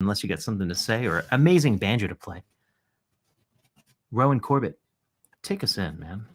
unless you got something to say or amazing banjo to play. Rowan Corbett, take us in, man.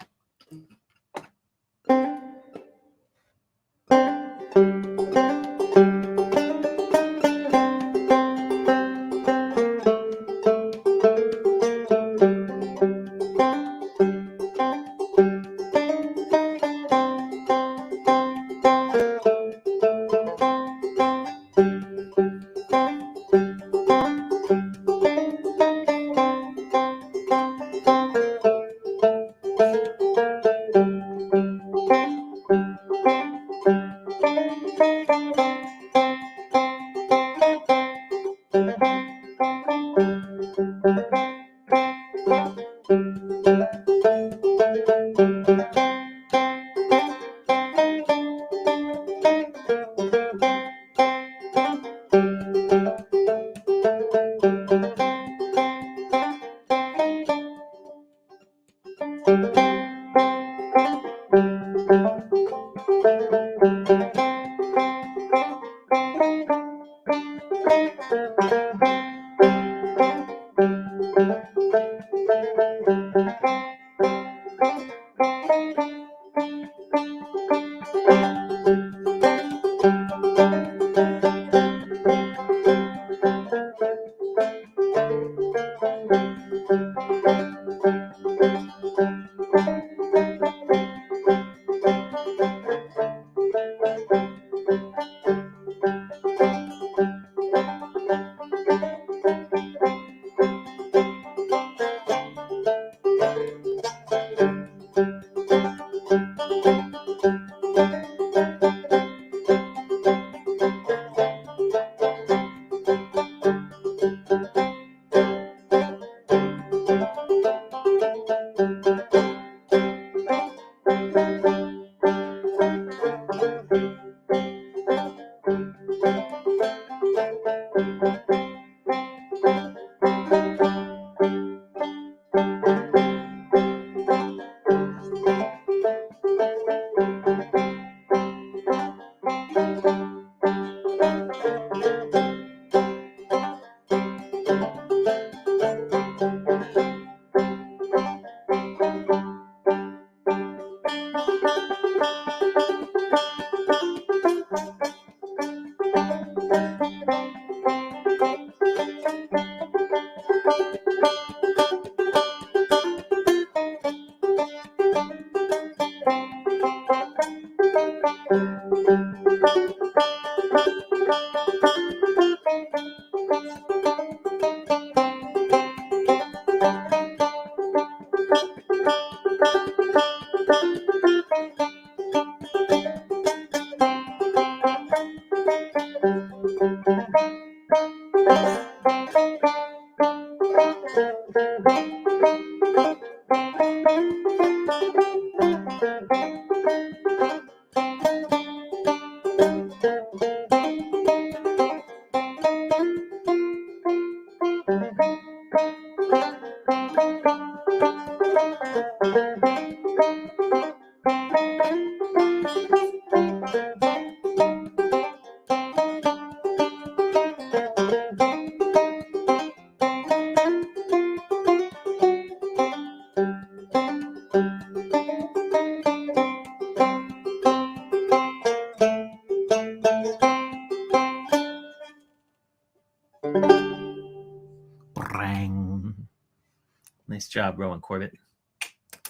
Nice job, Rowan Corbett.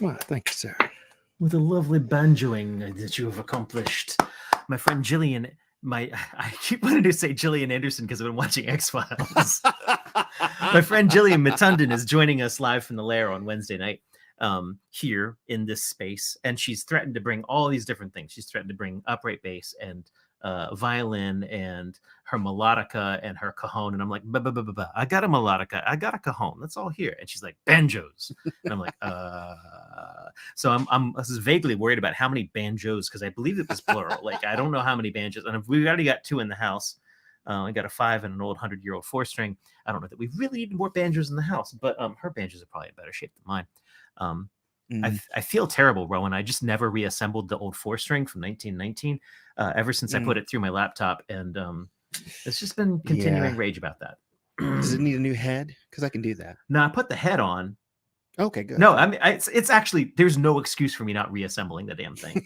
Well, thank you, sir. With a lovely banjoing that you have accomplished. My friend Gillian, I keep wanting to say Gillian Anderson because I've been watching X-Files. My friend Gillian Mitundon is joining us live from the Lair on Wednesday night here in this space. And she's threatened to bring all these different things. She's threatened to bring upright bass and violin and her melodica and her cajon. And I'm like, I got a melodica, I got a cajon. That's all here. And she's like, banjos. And I'm like, so I'm vaguely worried about how many banjos, because I believe it was plural. Like, I don't know how many banjos. And we've already got 2 in the house. I got a 5 and an old 100-year-old 4-string. I don't know that we really need more banjos in the house, but her banjos are probably in better shape than mine. I feel terrible, Rowan. I just never reassembled the old 4-string from 1919 ever since I put it through my laptop, and it's just been continuing rage about that. Does it need a new head? Because I can do that. No, I put the head on. Okay, good. No, I mean it's actually there's no excuse for me not reassembling the damn thing.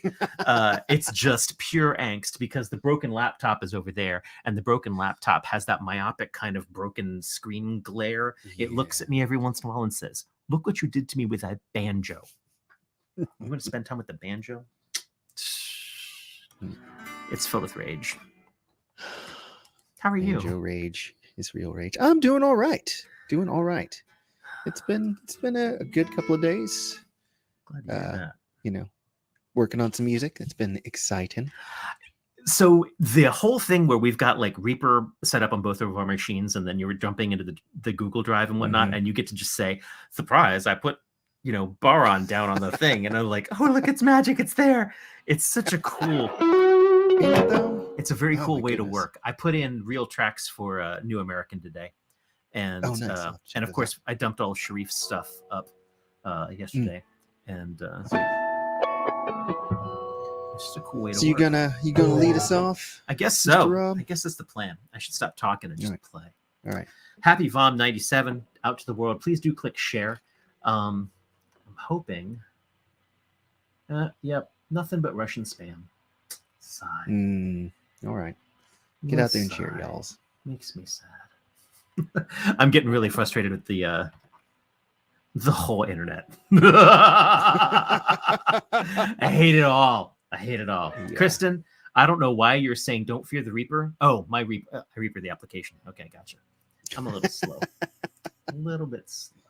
It's just pure angst because the broken laptop is over there, and the broken laptop has that myopic kind of broken screen glare. It looks at me every once in a while and says, "Look what you did to me with that banjo." I'm going to spend time with the banjo. It's filled with rage. How are you? Banjo rage is real rage. I'm doing all right. Doing all right. It's been a good couple of days. Glad to hear that. Working on some music. It's been exciting. So the whole thing where we've got like Reaper set up on both of our machines, and then you were jumping into the Google Drive and whatnot, and you get to just say, "Surprise! I put Baron down on the thing," and I'm like, "Oh, look, it's magic! It's there!" It's such a cool. It's a very cool way to work. I put in real tracks for New American today. And nice. And of course, I dumped all Sharif's stuff up yesterday, and it's just a cool way to. So work. you gonna lead us off? I guess Mr. so. Rob? I guess that's the plan. I should stop talking and just play. All right. Happy VOM 97 out to the world. Please do click share. I'm hoping. Yep, nothing but Russian spam. Sigh. All right. Get out there and share, y'all. Makes me sad. I'm getting really frustrated with the whole internet. I hate it all. Yeah. Kristen, I don't know why you're saying don't fear the Reaper. Oh, my Reaper. I Reaper the application. Okay, gotcha. I'm a little slow. A little bit slow.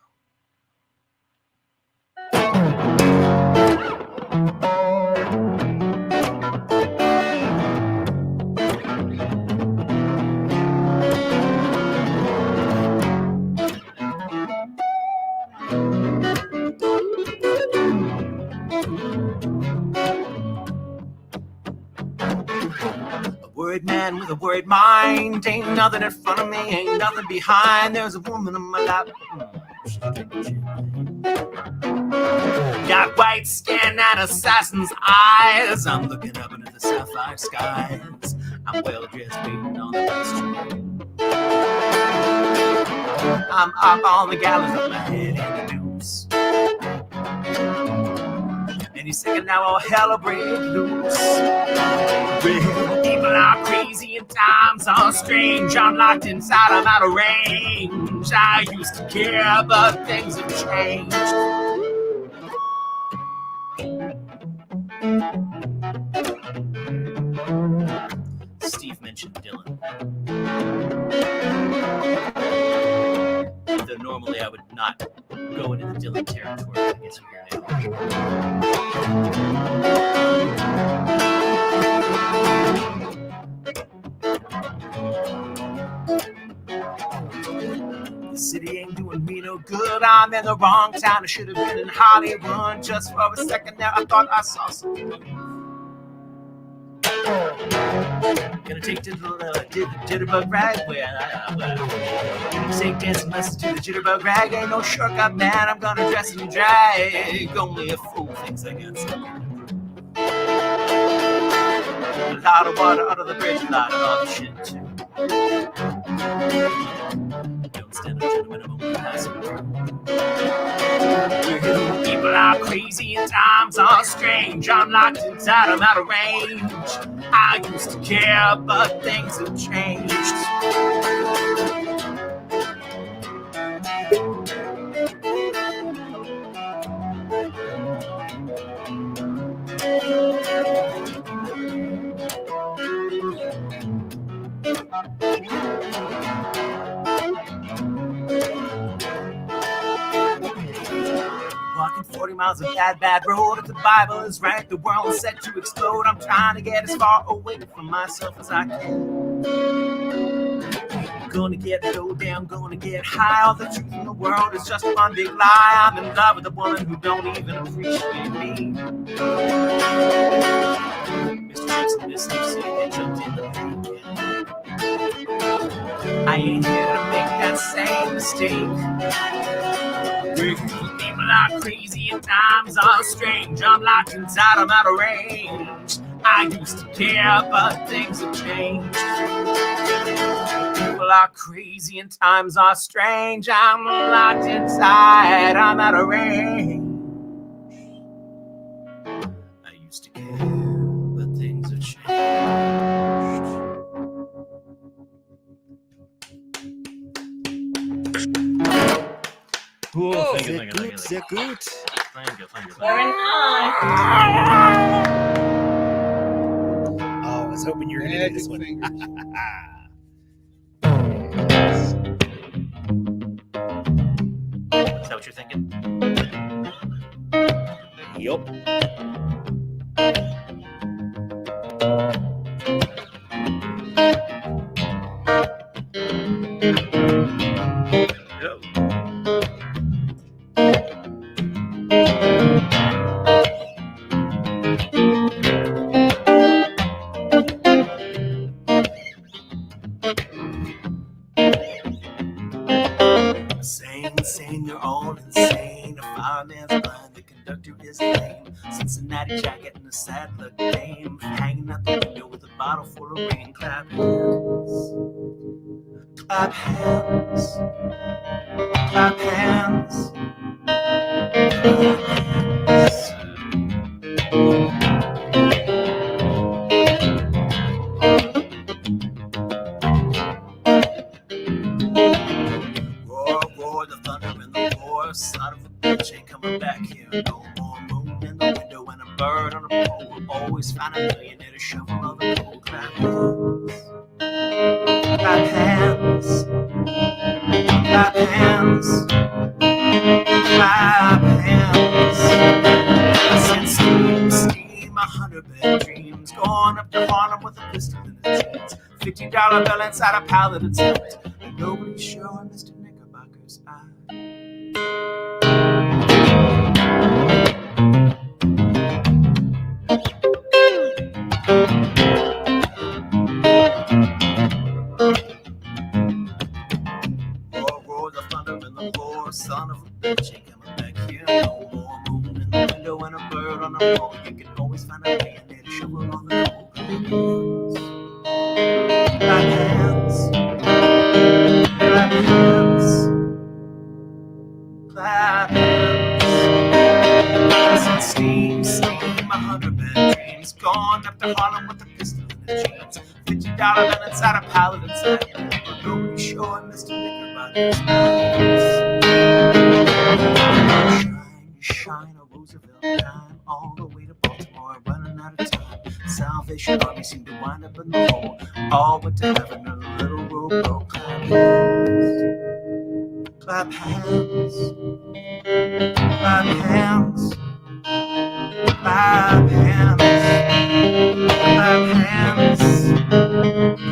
Word man with a word mind. Ain't nothing in front of me, ain't nothing behind. There's a woman in my lap. Got white skin and assassin's eyes. I'm looking up into the sapphire skies. I'm well dressed, waiting on the bus train. I'm up on the gallows with my head in the noose. And he's singing now, oh hell, break loose. People are crazy and times are strange. I'm locked inside, I'm out of range. I used to care, but things have changed. Steve mentioned Dylan. Though normally I would not go into the Dylan territory, I guess we're here now. The city ain't doing me no good. I'm in the wrong town. I should have been in Hollywood. Just for a second there, I thought I saw something. Gonna take to the jitterbug rag. Take dancing lessons to the jitterbug rag. Ain't no shortcut, man. I'm gonna dress in drag. Only a fool thinks I got something. A lot of water under the bridge, a lot of other shit too. Don't stand up, gentlemen, I'm only passing through. People are crazy and times are strange. I'm locked inside, I'm out of range. I used to care, but things have changed. Walking 40 miles of bad road. If the Bible is right, the world is set to explode. I'm trying to get as far away from myself as I can. Gonna get low down, gonna get high. All the truth in the world is just one big lie. I'm in love with a woman who don't even appreciate me. Mr. Jackson, this new city that jumped in the lake. I ain't here to make that same mistake. People are crazy and times are strange. I'm locked inside, I'm out of range. I I used to care, but things have changed. People are crazy and times are strange. I'm locked inside, I'm out of range. I used to care, but things have changed. Cool, thank you. Sehr gut. Thank you. Very nice. Oh, I was hoping you were going to do this one. Is that what you're thinking? Yup. Yo. Insane, you're all insane. A fireman's blind, the conductor is lame. Cincinnati jacket and a sad look dame. Hanging out the window with a bottle full of rain. Clap hands. Clap hands. Clap hands. Clap hands. Roar, the thunder and the roar. Son of a bitch ain't coming back here no more. Moon in the window and a bird on a pole. Always find a millionaire to shovel all the coal. Clap hands. Clap hands. Clap hands. Clap hands. I said steam, 100 bad dreams. Going up to Harlem with a pistol in his jeans. $50 bill inside a pallet of tight. And nobody's showing Mr. Knickerbocker's eye. Roar, the thunder and the roar. Son of a bitch ain't coming back here no more. Moon in the window and a bird on a pole. You can always find a millionaire to shovel on the coal. Clap hands. Clap hands. Clap hands. I said steam, 100 bad dreams. Gone up to Harlem with a pistol in his jeans. $50 bill inside a pallet inside. But nobody's showing Mr. Knickerbocker's eyes. Shine a Roosevelt dime all the way to Baltimore, running out of time. Salvation Army seemed to wind up in the hole. All went to heaven in a little rowboat. Clap hands. Clap hands. Clap hands. Clap hands. Clap hands.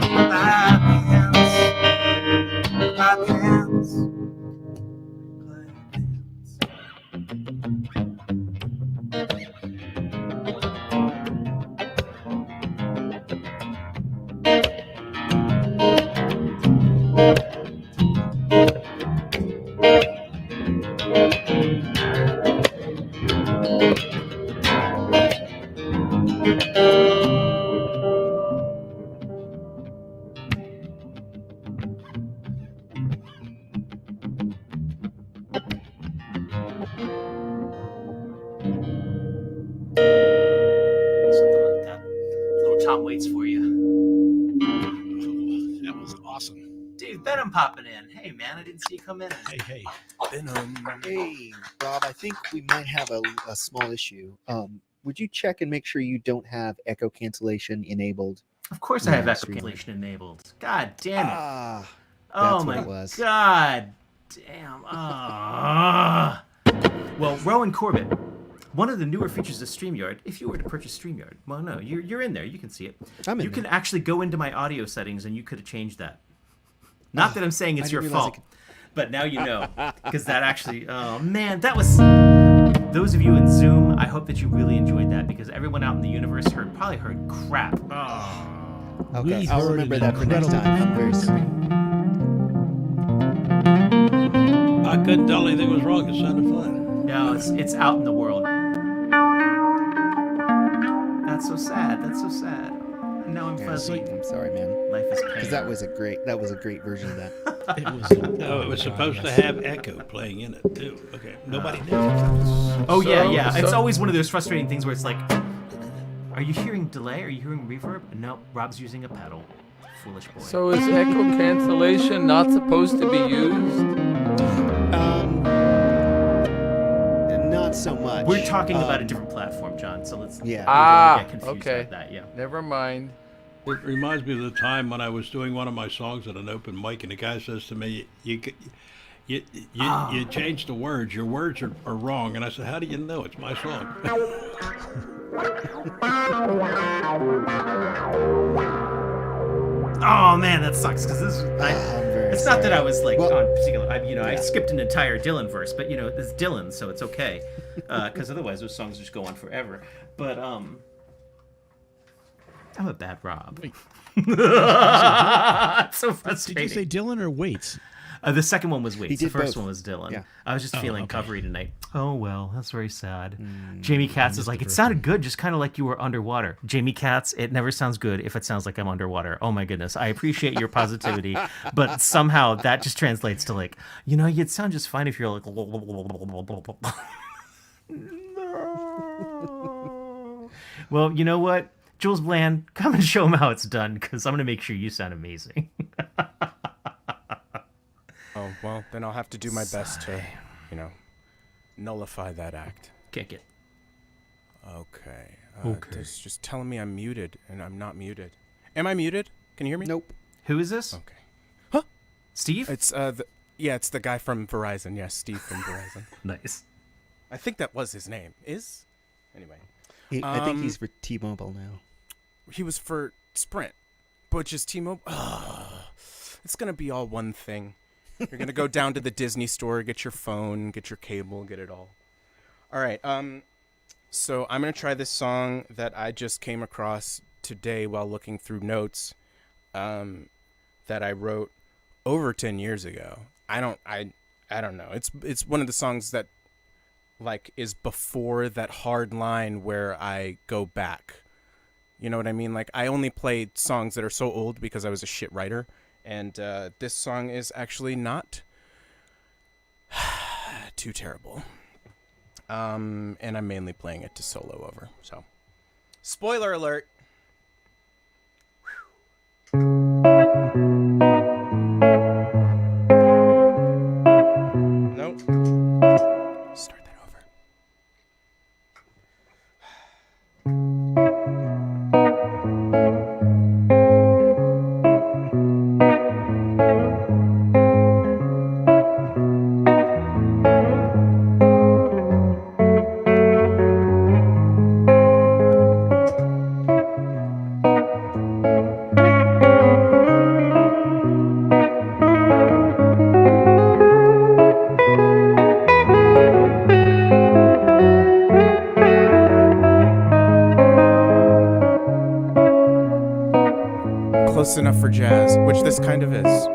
Clap hands. Clap hands. Tom waits for you. That was awesome. Dave Benham popping in. Hey man, I didn't see you come in. Hey. Benham. Hey, Rob, I think we might have a small issue. Would you check and make sure you don't have echo cancellation enabled? Of course I have Yeah, echo stream. cancellation enabled. God damn it. Ah, Oh that's what my it was. God damn. Well, Rowan Corbett, one of the newer features of StreamYard, if you were to purchase StreamYard, well, no, you're in there. You can see it. I'm in You can there. actually go into my audio settings and you could have changed that. Not that I'm saying it's I your didn't realize I fault, but now you know. Because that actually, oh man, that was... Those of you in Zoom, I hope that you really enjoyed that because everyone out in the universe probably heard crap. Oh. Okay, We I'll heard remember an that for next incredible time. I'm very sorry. I couldn't tell anything was wrong. It sounded fine. No, it's out in the world. That's so sad. sad. That's so sad. Now I'm Yeah, fuzzy. I'm sorry, man. Life is pain. Because that was a great version of that. It was supposed to have echo playing in it too. Okay, nobody did. Oh yeah, So- yeah. It's so- always one of those frustrating things where it's like, are you hearing delay? Are you hearing reverb? No, Rob's using a pedal. Foolish boy. So is echo cancellation not supposed to be used? Not so much. We're talking about a different platform, John. So let's Yeah. Ah, get confused okay. about that. Yeah. Never mind. It reminds me of the time when I was doing one of my songs at an open mic, and the guy says to me, "You changed the words. Your words are wrong." And I said, "How do you know? It's my song." Oh man, that sucks because this. I'm very It's not that I was like Well, on particular. I yeah. skipped an entire Dylan verse, but it's Dylan, so it's okay. Because otherwise, those songs just go on forever. But I'm a bad Rob. It's so frustrating. Did you say Dylan or Waits? The second one was Waits. He The did first both. one was Dylan. Yeah. I was just feeling okay. covery tonight. Oh well, that's very sad. Jamie Katz is like, it sounded good, just kind of like you were underwater. Jamie Katz, it never sounds good if it sounds like I'm underwater. Oh my goodness, I appreciate your positivity, but somehow that just translates to like, you'd sound just fine if you're like. No. Well, you know what, Jules Bland, come and show him how it's done, because I'm gonna make sure you sound amazing. Oh, well, then I'll have to do my best to, nullify that act. Kick it. Okay. It's just telling me I'm muted, and I'm not muted. Am I muted? Can you hear me? Nope. Who is this? Okay. Steve? It's it's the guy from Verizon. Yes, Steve from Verizon. Nice. I think that was his name. Anyway. I think he's for T-Mobile now. He was for Sprint, which is T-Mobile. It's gonna be all one thing. You're gonna go down to the Disney store, get your phone, get your cable, get it all. All right. So I'm gonna try this song that I just came across today while looking through notes, that I wrote over 10 years ago. I don't know. It's one of the songs that is before that hard line where I go back. You know what I mean? Like, I only play songs that are so old because I was a shit writer. And this song is actually not too terrible. And I'm mainly playing it to solo over. So, spoiler alert. Nope. Start that over. Close enough for jazz, which this kind of is.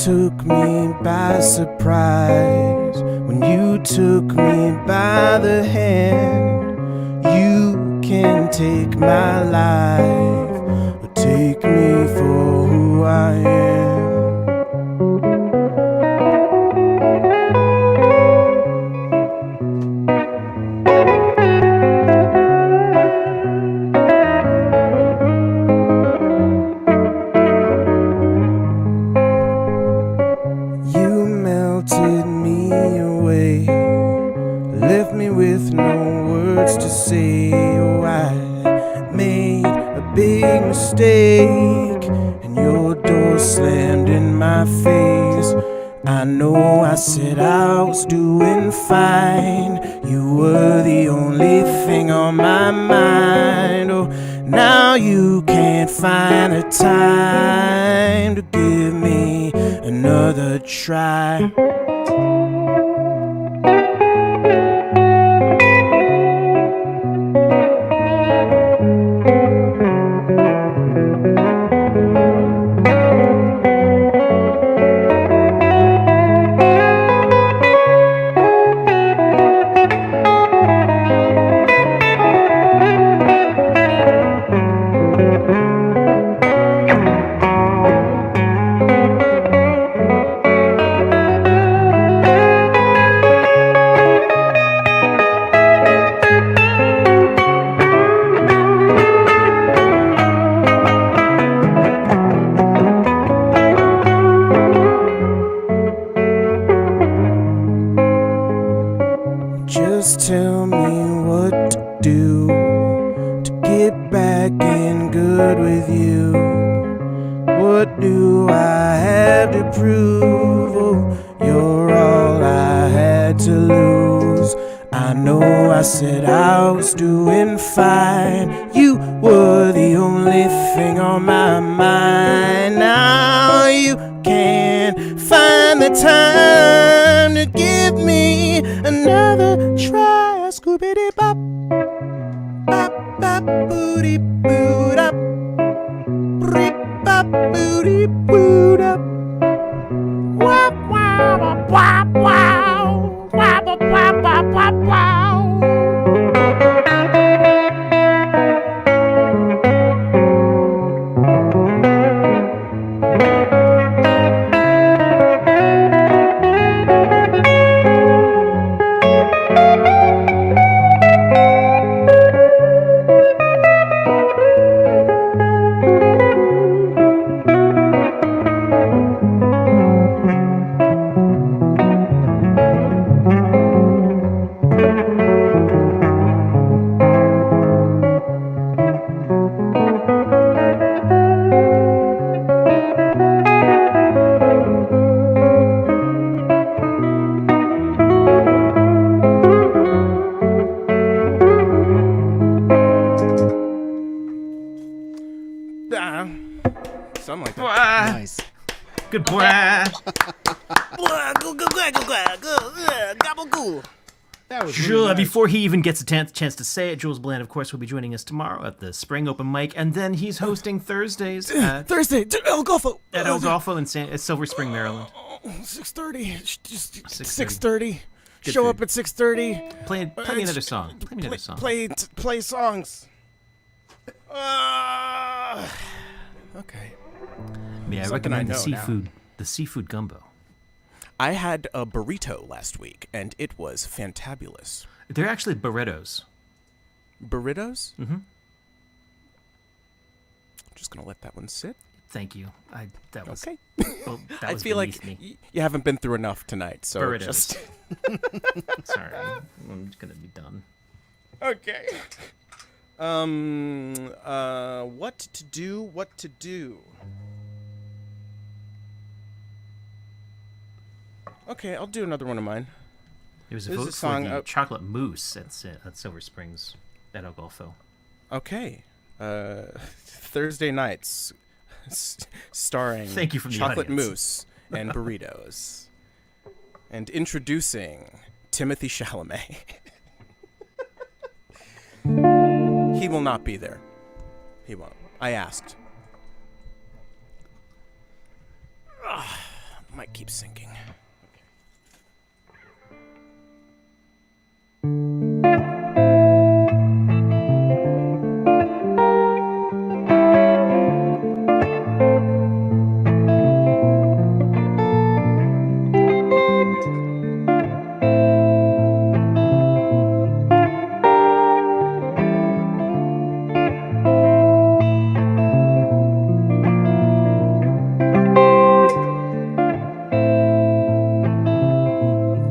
Took me by surprise when you took me by the hand. You can take my life or take me for who I am. With no words to say, oh, I made a big mistake, and your door slammed in my face. I know I said I was doing fine, you were the only thing on my mind. Oh, now you can't can't find the time to give me another try. Just tell me what to do to get back in good with you. What do I have to prove? Oh, you're all I had to lose. I know I said I was doing fine. You were the only thing on my mind. Now you can't find the time to give me another try. Scoobity bop, bop, bop, booty boot up, rip bop, booty boot up. Wow, wow, wow, wow, wow, wow, wow, wow, wow. Something like that. Nice. Good boy. That was Jules, really nice. before he even gets a chance to say it, Jules Bland, of course, will be joining us tomorrow at the Spring Open Mic, and then he's hosting Thursdays at Thursday, El Golfo. El Golfo in Silver Spring, Maryland. 6:30. Just 6:30. 6:30. Good Show for up at 6:30. Play me another song. Play me another song. Play songs. Okay. Yeah, I Something recommend I the know now. seafood. The seafood gumbo. I had a burrito last week, and it was fantabulous. They're actually burritos. Burritos? Mm-hmm. Just gonna let that one sit. Thank you. That was Okay. well, that I was feel like beneath me. you haven't been through enough tonight, so Burritos. just Sorry, I'm just gonna be done. okay. What to do? What to do? Okay, I'll do another one of mine. There was a This is vote a for song, the chocolate mousse at Silver Springs at El Golfo. Okay. Thursday nights, starring Thank you from the chocolate audience. mousse and burritos, and introducing Timothy Chalamet. He will not be there. He won't. I asked. Might keep sinking.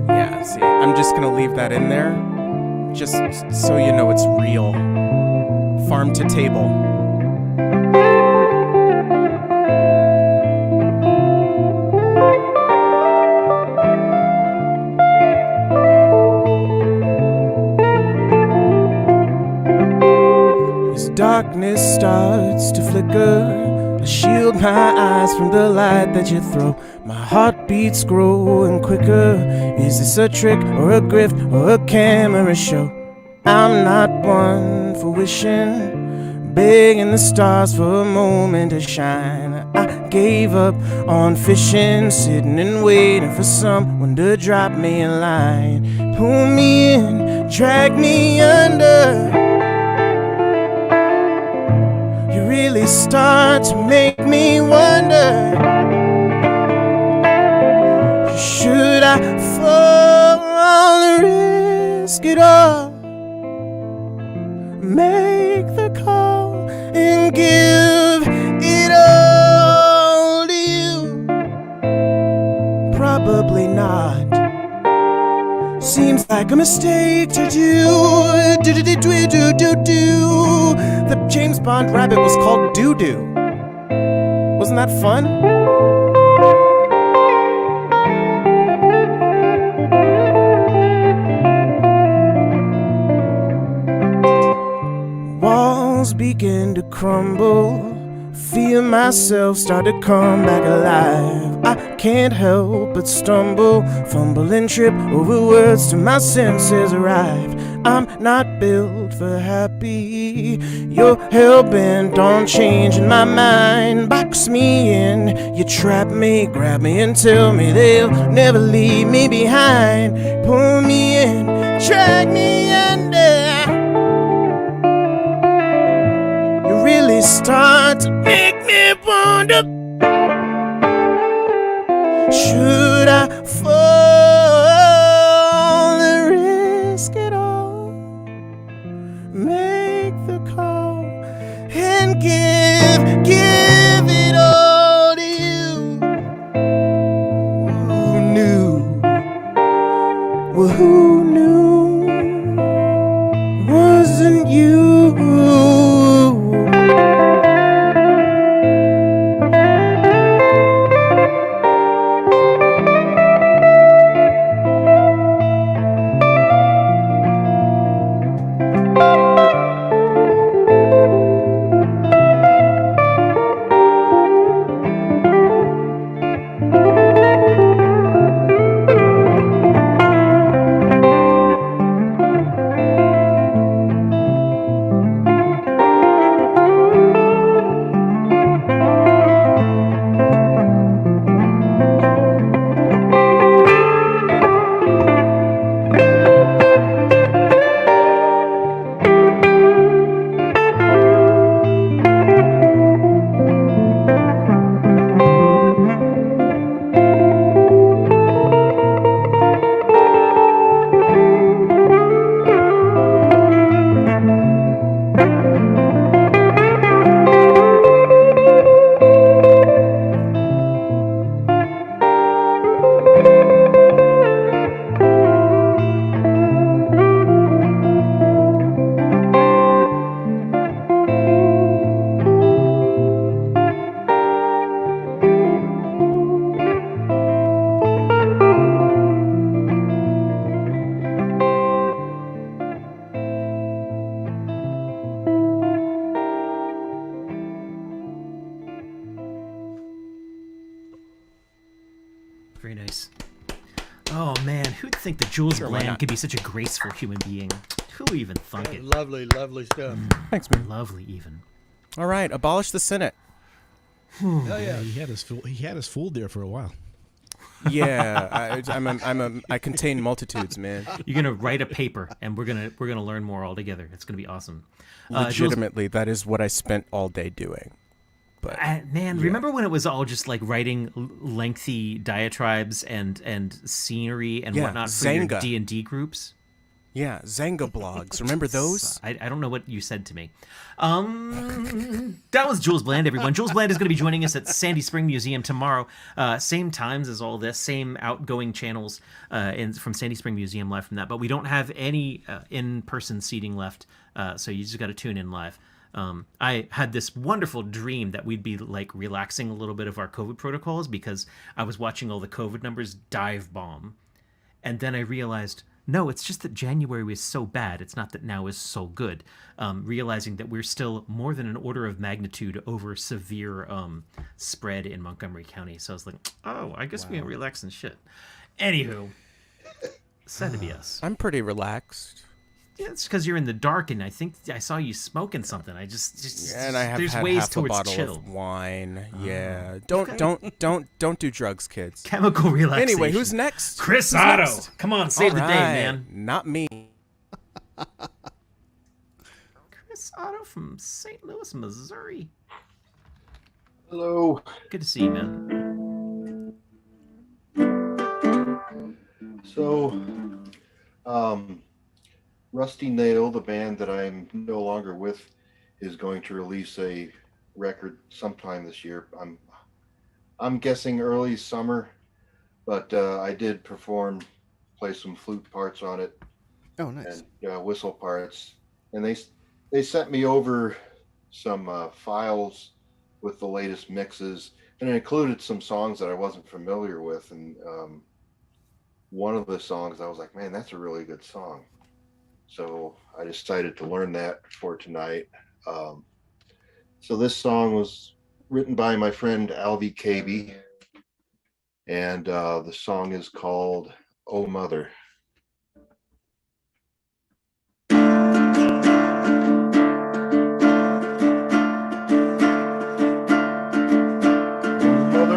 Yeah, see, I'm just gonna leave that in there, just so you know it's real. Farm to table. darkness starts to flicker, I shield my eyes from the light that you throw. My heartbeat's growing quicker. Is this a trick or a grift or a camera show? I'm not one for wishing, begging the stars for a moment to shine. I gave up on fishing, sitting and waiting for someone to drop me a line. Pull me in, drag me under. You really start to make me wonder, should I fall and risk it all? Make the call and give it all to you. Probably not. Seems like a mistake to do. The James Bond rabbit was called Doo-Doo. Wasn't that fun? Walls begin to crumble. Feel myself start to come back alive. I can't help but stumble, fumble and trip over words till my senses arrive. I'm not built for happy. You're hell-bent on changing my mind. Box me in, you trap me, grab me and tell me they'll never leave me behind. Pull me in, drag me under. You really start to make me wonder, should I fall and risk it all? Make the call and give it all to you. Who knew? Well, who knew? Wasn't you? Very nice. Oh man, who'd think that Jules Sure, why Bland not? could be such a graceful human being? Who even thunk Yeah, it? lovely, lovely stuff. Thanks, man. Lovely, even. All right, abolish the Senate. Oh yeah. He had us fooled there for a while. Yeah, I contain multitudes, man. You're gonna write a paper, and we're gonna learn more all together. It's gonna be awesome. Jules, Legitimately, that is what I spent all day doing. But man, remember when it was all just like writing lengthy diatribes and scenery and Yeah, whatnot for your Zanga. D&D groups? yeah, Zanga blogs. Remember those? I don't know what you said to me. That was Jules Bland, everyone. Jules Bland is going to be joining us at Sandy Spring Museum tomorrow. Same times as all this, same outgoing channels from Sandy Spring Museum live from that. But we don't have any in-person seating left, so you just got to tune in live. I had this wonderful dream that we'd be like relaxing a little bit of our COVID protocols because I was watching all the COVID numbers dive bomb. And then I realized No, it's just that January was so bad. It's not that now is so good. Realizing that we're still more than an order of magnitude over severe spread in Montgomery County. So I was like, oh, I guess we can relax and shit. Anywho, sad to be us. I'm pretty relaxed. Yeah, it's because you're in the dark, and I think I saw you smoking something. I just And I have there's had ways half a towards bottle chill. of wine. Yeah. Don't do drugs, kids. Chemical relaxation. Anyway, who's next? Chris Who's Otto. next? Come on, save All the day, right. man. Not me. Chris Otto from St. Louis, Missouri. Hello. Good to see you, man. So, Rusty Nail, the band that I'm no longer with, is going to release a record sometime this year. I'm guessing early summer, but I did play some flute parts on it. Oh, nice. And whistle parts, and they sent me over some files with the latest mixes, and it included some songs that I wasn't familiar with, and one of the songs I was like, man, that's a really good song. So I decided to learn that for tonight. So this song was written by my friend Alvy Caby, and the song is called "Oh Mother."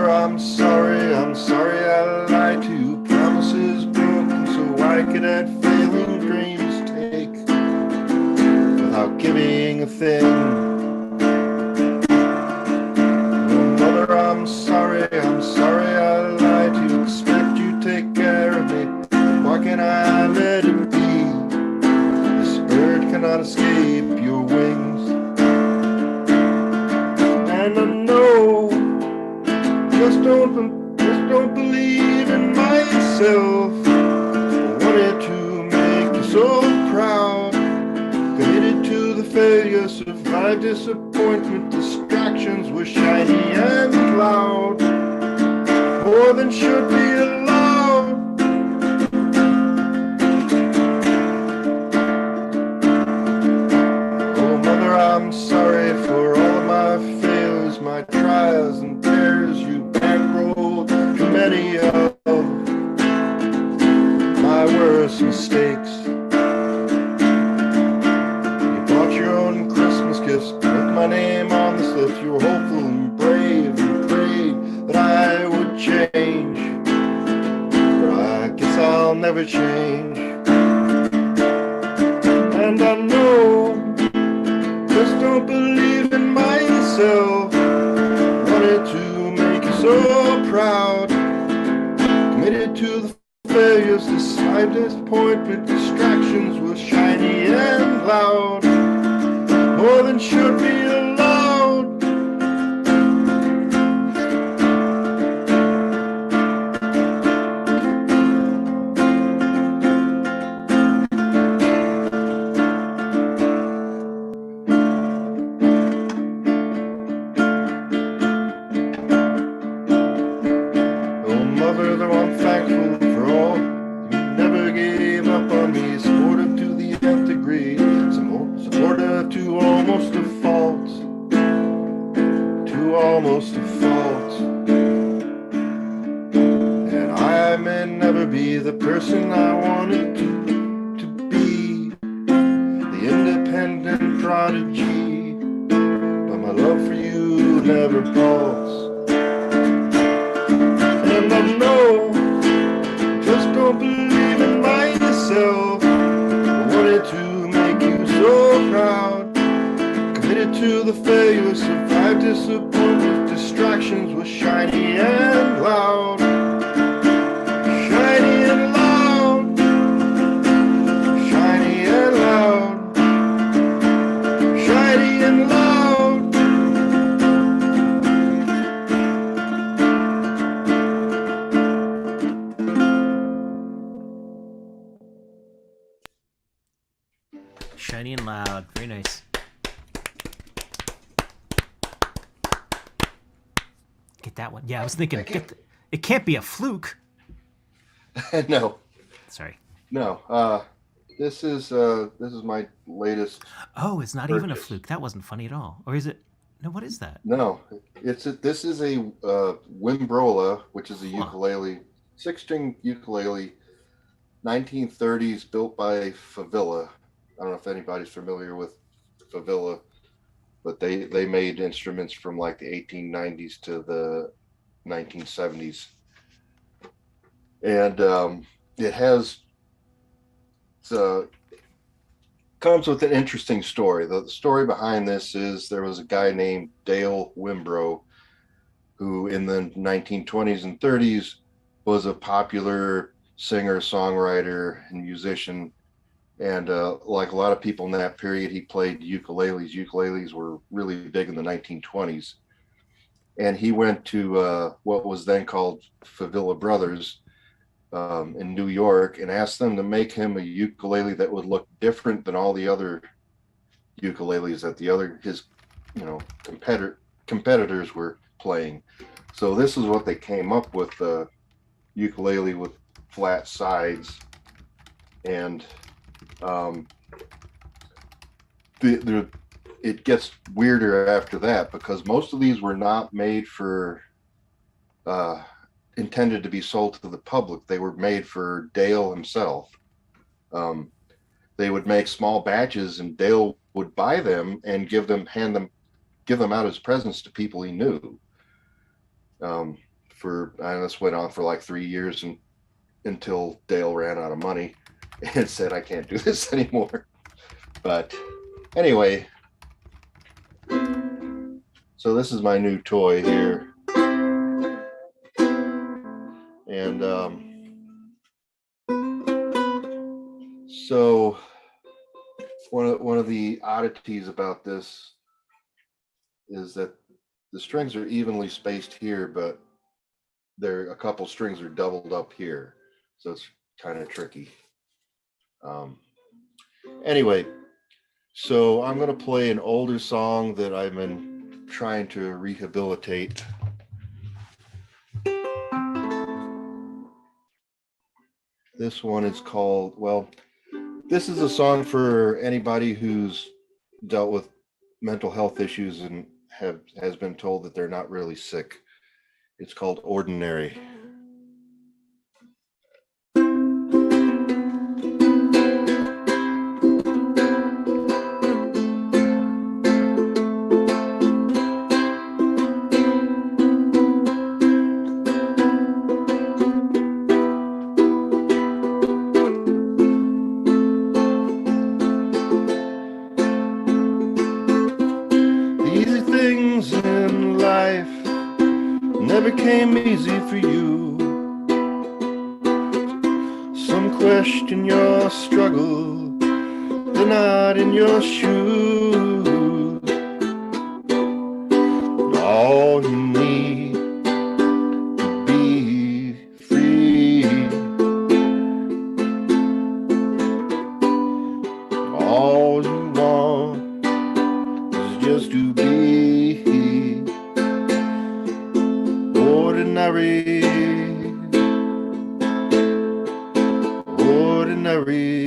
I'm sorry I lied to you. Promises broken so I could have failing dreams take without giving a thing. Oh, Mother, I'm sorry I lied to you. Expect you take care of me. Why can't I let it be? This bird cannot escape your wings. And I know just don't believe in myself. I wanted to make you so proud. Committed to the failure, survived disappointment. Distractions were shiny and loud, more than should be allowed. Oh, Mother, I'm sorry for all of my failures, my trials and tears. You bankrolled too many of my worst mistakes. You bought your own Christmas gifts, put my name on the slips. You were hopeful and brave and prayed that I would change, but I guess I'll never change. And I know, just don't believe in myself. Wanted to make you so proud. Committed to the failures, despite disappointment. Distractions were shiny and loud, more than should be allowed. Oh, Mother, though I'm thankful for all, you never gave up on me. Supportive to the nth degree, supportive to almost a fault, to almost a fault. And I may never be the person I wanted to be, the independent prodigy, but my love for you never falls. And I know, just don't believe in myself. I wanted to make you so proud. Committed to the failure, survived disappointment. Distractions were shiny and loud. Shiny and loud. Shiny and loud. Shiny and loud. Shiny and loud. Very nice. Get that one. Yeah, I was thinking, it can't be a fluke. No. Sorry. No, this is my latest Oh, it's not even a purchase. fluke. That wasn't funny at all. Or is it? No, what is that? No, this is a Wimbrola, which is a Huh. ukulele, 6-string ukulele, 1930s, built by Favilla. I don't know if anybody's familiar with Favilla, but they made instruments from like the 1890s to the 1970s, and it has comes with an interesting story. The story behind this is there was a guy named Dale Wimbrow who in the 1920s and 30s was a popular singer, songwriter, and musician. And like a lot of people in that period, he played ukuleles. Ukuleles were really big in the 1920s. And he went to what was then called Favilla Brothers in New York and asked them to make him a ukulele that would look different than all the other ukuleles that his competitors were playing. So this is what they came up with: the ukulele with flat sides, and it gets weirder after that, because most of these were not made for intended to be sold to the public. They were made for Dale himself. They would make small batches, and Dale would buy them and give them out as presents to people he knew. This went on for like 3 years until Dale ran out of money and said, "I can't do this anymore." But anyway, so this is my new toy here, and so one of the oddities about this is that the strings are evenly spaced here, but a couple strings are doubled up here, so it's kind of tricky. Anyway, so I'm going to play an older song that I've been trying to rehabilitate. This one is called, this is a song for anybody who's dealt with mental health issues and has been told that they're not really sick. It's called Ordinary. Easy things in life never came easy for you. Some question your struggle, they're not in your shoes. All you need to be free. All you want is just to be ordinary. Ordinary.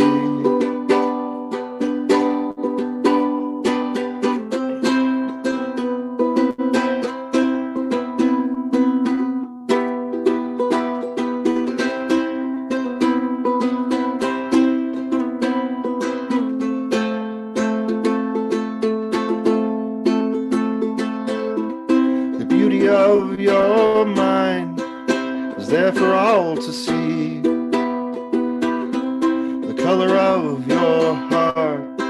The beauty of your mind is there for all to see. The color of your heart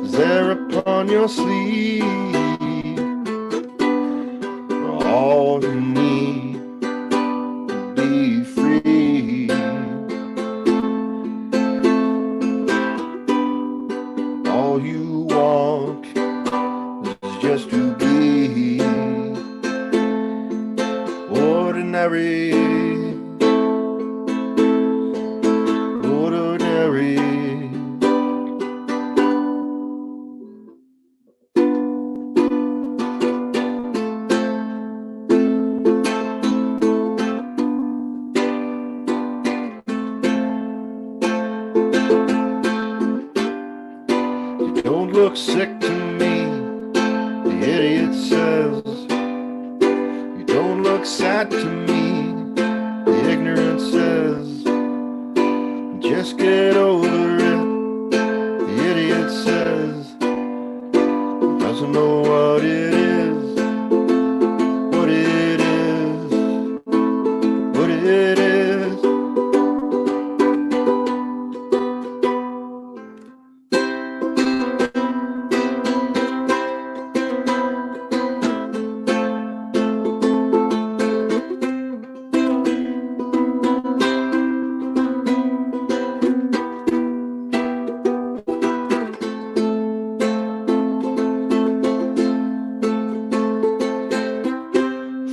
is there upon your sleeve. All you need to be free. All you want is just to be ordinary. Ordinary. look sick to me, the idiot says. You don't look sad to me, the ignorant says. Just get over it, the idiot says. Doesn't know what it is, what it is, what it is.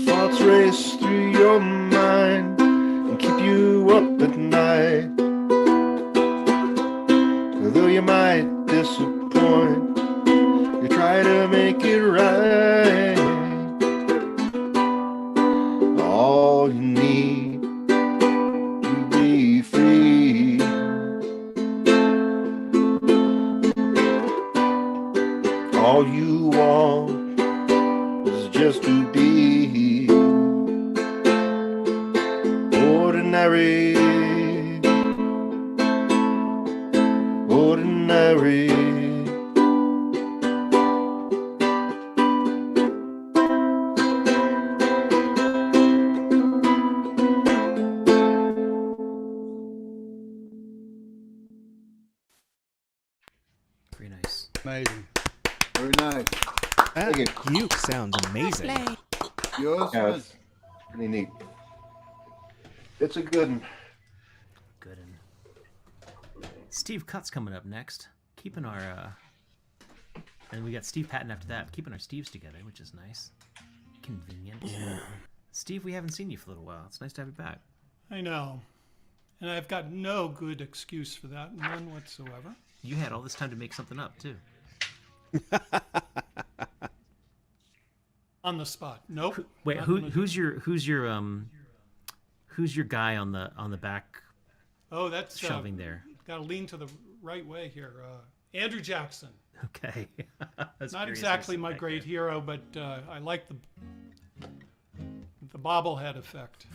Thoughts race through your mind and keep you up at night. Though you might disappoint, you try to make it right. All you need to be free. All you want is just to be ordinary, ordinary. Very nice. Amazing. Very nice. That Thank you. uke sounds amazing. Yours Yeah, was it's pretty neat. It's a good one. Good. And Steve Cutt's coming up next. Keeping our and we got Steve Patton after that. Keeping our Steves together, which is nice. Convenient. Yeah. Steve, we haven't seen you for a little while. It's nice to have you back. I know. And I've got no good excuse for that, none whatsoever. You had all this time to make something up too. On the spot. Nope. Wait, Not who, gonna- who's your guy on the back Oh, that's shelving there? got to lean to the right way here. Andrew Jackson. Okay. Not exactly my great hero, but I like the bobblehead effect.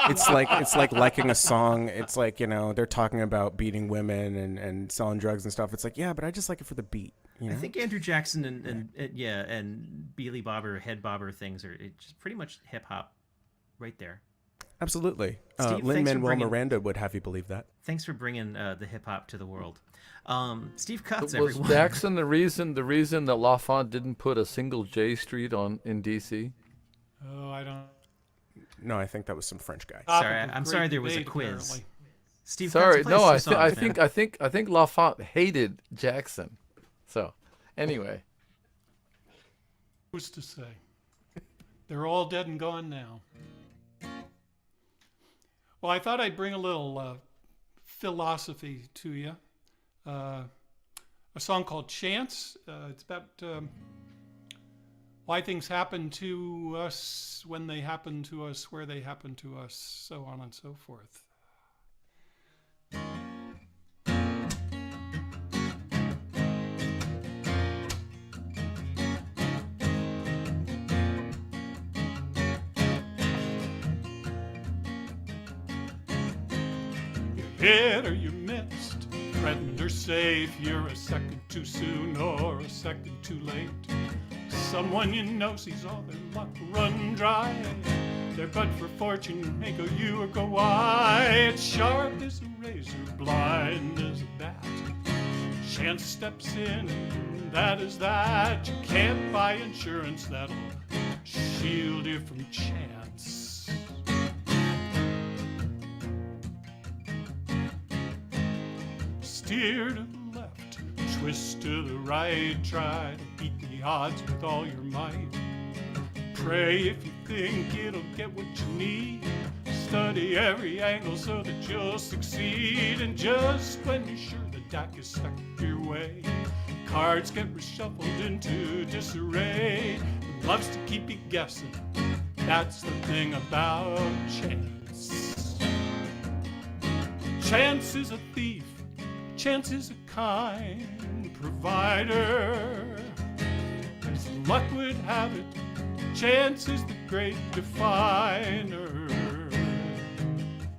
It's like liking a song. It's like, you know, they're talking about beating women and selling drugs and stuff. It's like, yeah, but I just like it for the beat. You know? I think Andrew Jackson and Beely Bobber, head bobber things are just pretty much hip hop, right there. Absolutely. Steve, thanks for Lin-Manuel bringing- Miranda would have you believe that. Thanks for bringing the hip hop to the world. Steve Cutts, Was everyone. Jackson the reason that Lafont didn't put a single J Street in DC? Oh, I don't. No, I think that was some French guy. Sorry, Topic of I'm great sorry there was a debate, quiz. apparently. Steve Sorry, Cutts, no, play I, us some songs, man. I think Lafont hated Jackson. So, anyway, Who's to say? They're all dead and gone now. Well, I thought I'd bring a little philosophy to you. A song called Chance. It's about why things happen to us, when they happen to us, where they happen to us, so on and so forth. Hit or you missed, threatened or safe, you're a second too soon or a second too late. Someone you know sees all their luck run dry. They're but for fortune, ain't go you or go I. It's sharp as a razor, blind as a bat. Chance steps in, and that is that. You can't buy insurance that'll shield you from chance. Steer to the left, twist to the right, try to beat the odds with all your might. Pray if you think it'll get what you need. Study every angle so that you'll succeed. And just when you're sure the deck is stuck your way, cards get reshuffled into disarray. It loves to keep you guessing. That's the thing about chance. Chance is a thief. Chance is a kind provider. As luck would have it, chance is the great definer.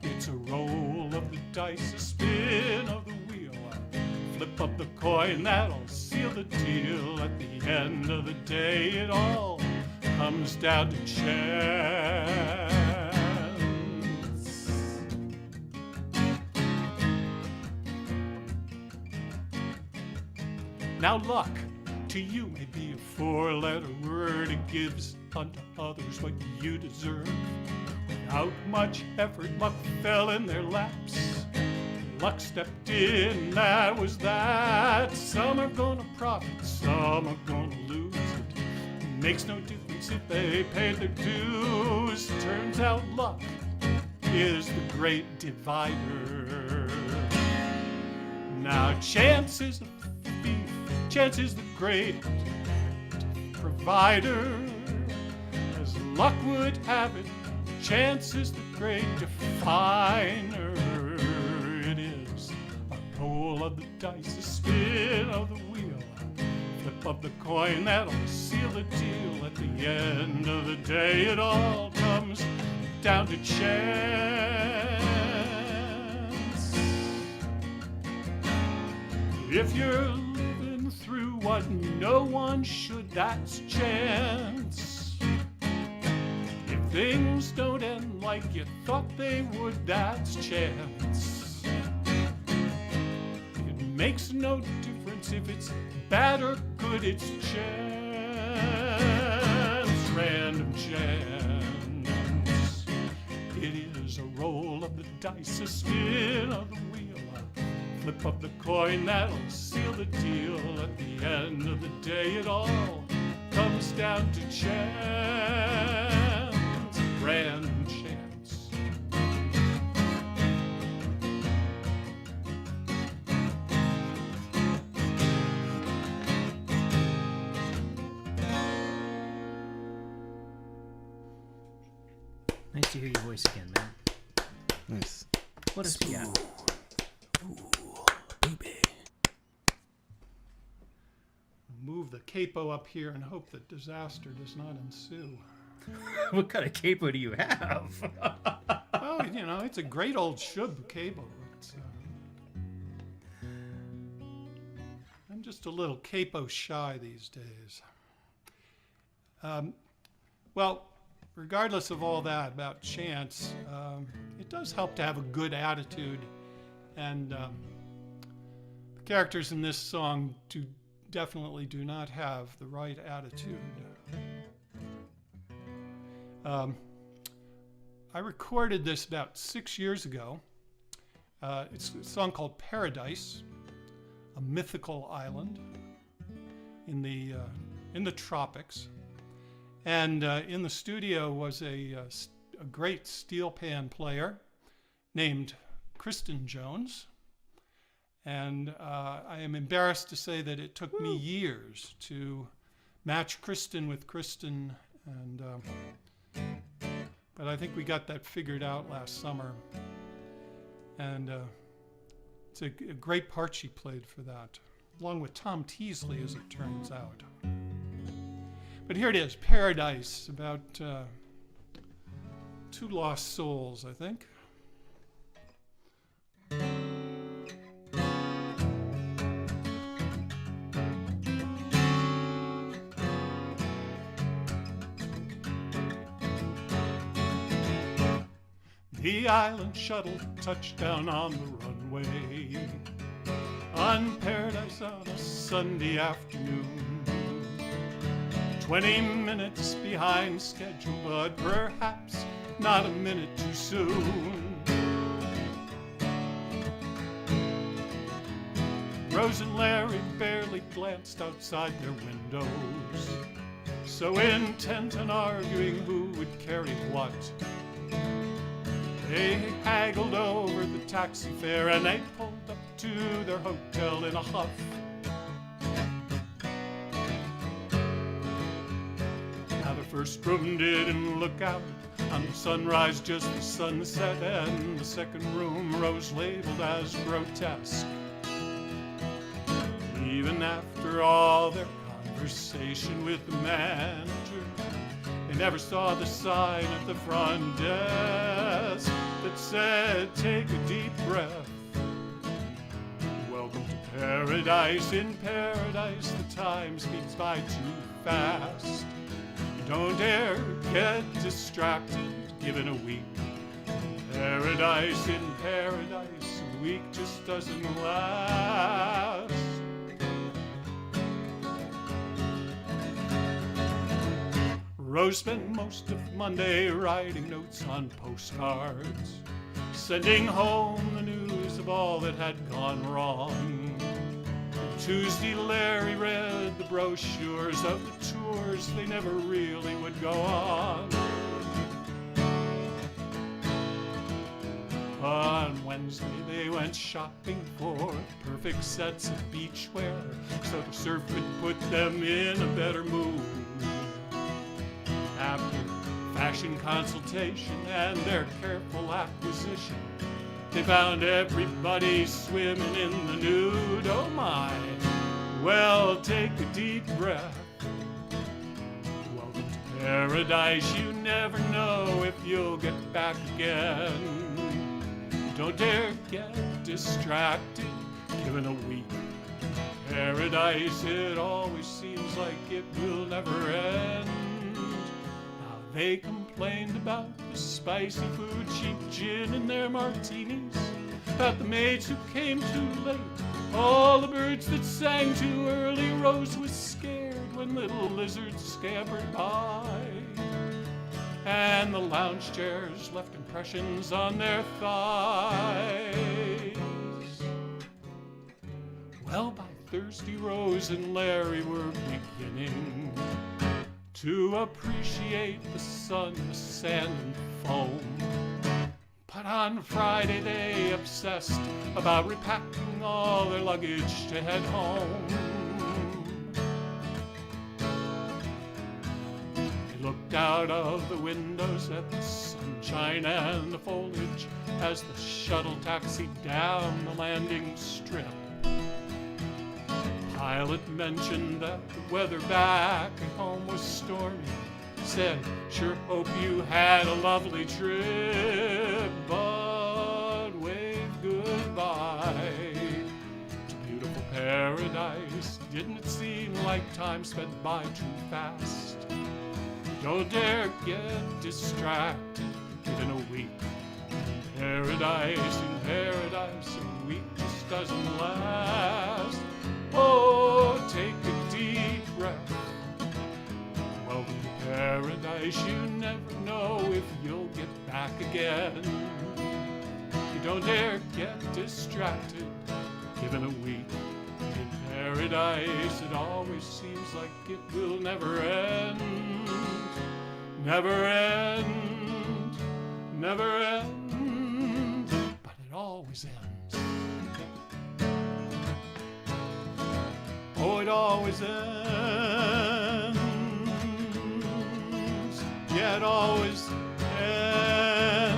It's a roll of the dice, a spin of the wheel, flip up the coin, that'll seal the deal. At the end of the day, it all comes down to chance. Now luck to you may be a four-letter word. It gives unto others what you deserve. Without much effort, luck fell in their laps. Luck stepped in, that was that. Some are gonna profit, some are gonna lose it. Makes no difference if they paid their dues. Turns out luck is the great divider. Now chance is a thief, chance is the great provider. As luck would have it, chance is the great definer. It is a roll of the dice, a spin of the wheel, flip of the coin, that'll seal the deal. At the end of the day, it all comes down to chance. If you're living through what no one should, that's chance. If things don't end like you thought they would, that's chance. It makes no difference if it's bad or good, it's chance, random chance. It is a roll of the dice, a spin of the wheel, a flip of the coin, that'll seal the deal. At the end of the day, it all comes down to chance, random chance. Nice to hear your voice again, man. Nice. What else you got? Move the capo up here and hope that disaster does not ensue. What kind of capo do you have? Oh, you know, it's a great old Shub cable. I'm just a little capo shy these days. Well, regardless of all that about chance, it does help to have a good attitude. And the characters in this song definitely do not have the right attitude. I recorded this about 6 years ago. It's a song called Paradise, a mythical island in the tropics. And in the studio was a great steel pan player named Kristen Jones. And I am embarrassed to say that it took me years to match Kristen with Kristen. And but I think we got that figured out last summer. And it's a great part she played for that, along with Tom Teasley, as it turns out. But here it is, Paradise, about two lost souls, I think. The island shuttle touched down on the runway on Paradise on a Sunday afternoon. 20 minutes behind schedule, but perhaps not a minute too soon. Rose and Larry barely glanced outside their windows, so intent on arguing who would carry what. They haggled over the taxi fare and they pulled up to their hotel in a huff. Now the first room didn't look out on the sunrise, just the sunset, and the second room Rose labeled as grotesque. And after all their conversation with the manager, they never saw the sign at the front desk that said, take a deep breath. Welcome to paradise. In paradise, the time speeds by too fast. Don't dare get distracted, given a week. Paradise, in paradise, a week just doesn't last. Rose spent most of Monday writing notes on postcards, sending home the news of all that had gone wrong. Tuesday, Larry read the brochures of the tours they never really would go on. On Wednesday, they went shopping for perfect sets of beachwear so the surf could put them in a better mood. After fashion consultation and their careful acquisition, they found everybody swimming in the nude. Oh my, well, take a deep breath. Welcome to paradise. You never know if you'll get back again. Don't dare get distracted, given a week. Paradise, it always seems like it will never end. They complained about the spicy food, cheap gin in their martinis, about the maids who came too late, all the birds that sang too early. Rose was scared when little lizards scampered by, and the lounge chairs left impressions on their thighs. Well, by Thursday, Rose and Larry were beginning to appreciate the sun, the sand, and foam. But on Friday they obsessed about repacking all their luggage to head home. They looked out of the windows at the sunshine and the foliage as the shuttle taxied down the landing strip. Pilot mentioned that the weather back at home was stormy. Said, sure hope you had a lovely trip, but waved goodbye to beautiful paradise. Didn't it seem like time sped by too fast? Don't dare get distracted, given a week. In paradise, a week just doesn't last. Oh, take a deep breath. Welcome to paradise. You never know if you'll get back again. You don't dare get distracted, given a week. In paradise, it always seems like it will never end. Never end. Never end. But it always ends. Oh, it always ends. Yeah, it always ends.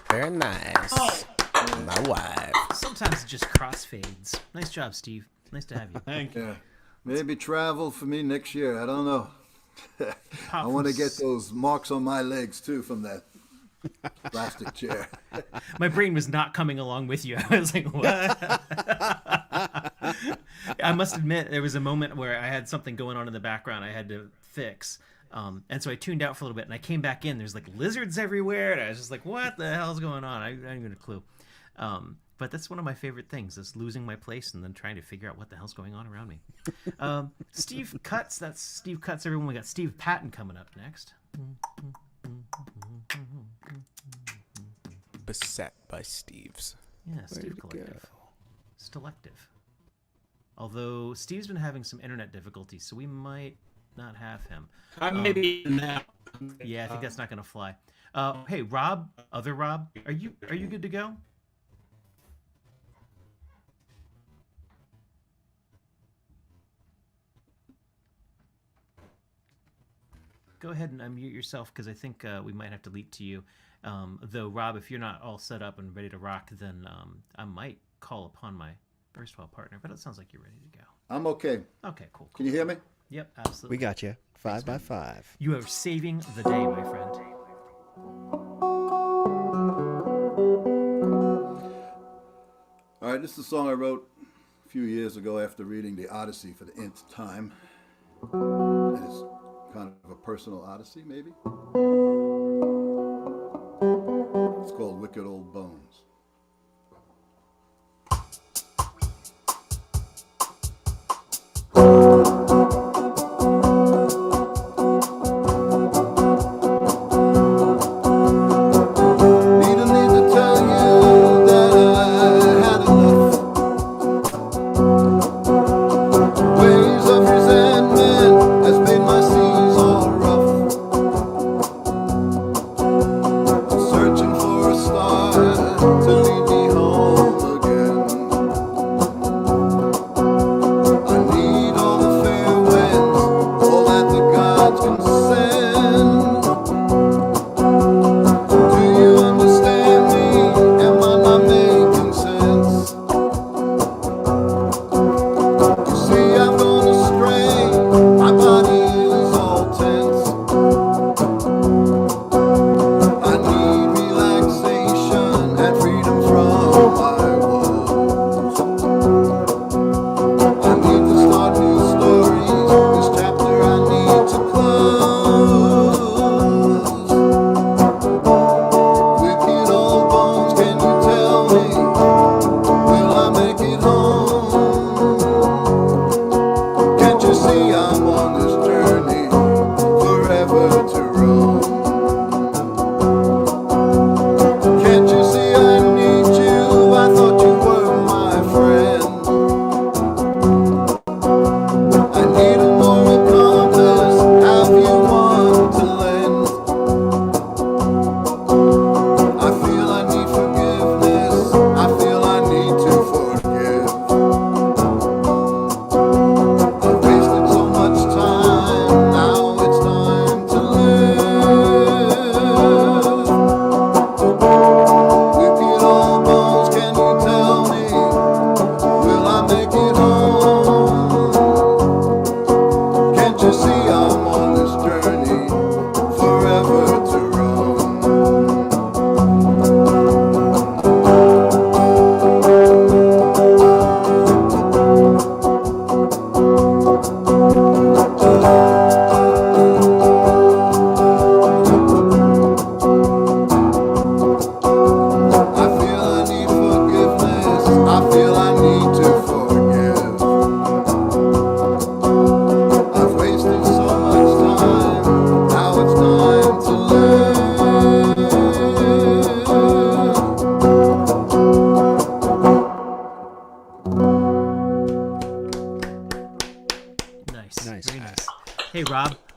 Very nice. My wife. Sometimes it just crossfades. Nice job, Steve. Nice to have you. Thank you. Yeah. Maybe travel for me next year. I don't know. I want to get those marks on my legs too from that plastic chair. My brain was not coming along with you. I was like, what? I must admit, there was a moment where I had something going on in the background I had to fix. And so I tuned out for a little bit, and I came back in. There's like lizards everywhere, and I was just like, what the hell's going on? I didn't get a clue. But that's one of my favorite things, is losing my place and then trying to figure out what the hell's going on around me. Steve Cuts, that's Steve Cuts, everyone. We got Steve Patton coming up next. Beset by Steves. Yeah, Steve Collective. Selective. Although Steve's been having some internet difficulties, so we might not have him. Maybe now. Yeah, I think that's not going to fly. Hey, Rob, other Rob, are you good to go? go ahead and unmute yourself because I think we might have to leap to you. Though, Rob, if you're not all set up and ready to rock, then I might call upon my erstwhile partner. But it sounds like you're ready to go. I'm okay. Okay, cool. Can you hear me? Yep, absolutely. We got you. 5 by 5. You are saving the day, my friend. All right, this is a song I wrote a few years ago after reading the Odyssey for the nth time. It is kind of a personal odyssey, maybe. It's called Wicked Old Bones.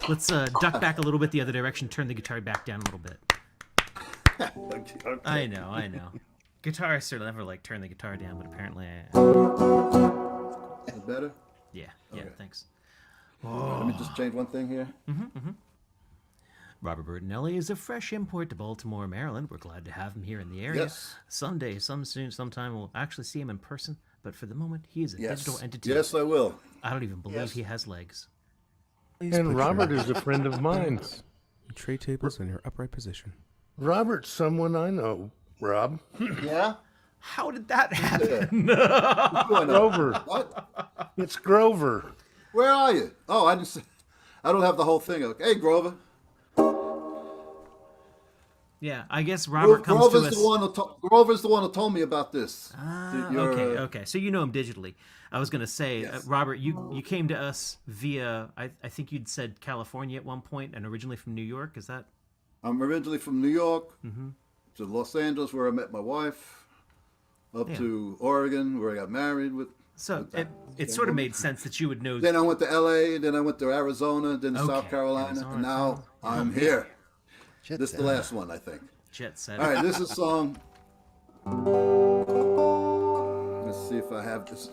Let's duck back a little bit the other direction, turn the guitar back down a little bit. Okay. I know. Guitarists are never like turn the guitar down, but apparently Is it better? Yeah, Okay. thanks. Let me just change one thing here. Robert Bertinelli is a fresh import to Baltimore, Maryland. We're glad to have him here in the area. Yes. Someday, sometime, we'll actually see him in person. But for the moment, he is a digital entity. Yes, I will. I don't even believe he has legs. And Robert is a friend of mine. Tray tables in your upright position. Robert's someone I know, Rob. Yeah? How did that happen? Grover. What? It's Grover. Where are you? Oh, I don't have the whole thing. Hey, Grover. Yeah, I guess Robert comes to us. Grover's the one who told me about this. Okay. So you know him digitally. I was going to say, yes. Robert, you came to us via, I think you'd said California at one point, and originally from New York. Is that? I'm originally from New York, to Los Angeles, where I met my wife, up to Oregon, where I got married with. So it sort of made sense that you would know. Then I went to LA, then I went to Arizona, then to South Carolina, and now I'm here. This is the last one, I think. Jet set. All right, this is a song. Let's see if I have this.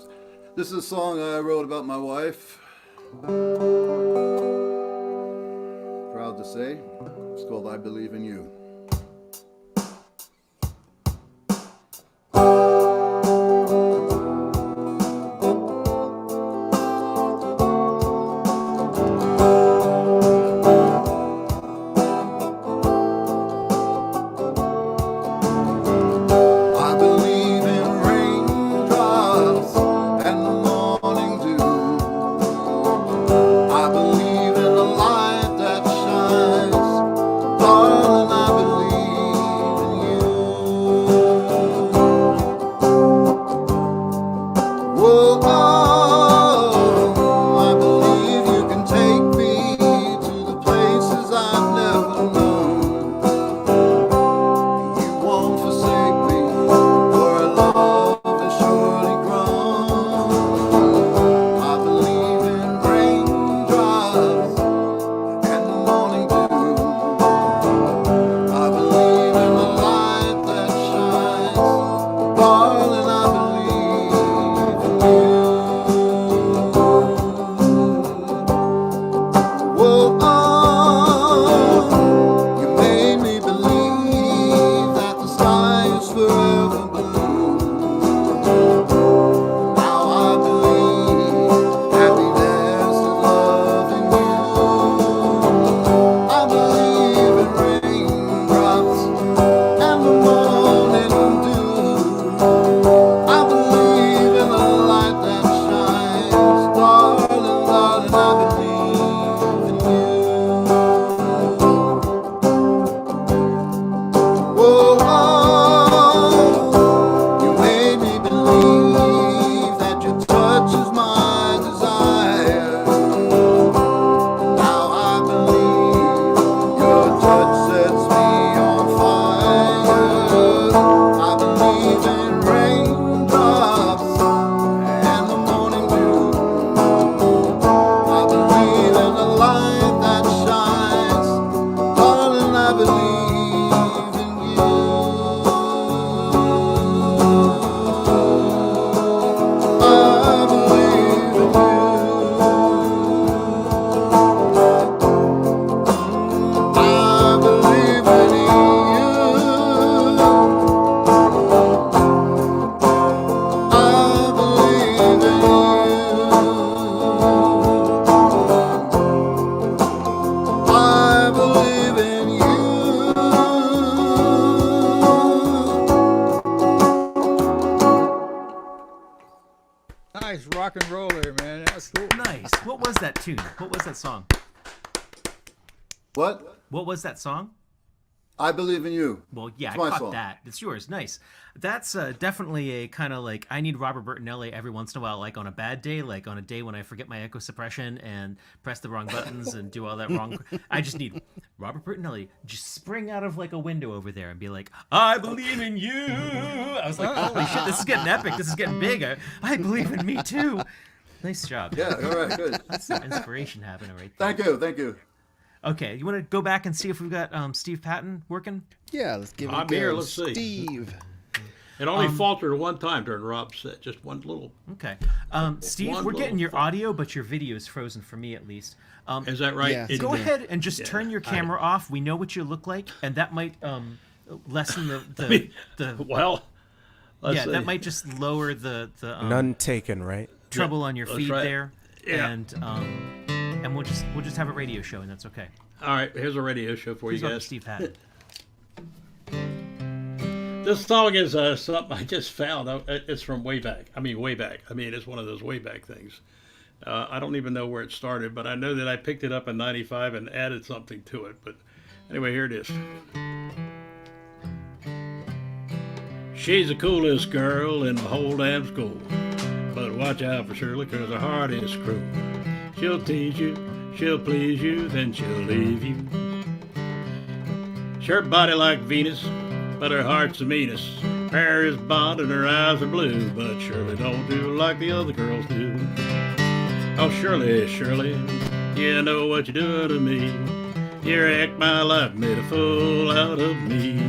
This is a song I wrote about my wife. proud to say. It's called I Believe in You. Nice rock and roll there, man. That's cool. Nice. What was that tune? What was that song? What? What was that song? I Believe in You. Well, yeah, It's I my caught song. that. It's yours. Nice. That's definitely a kind of like, I need Robert Bertinelli every once in a while, like on a bad day, like on a day when I forget my echo suppression and press the wrong buttons and do all that wrong. I just need Robert Bertinelli just spring out of like a window over there and be like, I believe in you. I was like, holy shit, this is getting epic. This is getting big. I believe in me too. Nice job. Yeah, all right, good. That's some inspiration happening right there. Thank you. Okay, you want to go back and see if we've got Steve Patton working? Yeah, let's give it a I'm go. here, let's see. Steve. It only faltered one time during Rob's set, just one little. Okay. Steve, One we're getting little your fault. audio, but your video is frozen for me at least. Is that right? Yeah. Go ahead and just Yeah, turn your camera off. We know what you look like, and that might lessen the Well, let's see. that might just lower the None taken, right? trouble on your that's feed right. there. Yeah. And we'll just have a radio show, and that's okay. All right, here's a radio show for Please you welcome guys. Steve Patton. This song is something I just found. It's from way back. I mean, it's one of those way back things. I don't even know where it started, but I know that I picked it up in '95 and added something to it. But anyway, here it is. She's the coolest girl in the whole damn school. But watch out for Shirley, 'cause her heart is cruel. She'll tease you, she'll please you, then she'll leave you. Her body like Venus, but her heart's the meanest. Her hair is blonde and her eyes are blue, but Shirley don't do like the other girls do. Oh, Shirley, Shirley, you know what you're doing to me. You wrecked my life, made a fool out of me.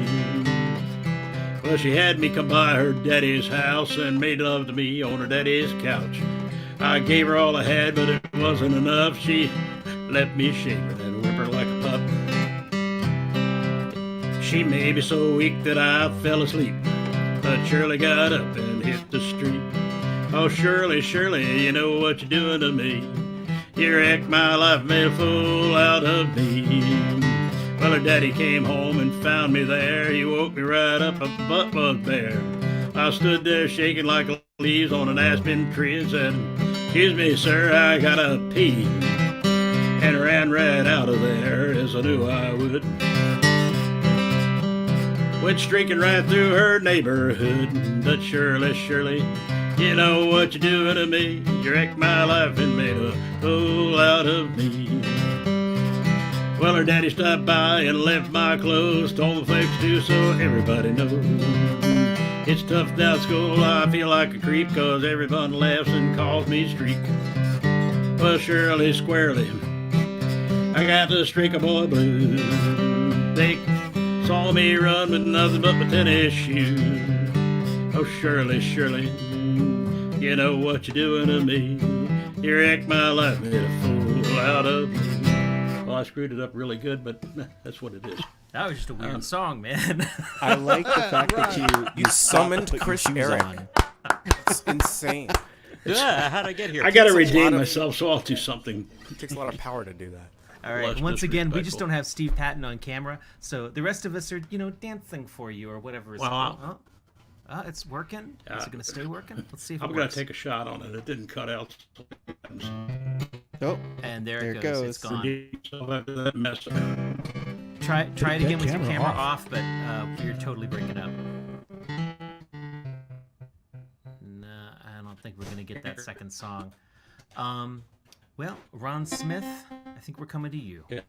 Well, she had me come by her daddy's house and made love to me on her daddy's couch. I gave her all I had, but it wasn't enough. She let me shave her and whip her like a pup. She made me so weak that I fell asleep, but Shirley got up and hit the street. Oh, Shirley, Shirley, you know what you're doing to me. You wrecked my life, made a fool out of me. Well, her daddy came home and found me there. He woke me right up, a butt was bare. I stood there shaking like leaves on an aspen tree and said, "Excuse me, sir, I gotta pee," and ran right out of there as I knew I would. Went streaking right through her neighborhood. But Shirley, Shirley, you know what you're doing to me. You wrecked my life and made a fool out of me. Well, her daddy stopped by and left my clothes, told the folks to so everybody knows. It's tough down at school, I feel like a creep, 'cause everyone laughs and calls me Streak. Well, Shirley, squarely, I got the streaker boy blues. They saw me run with nothing but my tennis shoes. Oh, Shirley, Shirley, you know what you're doing to me. You wrecked my life, made a fool out of me. Well, I screwed it up really good, but that's what it is. That was just a weird song, man. I like the fact that you summoned put Chris your shoes Eric. on. It's insane. Yeah, how'd I get here? I got to Takes a lot redeem of- myself, so I'll do something. It takes a lot of power to do that. All right. Less Once again, we just disrespectful. don't have Steve Patton on camera, so the rest of us are, dancing for you or whatever. Is Well, it's working. Is it going to stay working? Let's see if I'm it going works. to take a shot on it. It didn't cut out. Oh, And there it it goes. goes. It's gone. Redeem myself after that mess. Try it that again with your camera camera off. off, but you're totally breaking up. No, I don't think we're gonna get that second song. Well, Ron Smith, I think we're coming to you. Yeah.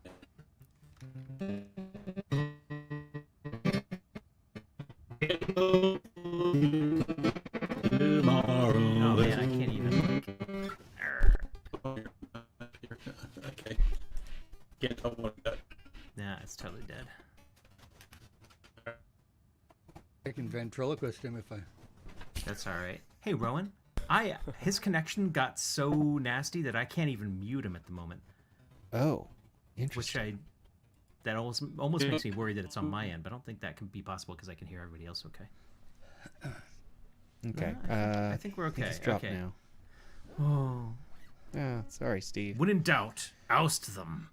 Tomorrow. Oh man, I can't even. Okay. Can't tell what that. Nah, it's totally dead. I can ventriloquist him if I. That's all right. Hey, Rowan, his connection got so nasty that I can't even mute him at the moment. Oh, Which interesting. that almost makes me worried that it's on my end, but I don't think that can be possible because I can hear everybody else okay. Okay. I think we're okay. It's dropped Okay. now. Oh. Oh, sorry, Steve. When in doubt, oust them.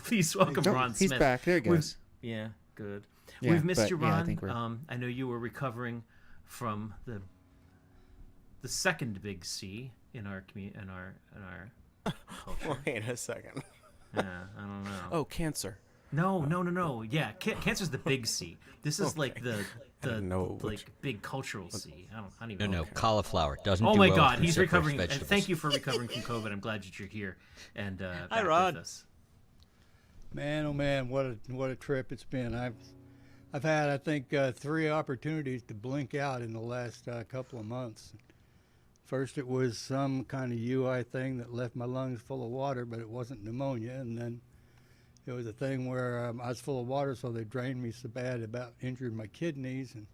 Please welcome Oh, Ron he's Smith. back. There he goes. Yeah, good. Yeah, We've missed but, you, yeah, I Ron. think we're- I know you were recovering from the second big C in our culture. Wait a second. Yeah, I don't know. Oh, cancer. No. Yeah, cancer's the big C. This is like the didn't know which- like big cultural C. I don't even No, know. cauliflower doesn't Oh do my well God, with he's cruciferous recovering. vegetables. Thank you for recovering from COVID. I'm glad that you're here and back Rod. with us. Man, oh man, what a trip it's been. I've had I think 3 opportunities to blink out in the last couple of months. First, it was some kind of UI thing that left my lungs full of water, but it wasn't pneumonia. And then it was a thing where I was full of water, so they drained me so bad about injured my kidneys. And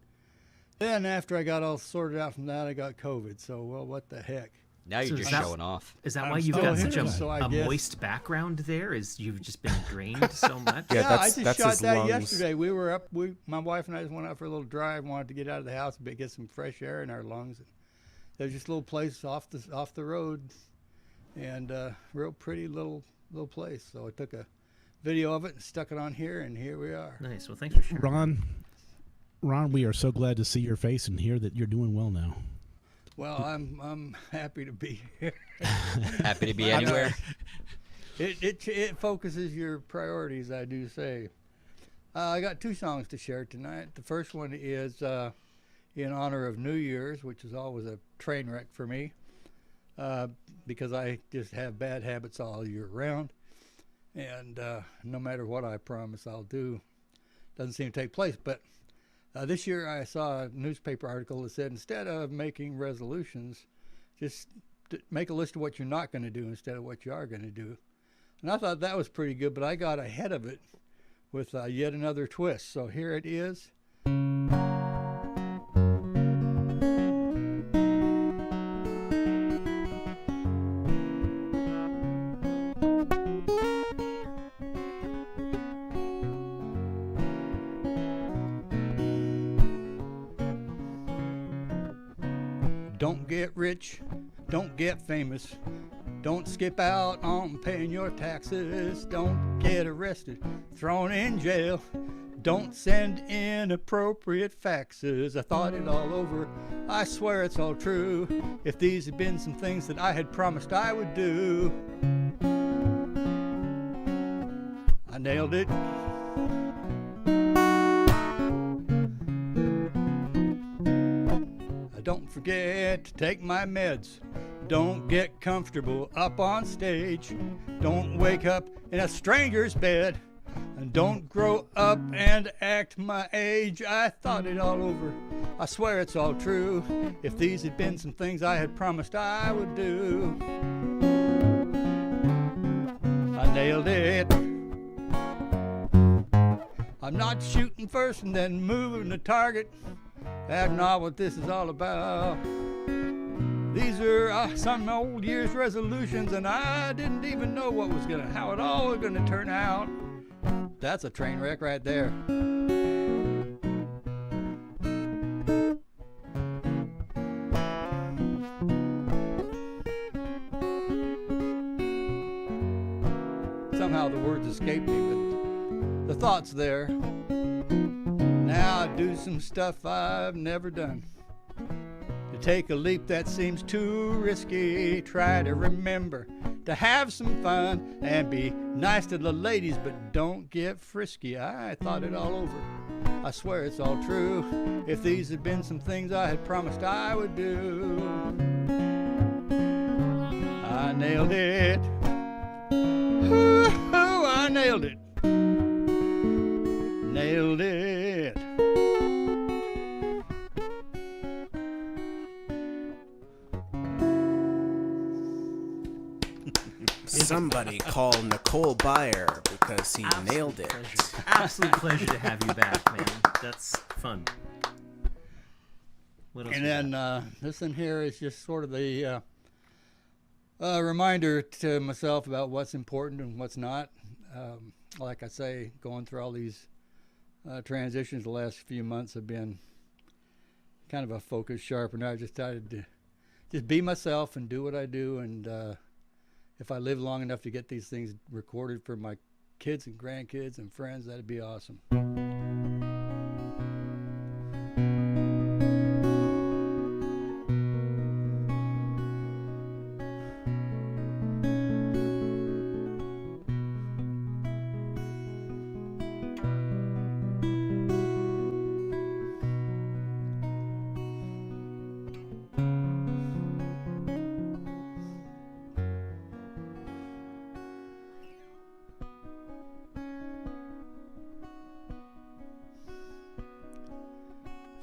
then after I got all sorted out from that, I got COVID. So, well, what the heck? Now you're So just is that- showing off. Is that I'm why you've still got such here, so I guess- moist background there? Is you've just been drained so much? Yeah, I that's just shot his that lungs. yesterday. We were up. My wife and I just went out for a little drive. Wanted to get out of the house and get some fresh air in our lungs. There's just a little place off the road, and real pretty little place. So I took a video of it and stuck it on here, and here we are. Nice. Well, thanks for sharing. Ron, we are so glad to see your face and hear that you're doing well now. Well, I'm happy to be here. Happy to be anywhere. It focuses your priorities, I do say. I got 2 songs to share tonight. The first one is in honor of New Year's, which is always a train wreck for me because I just have bad habits all year round. And no matter what I promise I'll do, doesn't seem to take place. But this year I saw a newspaper article that said instead of making resolutions, just make a list of what you're not going to do instead of what you are going to do. And I thought that was pretty good, but I got ahead of it with yet another twist. So here it is. Don't get rich, don't get famous. Don't skip out on paying your taxes. Don't get arrested, thrown in jail. Don't send inappropriate faxes. I thought it all over, I swear it's all true. If these had been some things that I had promised I would do. I nailed it. Don't forget to take my meds. Don't get comfortable up on stage. Don't wake up in a stranger's bed. And don't grow up and act my age. I thought it all over. I swear it's all true. If these had been some things I had promised I would do. I nailed it. I'm not shooting first and then moving the target. That's not what this is all about. These are some old year's resolutions, and I didn't even know how it all was gonna turn out. That's a train wreck right there. Somehow the words escaped me, but the thought's there. Now I do some stuff I've never done. To take a leap that seems too risky. Try to remember to have some fun and be nice to the ladies, but don't get frisky. I thought it all over. I swear it's all true. If these had been some things I had promised I would do. I nailed it. Ooh, I nailed it. Nailed it. Somebody call Nicole Byer because he nailed it. Pleasure. Absolute pleasure to have you back, man. That's fun. What else And then this in here is just sort of the reminder to myself about what's important and what's not. Like I say, going through all these transitions the last few months have been kind of a focus sharpener. I just decided to just be myself and do what I do, and if I live long enough to get these things recorded for my kids and grandkids and friends, that'd be awesome.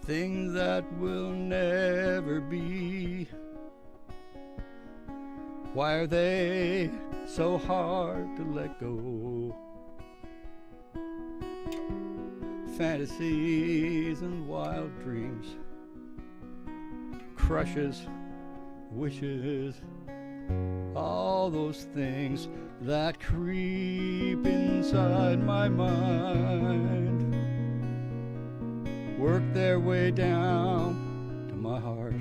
Things that will never be. Why are they so hard to let go? Fantasies and wild dreams, crushes, wishes, all those things that creep inside my mind work their way down to my heart,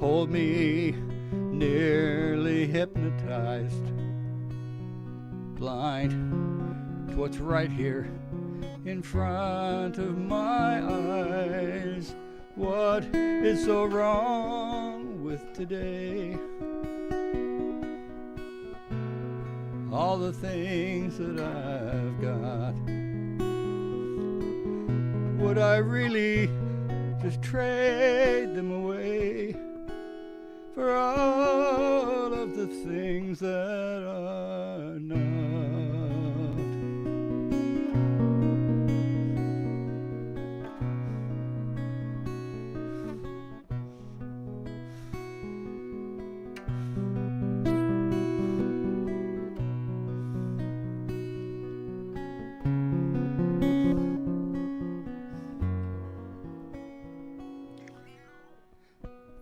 hold me nearly hypnotized, blind to what's right here in front of my eyes. What is so wrong with today? All the things that I've got, would I really just trade them away for all of the things that are not?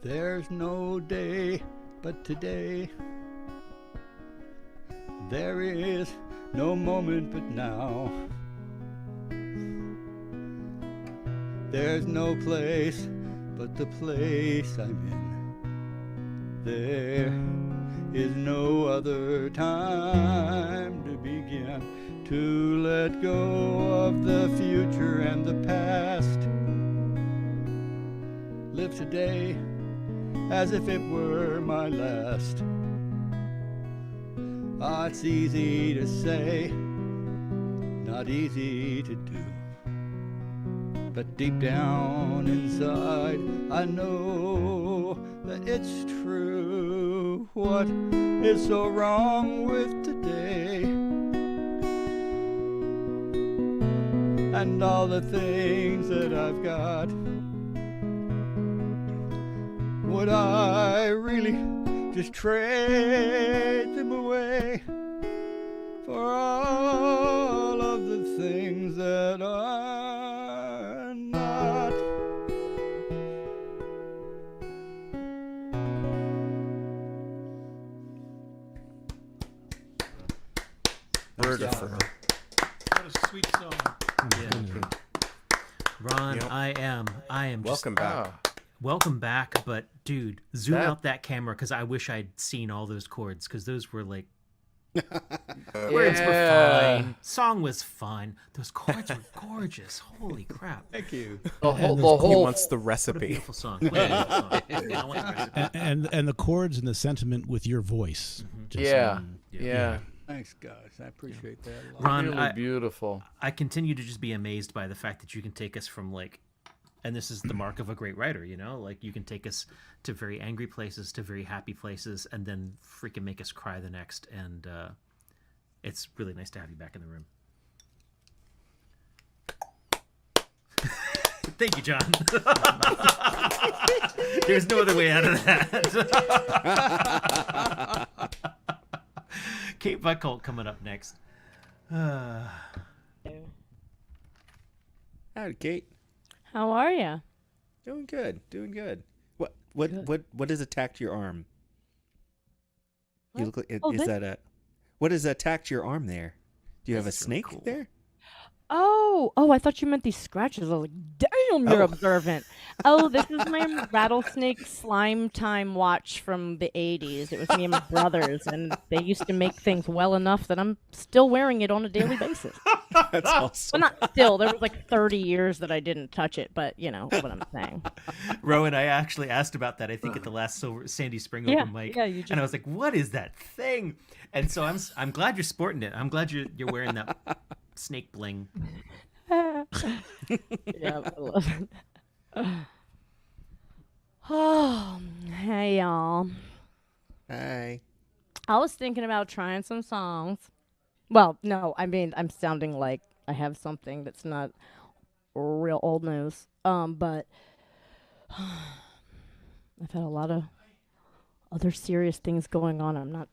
There's no day but today. There is no moment but now. There's no place but the place I'm in, there is no other time to begin to let go of the future and the past. Live today as if it were my last. Ah, it's easy to say, not easy to do. But deep down inside, I know that it's true. What is so wrong with today? And all the things that I've got, would I really just trade them away for all of the things that are not? Vertifer. What a sweet song. Ron, Yep. I am Welcome back. Welcome back, but dude, zoom That- out that camera because I wish I'd seen all those chords because those were like words were Yeah. fine, song was fine, those chords were gorgeous. Holy crap! Thank you. The whole, the the He whole wants the What a recipe. beautiful song. What a beautiful song. I want the recipe. And the chords and the sentiment with your voice. Just, yeah, yeah, Thanks, guys. I appreciate that a lot. Ron, really beautiful. I continue to just be amazed by the fact that you can take us from like, and this is the mark of a great writer, you know, like you can take us to very angry places, to very happy places, and then freaking make us cry the next. And it's really nice to have you back in the room. Thank you, John. There's no other way out of that. Kate Buckholt coming up next. Howdy, Kate. How are you? Doing good. Doing good. What is attacked your arm? You What? look like Oh, is this- that a what is attacked your arm there? Do you have a That's really snake cool. there? Oh, I thought you meant these scratches. I was like, damn, you're Oh. observant. Oh, this is my rattlesnake slime time watch from the 80s. It was me and my brothers, and they used to make things well enough that I'm still wearing it on a daily basis. That's awesome. Well, not still. There was like 30 years that I didn't touch it, but you know what I'm saying. Rowan, I actually asked about that. I think at the last Sandy Spring Yeah, open mic, yeah, you and I was like, "What is that thing?" And so I'm glad you're sporting it. I'm glad you're wearing that snake bling. Yeah, I love it. Oh, hey y'all. Hi. I was thinking about trying some songs. Well, no, I mean I'm sounding like I have something that's not real old news. But I've had a lot of other serious things going on.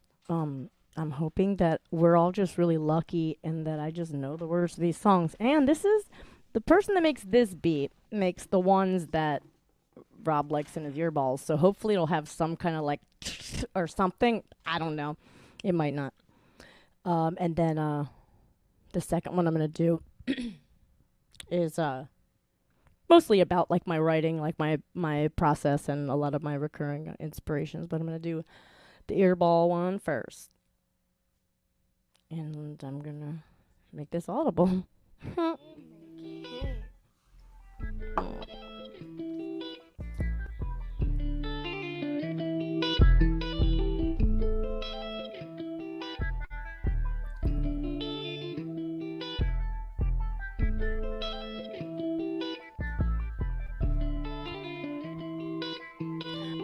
I'm hoping that we're all just really lucky and that I just know the words to these songs. And this is the person that makes this beat makes the ones that Rob likes in his earballs. So hopefully it'll have some kind of like or something. I don't know. It might not. And then the second one I'm going to do is mostly about like my writing, like my process and a lot of my recurring inspirations. But I'm going to do the earball one first. And I'm going to make this audible.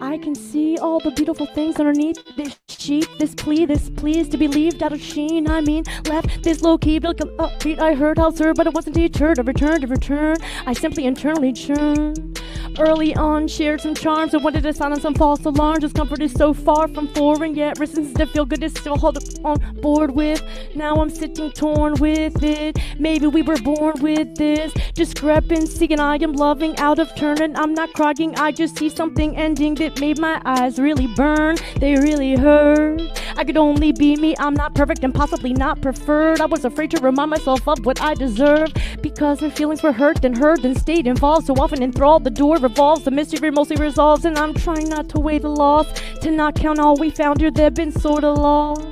I can see all the beautiful things underneath this sheet, this plea is to be leaved out of sheen. I mean, left this low key, but upbeat. I heard how sir, but it wasn't deterred. To return. I simply internally churned. Early on, shared some charms and wanted to silence some false alarms. Discomfort is so far from foreign, yet resistance to feel good is still hold on board with. Now I'm sitting torn with it. Maybe we were born with this discrepancy, and I am loving out of turn. And I'm not crying, I just see something ending that made my eyes really burn. They really hurt. I could only be me. I'm not perfect and possibly not preferred. I was afraid to remind myself of what I deserve, because my feelings were hurt, then heard, then stayed involved so often enthralled. The door revolves, the mystery mostly resolves, and I'm trying not to weigh the loss, to not count all we found here, they've been sorta lost.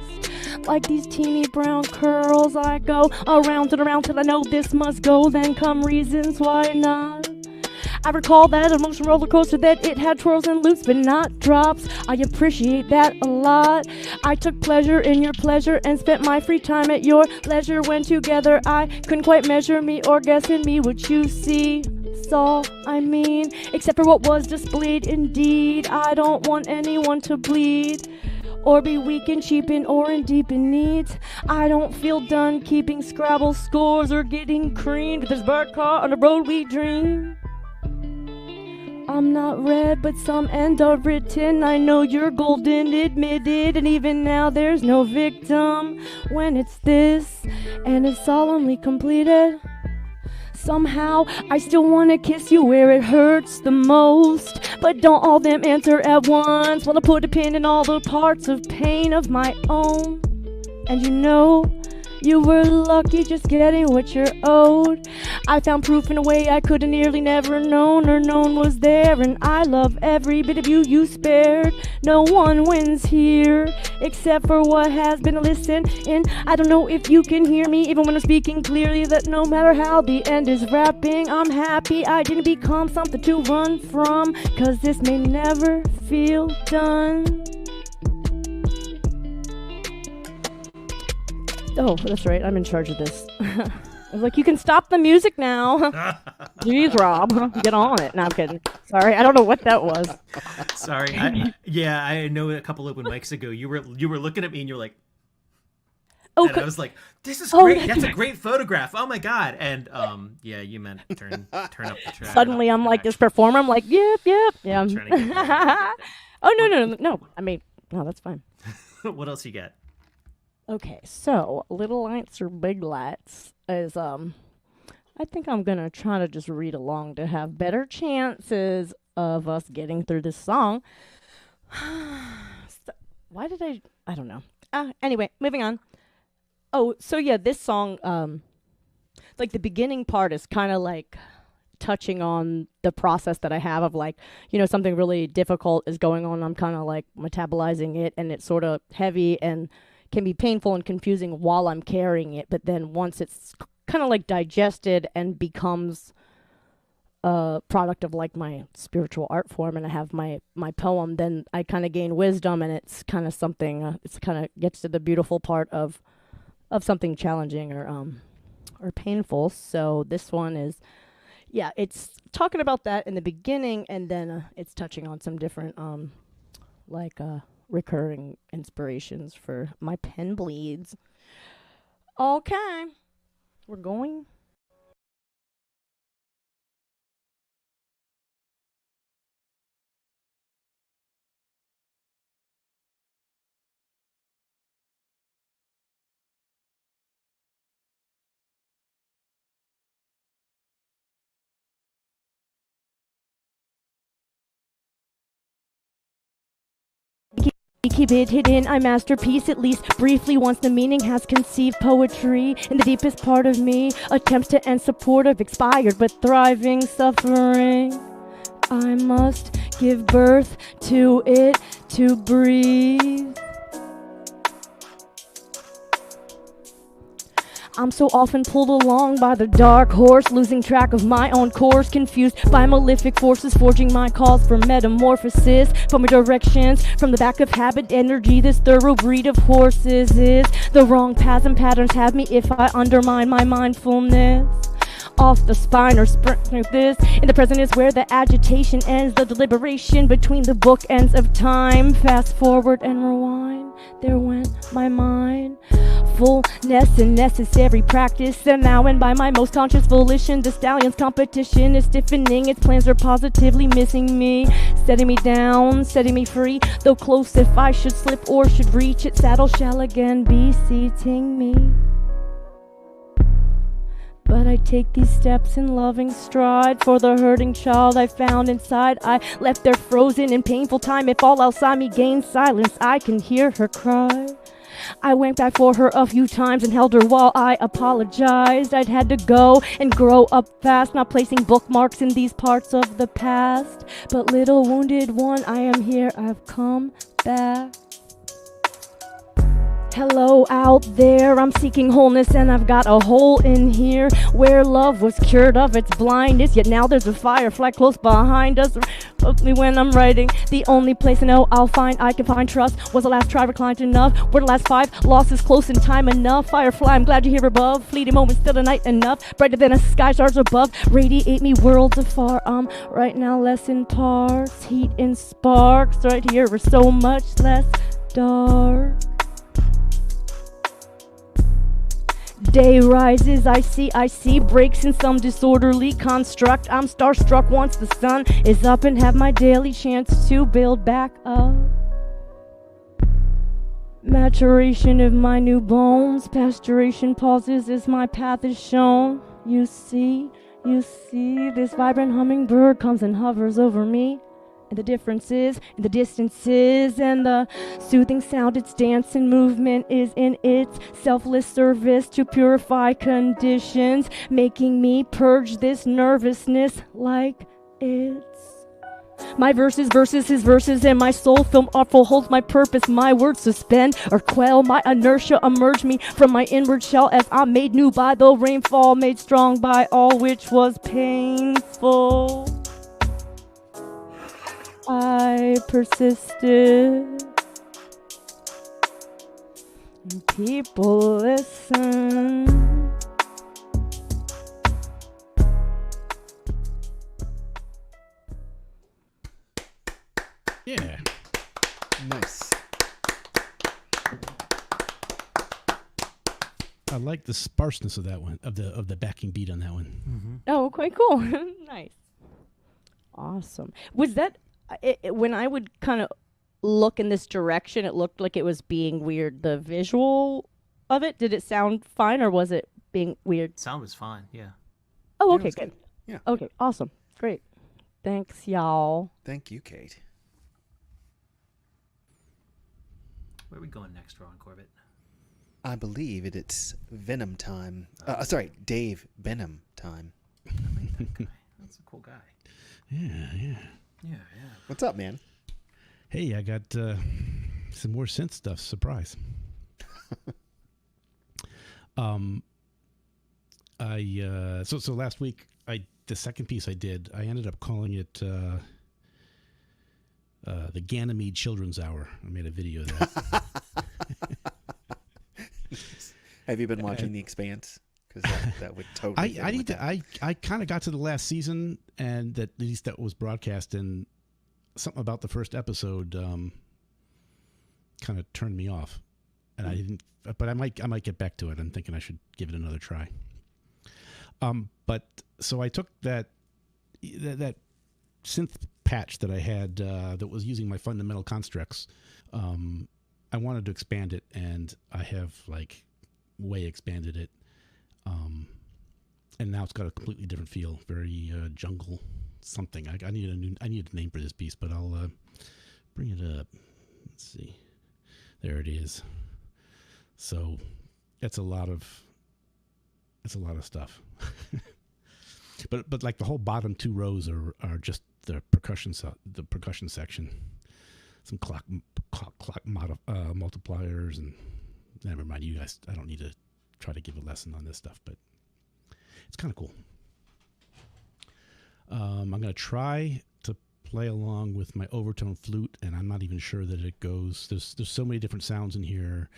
Like these teeny brown curls, I go around and around till I know this must go, then come reasons why not. I recall that emotional roller coaster that it had twirls and loops but not drops. I appreciate that a lot. I took pleasure in your pleasure and spent my free time at your leisure. When together I couldn't quite measure me or guess in me what you see. Saw, I mean, except for what was displayed. Indeed, I don't want anyone to bleed or be weak and cheap and or in deep in need. I don't feel done keeping Scrabble scores or getting creamed with this bird car on the road we dream. I'm not read, but some end are written. I know you're golden, admitted, and even now there's no victim when it's this, and it's solemnly completed. Somehow, I still want to kiss you where it hurts the most, but don't all them answer at once. Well, I put a pin in all the parts of pain of my own, and you know, you were lucky just getting what you're owed. I found proof in a way I could've nearly never known or known was there, and I love every bit of you spared. No one wins here except for what has been listened in. I don't know if you can hear me even when I'm speaking clearly, that no matter how the end is wrapping, I'm happy I didn't become something to run from, 'cause this may never feel done. Oh, that's right. I'm in charge of this. I was like, you can stop the music now. Jeez, Rob. Get on it. No, I'm kidding. Sorry. I don't know what that was. Sorry. I know a couple open mics ago, you were looking at me and you're like, oh, and I was like, this is great. That's a great photograph. Oh my God. And yeah, you meant turn up the track. Suddenly I'm like this performer. I'm like, yep. Yeah. Oh, no. I mean, no, that's fine. What else you got? Okay, so Little Lights or Big Lights is, I think I'm going to try to just read along to have better chances of us getting through this song. Why did I don't know. Anyway, moving on. Oh, so yeah, this song, like the beginning part is kind of like touching on the process that I have of like, you know, something really difficult is going on. I'm kind of like metabolizing it, and it's sort of heavy and can be painful and confusing while I'm carrying it, but then once it's kind of like digested and becomes a product of like my spiritual art form, and I have my poem, then I kind of gain wisdom, and it's kind of something, it's kind of gets to the beautiful part of something challenging or painful. So this one is, yeah, it's talking about that in the beginning, and then it's touching on some different recurring inspirations for my pen bleeds. Okay, we're going. Keep it hidden, I masterpiece, at least briefly, once the meaning has conceived poetry in the deepest part of me, attempts to end supportive, expired but thriving suffering. I must give birth to it to breathe. I'm so often pulled along by the dark horse, losing track of my own course, confused by malefic forces, forging my cause for metamorphosis, from my directions, from the back of habit energy. This thorough breed of horses is the wrong paths and patterns have me if I undermine my mindfulness. Off the spine or sprint like this. In the present is where the agitation ends, the deliberation between the bookends of time. Fast forward and rewind, there went my mind. Fullness and necessary practice, and now and by my most conscious volition, the stallion's competition is stiffening. Its plans are positively missing me, setting me down, setting me free. Though close, if I should slip or should reach, its saddle shall again be seating me. But I take these steps in loving stride for the hurting child I found inside. I left there frozen in painful time. If all outside me gains silence, I can hear her cry. I went back for her a few times and held her while I apologized. I'd had to go and grow up fast, not placing bookmarks in these parts of the past. But little wounded one, I am here, I've come back. Hello out there, I'm seeking wholeness and I've got a hole in here where love was cured of its blindness, yet now there's a firefly close behind us. Me when I'm writing, the only place I know I can find trust was the last try reclined enough. Were the last 5 losses close in time enough? Firefly, I'm glad you're here above. Fleeting moments, still the night enough. Brighter than a sky stars above. Radiate me worlds afar. Right now less in parts. Heat and sparks. Right here we're so much less dark. Day rises, I see breaks in some disorderly construct. I'm starstruck once the sun is up and have my daily chance to build back up. Maturation of my new bones, pasturation pauses as my path is shown. You see, this vibrant hummingbird comes and hovers over me. And the differences, and the distances, and the soothing sound, its dance and movement is in its selfless service to purify conditions, making me purge this nervousness like it's my verses, his verses, and my soul film awful holds my purpose. My words suspend or quell my inertia, emerge me from my inward shell as I'm made new by the rainfall, made strong by all which was painful. I persisted. People listen. Yeah. Nice. I like the sparseness of that one, of the backing beat on that one. Mm-hmm. Oh, quite cool. Nice. Awesome. Was that when I would kind of look in this direction, it looked like it was being weird. The visual of it, did it sound fine or was it being weird? Sound was fine, yeah. Oh, Yeah, okay, it's good. Yeah. Okay, awesome. Great. Thanks, y'all. Thank you, Kate. Where are we going next, Ron Corbett? I believe it's Venom time. Sorry, Dave Benham time. That's a cool guy. Yeah. What's up, man? Hey, I got some more synth stuff. Surprise. So last week, the second piece I did, I ended up calling it the Ganymede Children's Hour. I made a video of that. Have you been watching The Expanse? Because that would totally. I kind of got to the last season, and at least that was broadcast, and something about the first episode kind of turned me off, and I didn't. But I might get back to it. I'm thinking I should give it another try. But so I took that synth patch that I had that was using my fundamental constructs. I wanted to expand it, and I have way expanded it. And now it's got a completely different feel, very jungle something. I need a name for this piece, but I'll bring it up. Let's see. There it is. So it's a lot of stuff. but like the whole bottom 2 rows are just the percussion section. Some clock multipliers, and never mind, you guys. I don't need to try to give a lesson on this stuff, but it's kind of cool. I'm going to try to play along with my overtone flute, and I'm not even sure that it goes. There's so many different sounds in here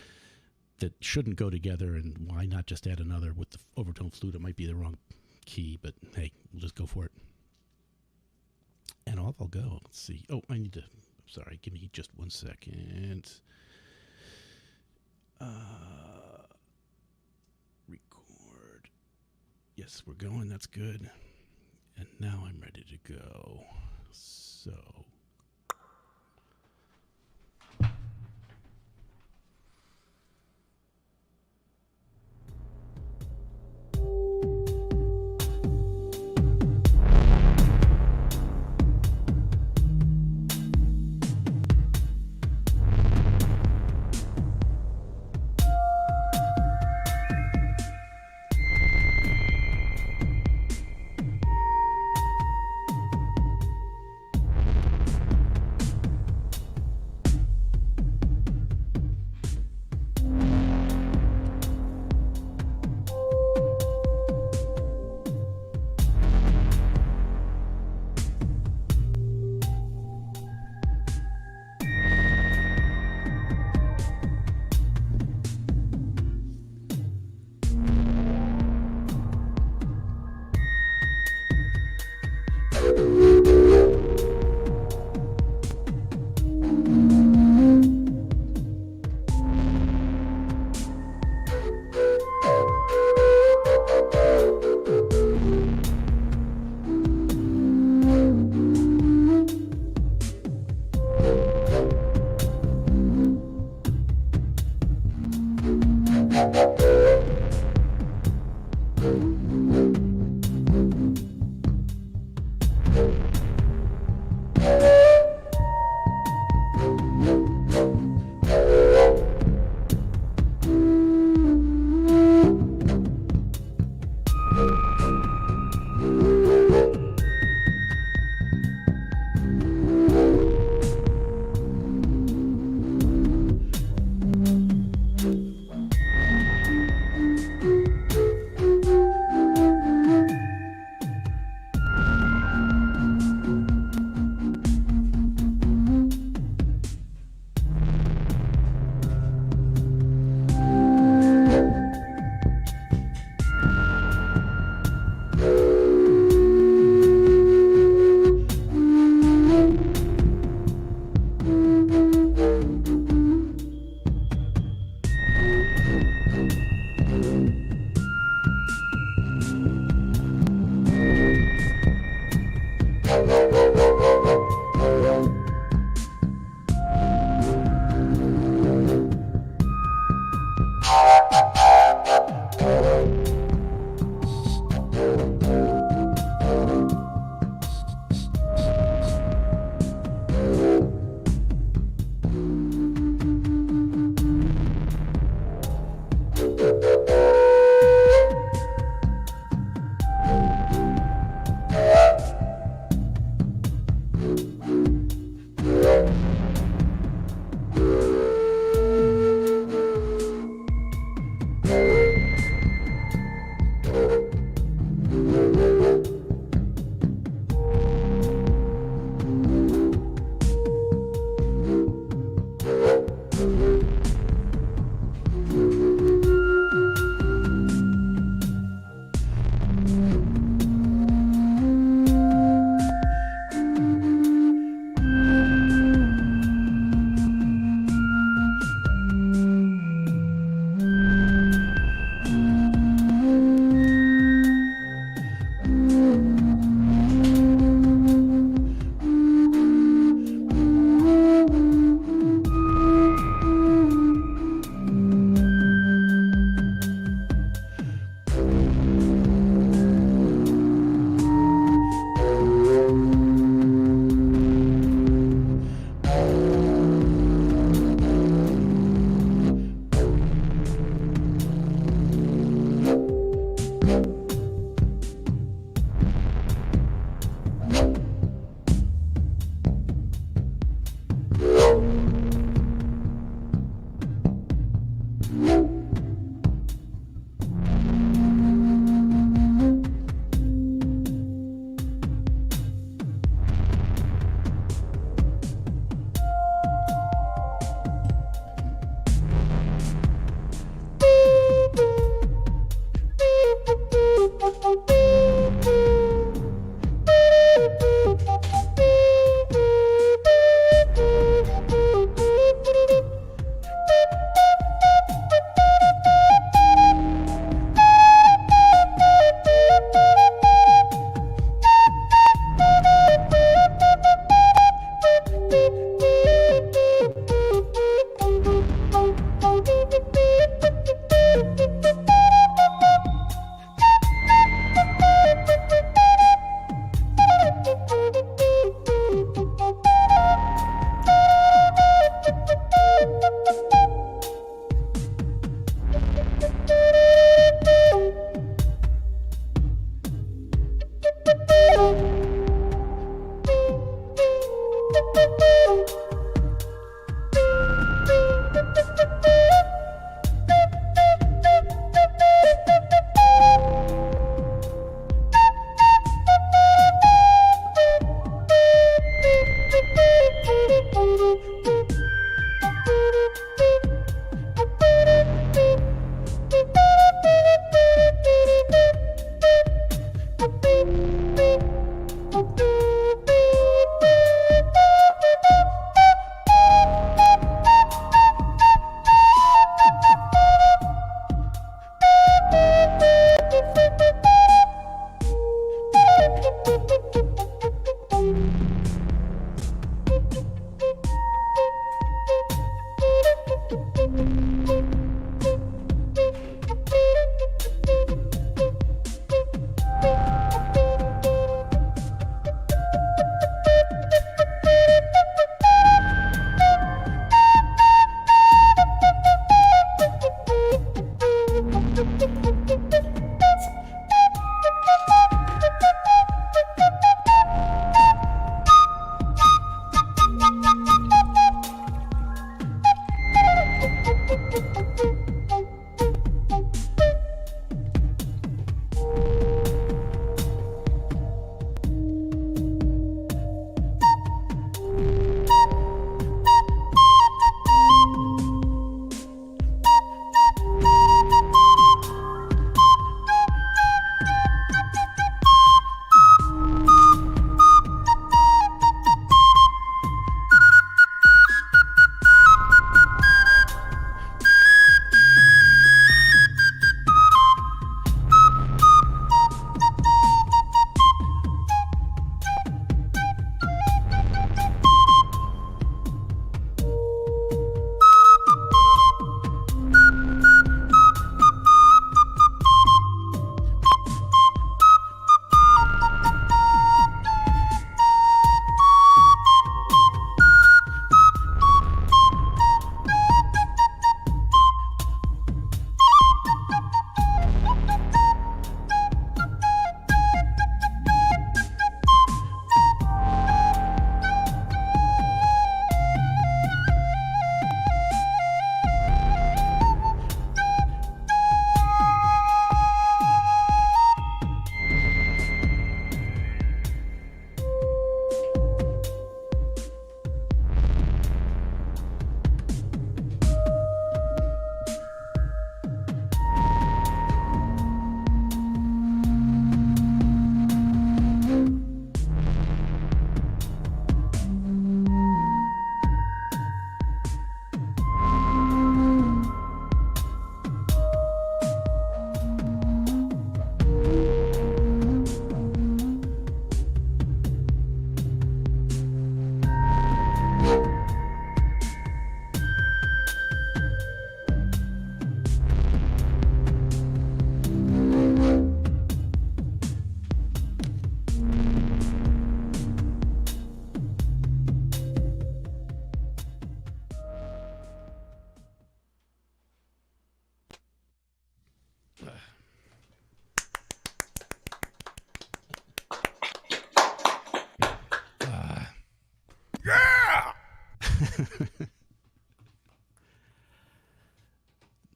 that shouldn't go together, and why not just add another with the overtone flute? It might be the wrong key, but hey, we'll just go for it. And off I'll go. Let's see. Oh, I need to. Sorry, give me just 1 second. Record. Yes, we're going. That's good. And now I'm ready to go. So.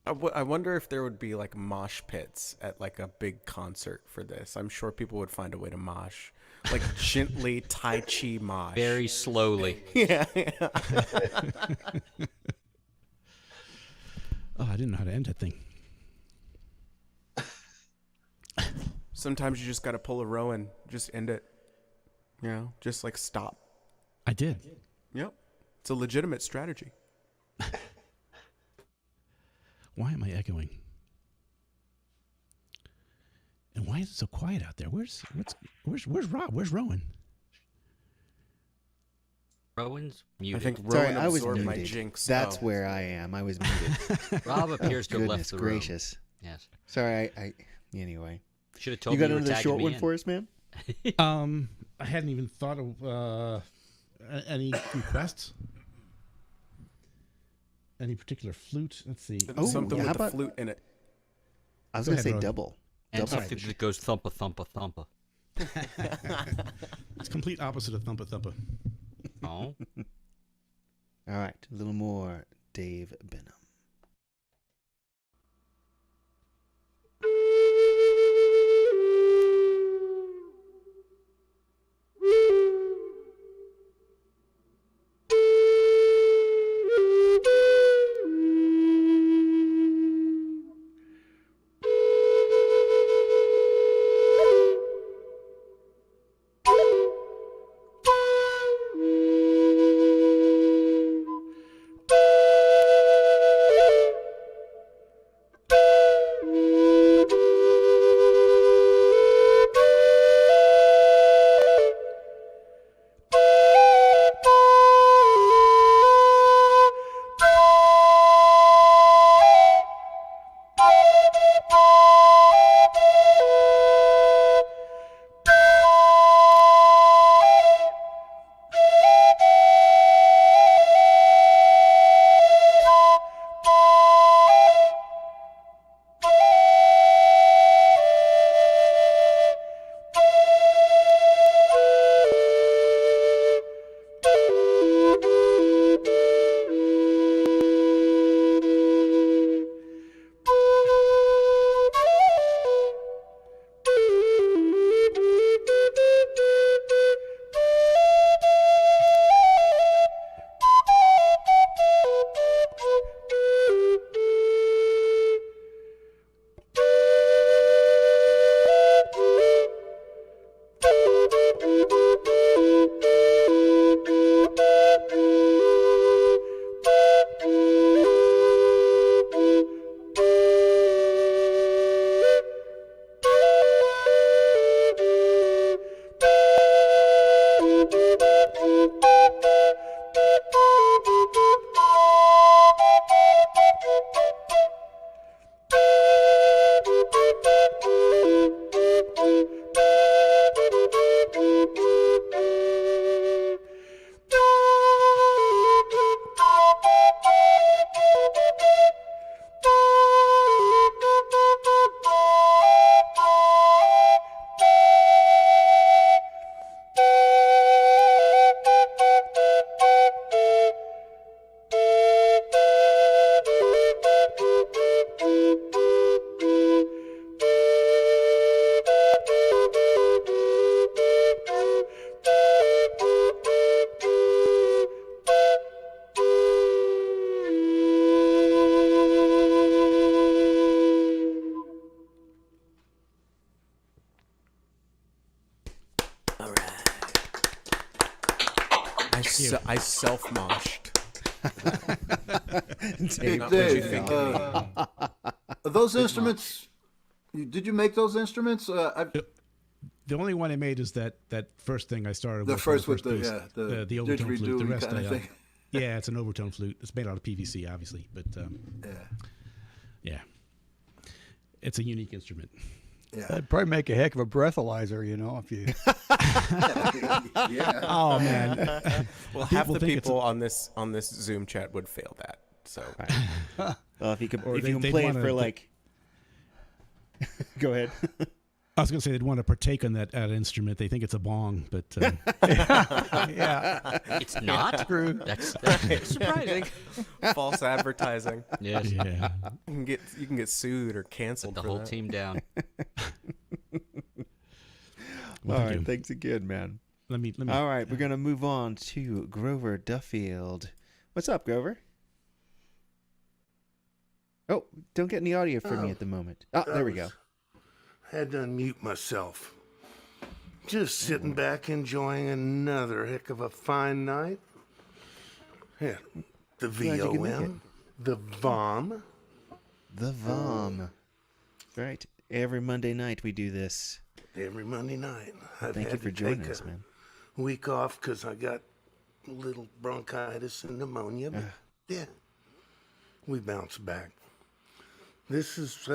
I wonder if there would be like mosh pits at like a big concert for this. I'm sure people would find a way to mosh, like gently Tai Chi mosh. Very slowly. Yeah. Oh, I didn't know how to end that thing. Sometimes you just got to pull a Rowan, just end it. You know, just like stop. I did. Yep. It's a legitimate strategy. Why am I echoing? And why is it so quiet out there? Where's Rob? Where's Rowan? Rowan's muted. I think Sorry, Rowan I was absorbed my muted. jinx. That's Oh. where I am. I was muted. Rob appears to have Goodness left the room. gracious. Yes. Sorry, I anyway. Should have told You me got you were another tagging short me one in. for us, man? I hadn't even thought of any requests. Any particular flute? Let's see. Oh, Something yeah, with how the about- flute in it. I was Go going to ahead, say Rowan. double. And Double. something that goes thumpa, thumpa, thumpa. It's complete opposite of thumpa thumpa. Oh. All right, a little more Dave Benham. I self-moshed. Hey, Not what you Dave, think. those instruments, did you make those instruments? The only one I made is that first thing I started with. The first with piece, the overtone flute. The rest, kind of thing. yeah, it's an overtone flute. It's made out of PVC, obviously, but yeah, it's a unique instrument. Yeah, that'd probably make a heck of a breathalyzer, you know, if you. Yeah. Oh man. Well, half the people on this Zoom chat would fail that. So, Well, if you can Or play it they'd for wanna- like. Go ahead. I was going to say they'd want to partake on that instrument. They think it's a bong, but Yeah. It's not. True. That's surprising. False advertising. Yes. yeah. You can get sued or canceled. The for whole that. team down. Well, All thank right, you. thanks again, man. Let me. All right, we're gonna move on to Grover Duffield. What's up, Grover? Oh, don't get any audio from me at the moment. Oh, there we go. Had to unmute myself. Just sitting back enjoying another heck of a fine night. Yeah, the Glad you could make VOM, the VOM. The VOM. Right. Every Monday night we do this. Every Monday night. I've Thank you had for to joining take us, a man. week off because I got a little bronchitis and pneumonia. But yeah, we bounce back. This is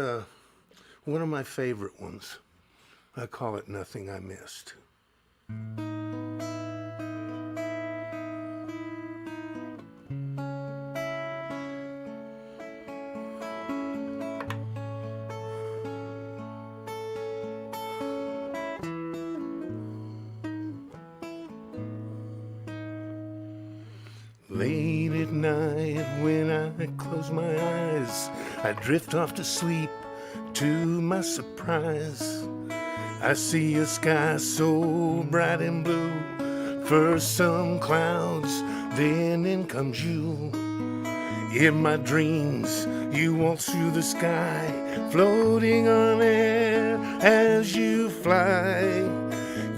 one of my favorite ones. I call it Nothing I Missed. Late at night when I close my eyes, I drift off to sleep. To my surprise, I see a sky so bright and blue. First some clouds, then in comes you. In my dreams, you walk through the sky, floating on air as you fly.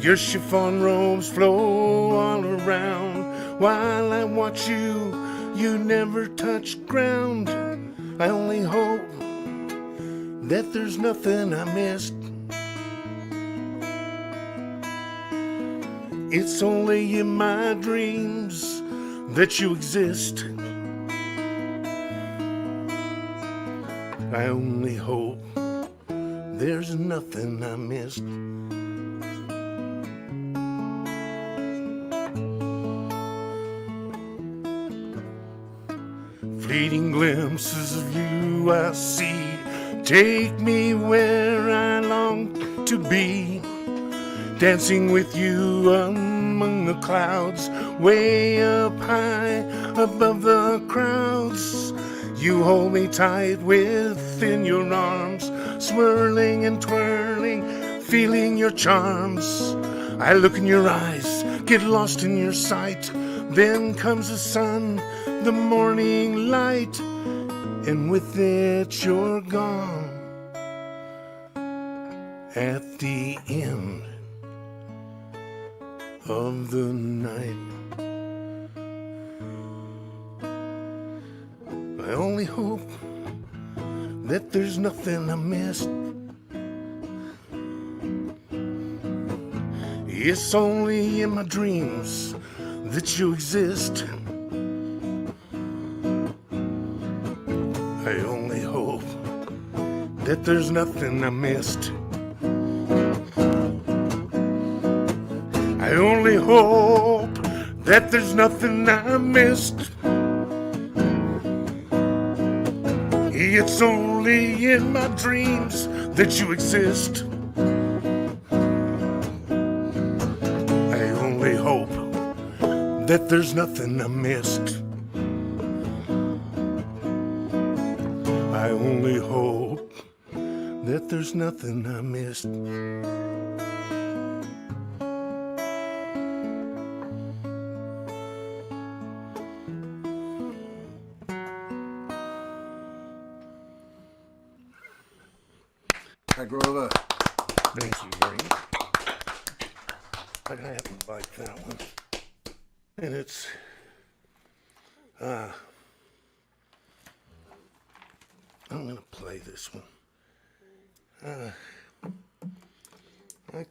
Your chiffon robes flow all around. While I watch you, you never touch ground. I only hope that there's nothing I missed. It's only in my dreams that you exist. I only hope there's nothing I missed. Fleeting glimpses of you I see. Take me where I long to be. Dancing with you among the clouds, way up high above the crowds. You hold me tight within your arms, swirling and twirling, feeling your charms. I look in your eyes, get lost in your sight. Then comes the sun, the morning light, and with it you're gone. At the end of the night, I only hope that there's nothing I missed. It's only in my dreams that you exist. I only hope that there's nothing I missed. I only hope that there's nothing I missed. It's only in my dreams that you exist. I only hope that there's nothing I missed. I only hope that there's nothing I missed. Hi, Grover. Thank you very much. I haven't liked that one. And it's, I'm going to play this one. I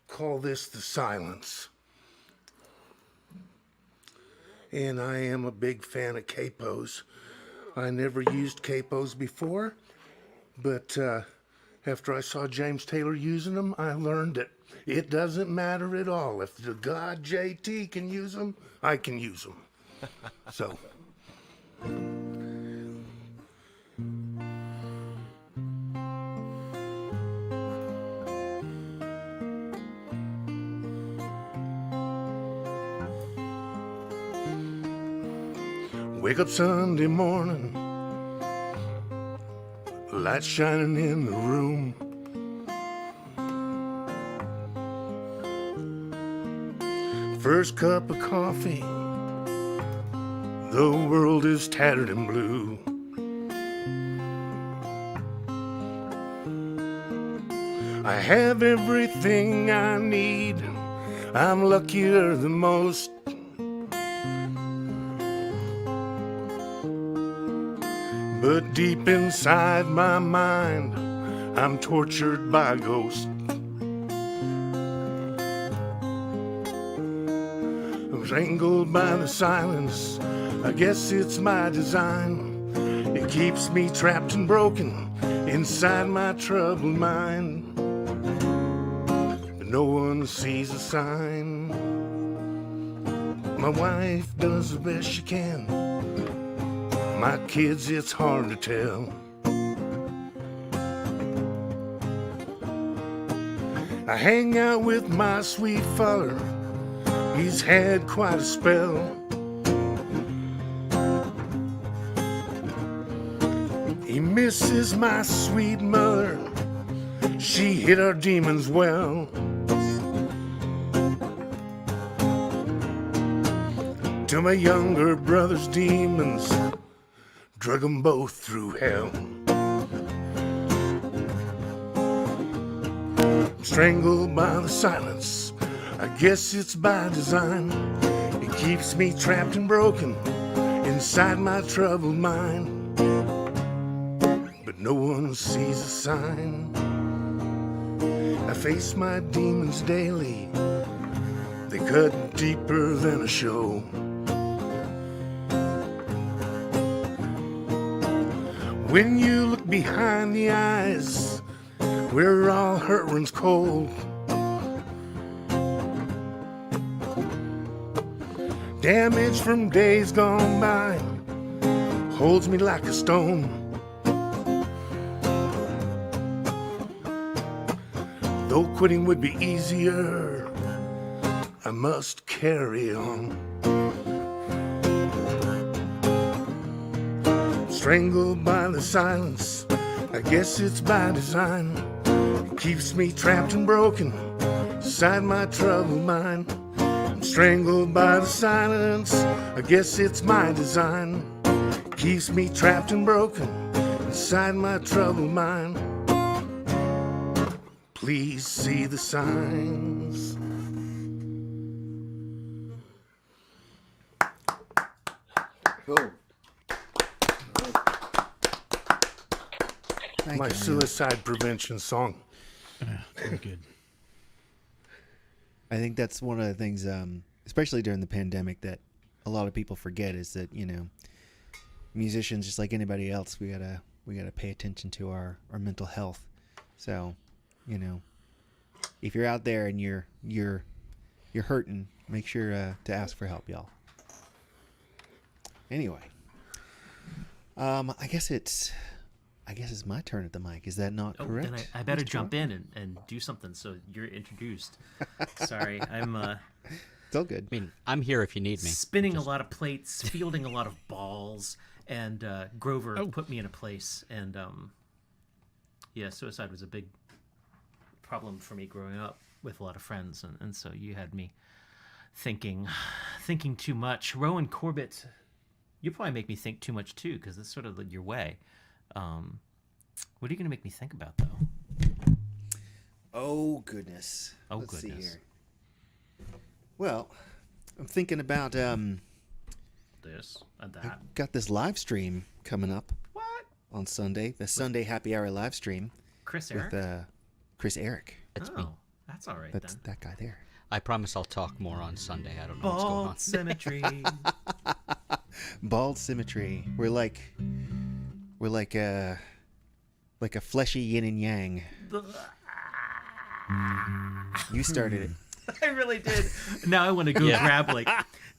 call this The Silence. And I am a big fan of capos. I never used capos before, but after I saw James Taylor using them, I learned that it doesn't matter at all. If the god JT can use them, I can use them. So. Wake up Sunday morning, light shining in the room. First cup of coffee, the world is tattered and blue. I have everything I need, I'm luckier than most. But deep inside my mind, I'm tortured by a ghost. Strangled by the silence, I guess it's my design. It keeps me trapped and broken inside my troubled mind. But no one sees a sign. My wife does the best she can. My kids, it's hard to tell. I hang out with my sweet father. He's had quite a spell. He misses my sweet mother. She hid our demons well. To my younger brother's demons, drug them both through hell. Strangled by the silence, I guess it's by design. It keeps me trapped and broken inside my troubled mind. But no one sees a sign. I face my demons daily. They cut deeper than a show. When you look behind the eyes, where all hurt runs cold. Damage from days gone by holds me like a stone. Though quitting would be easier, I must carry on. Strangled by the silence, I guess it's by design. It keeps me trapped and broken inside my troubled mind. I'm strangled by the silence, I guess it's my design. It keeps me trapped and broken inside my troubled mind. Please see the signs. Cool. My suicide prevention song. Very good. I think that's one of the things, especially during the pandemic, that a lot of people forget is that, you know, musicians, just like anybody else, we gotta pay attention to our mental health. So, you know, if you're out there and you're hurting, make sure to ask for help, y'all. Anyway, I guess it's my turn at the mic. Is that not correct? Then I better jump in and do something so you're introduced. Sorry, I'm it's all good. I mean, I'm here if you need me. Spinning a lot of plates, fielding a lot of balls, and Grover put me in a place. And yeah, suicide was a big problem for me growing up with a lot of friends, and so you had me thinking too much. Rowan Corbett, you probably make me think too much too, because it's sort of your way. What are you going to make me think about, though? Oh, goodness. Let's see here. Well, I'm thinking about this and that. I got this live stream coming up. What? On Sunday, the Sunday Happy Hour live stream. Chris Eric? With Chris Eric. That's me. That's all right. That's then. that guy there. I promise I'll talk more on Sunday. I don't know what's going on. Bald symmetry. Bald symmetry. We're like a fleshy yin and yang. You started it. I really did. Now I want to go grab like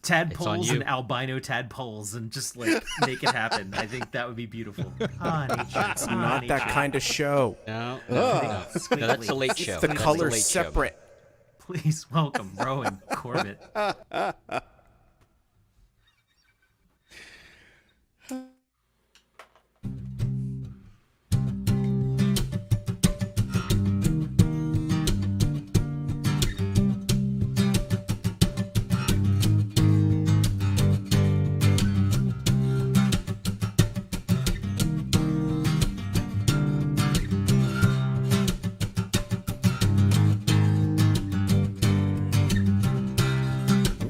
tadpoles and albino tadpoles and just like make it happen. I think that would be beautiful. Nature. It's not that kind of show. No, that's a late show. The That's color's a late show. separate. Please welcome Rowan Corbett.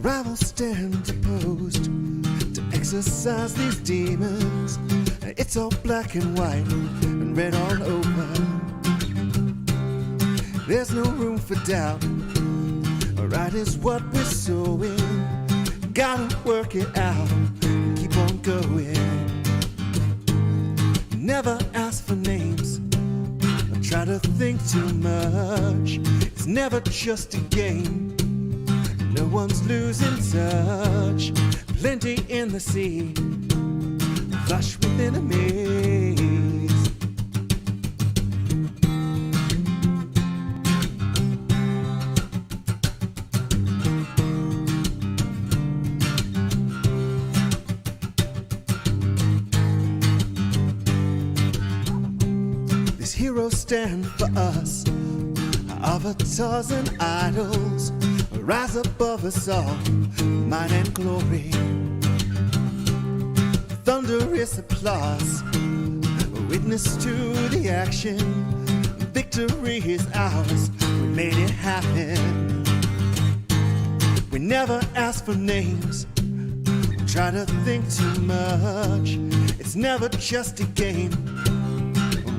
Rivals stand opposed to exercise these demons. It's all black and white and red all over. There's no room for doubt. Right is what we're sowing. Gotta work it out and keep on going. Never ask for names or try to think too much. It's never just a game. No one's losing touch. Plenty in the sea, flush with enemies. These heroes stand for us, avatars and idols. Rise above us all, might and glory. Thunderous applause, witness to the action. Victory is ours, we made it happen. We never ask for names, try to think too much. It's never just a game,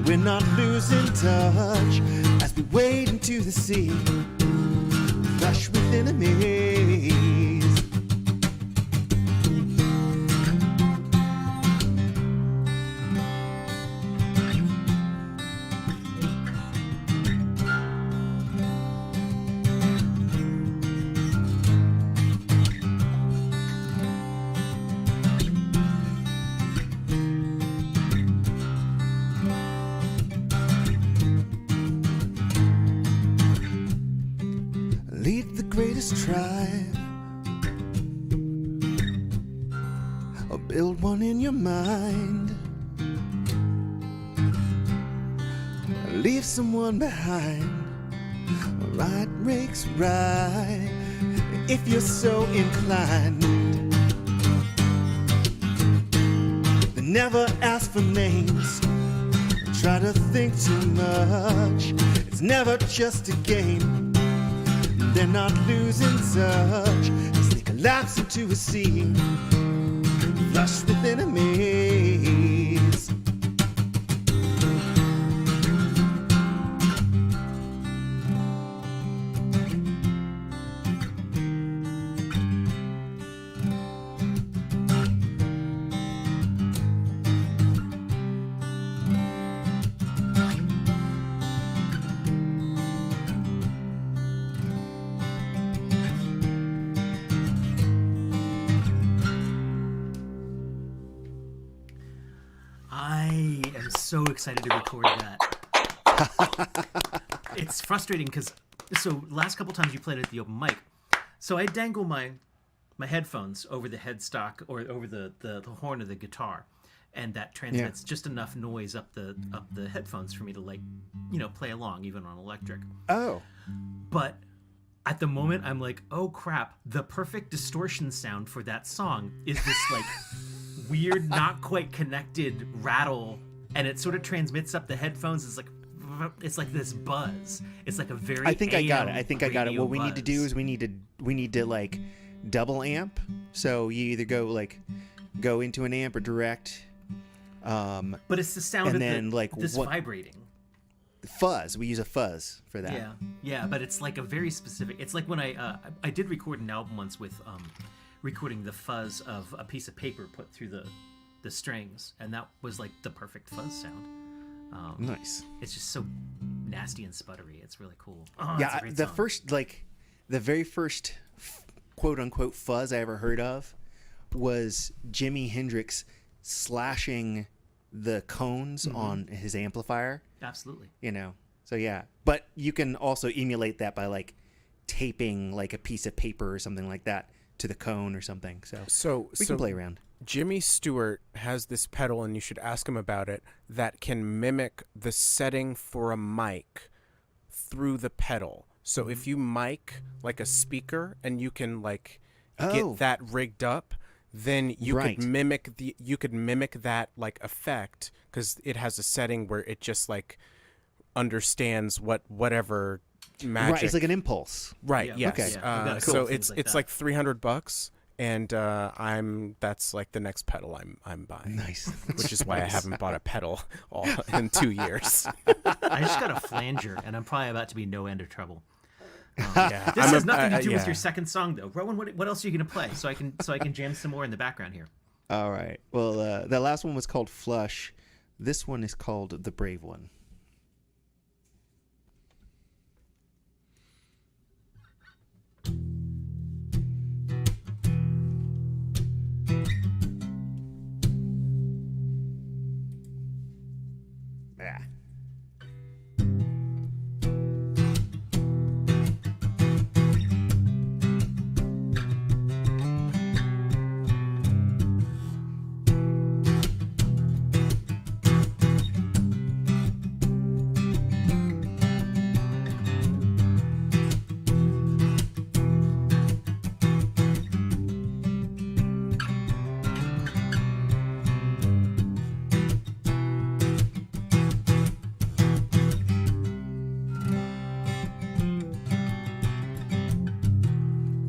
we're not losing touch. As we wade into the sea, flush with enemies. Lead the greatest tribe, or build one in your mind. Leave someone behind, right makes right, if you're so inclined. Then never ask for names, try to think too much. It's never just a game, they're not losing touch as they collapse into a sea, flush with enemies. I am so excited to record that. It's frustrating because last couple times you played at the open mic, so I dangle my headphones over the headstock or over the horn of the guitar, and that transmits just enough noise up the headphones for me to play along even on electric. Oh, but at the moment I'm like, oh crap, the perfect distortion sound for that song is this weird, not quite connected rattle, and it sort of transmits up the headphones. It's like this buzz. It's like a very. I think I got it. radio What we need to do buzz. is we need to double amp. So you either go into an amp or direct. But it's the sound and of then this vibrating fuzz. We use a fuzz for that. Yeah, but it's like a very specific. It's like when I did record an album once with recording the fuzz of a piece of paper put through the strings, and that was like the perfect fuzz sound. Nice. It's just so nasty and sputtery. It's really cool. Yeah, the very first quote unquote fuzz I ever heard of was Jimi Hendrix slashing the cones on his amplifier. Absolutely. So yeah, but you can also emulate that by taping a piece of paper or something like that to the cone or something. So we can play around. Jimmy Stewart has this pedal, and you should ask him about it, that can mimic the setting for a mic through the pedal. So if you mic a speaker and you can get that rigged up, then you could mimic that effect, because it has a setting where it just understands whatever magic. Right, it's like an impulse. Right. Yeah. Yes. Okay. Yeah, cool. So Things it's like like $300, and that's like the next pedal I'm buying. Nice. Which is why I haven't bought a pedal in 2 years. I just got a flanger, and I'm probably about to be no end of trouble. Yeah, This has nothing to do with yeah. your second song, though. Rowan, what else are you gonna play so I can jam some more in the background here? All right. Well, that last one was called Flush. This one is called The Brave One. Ah.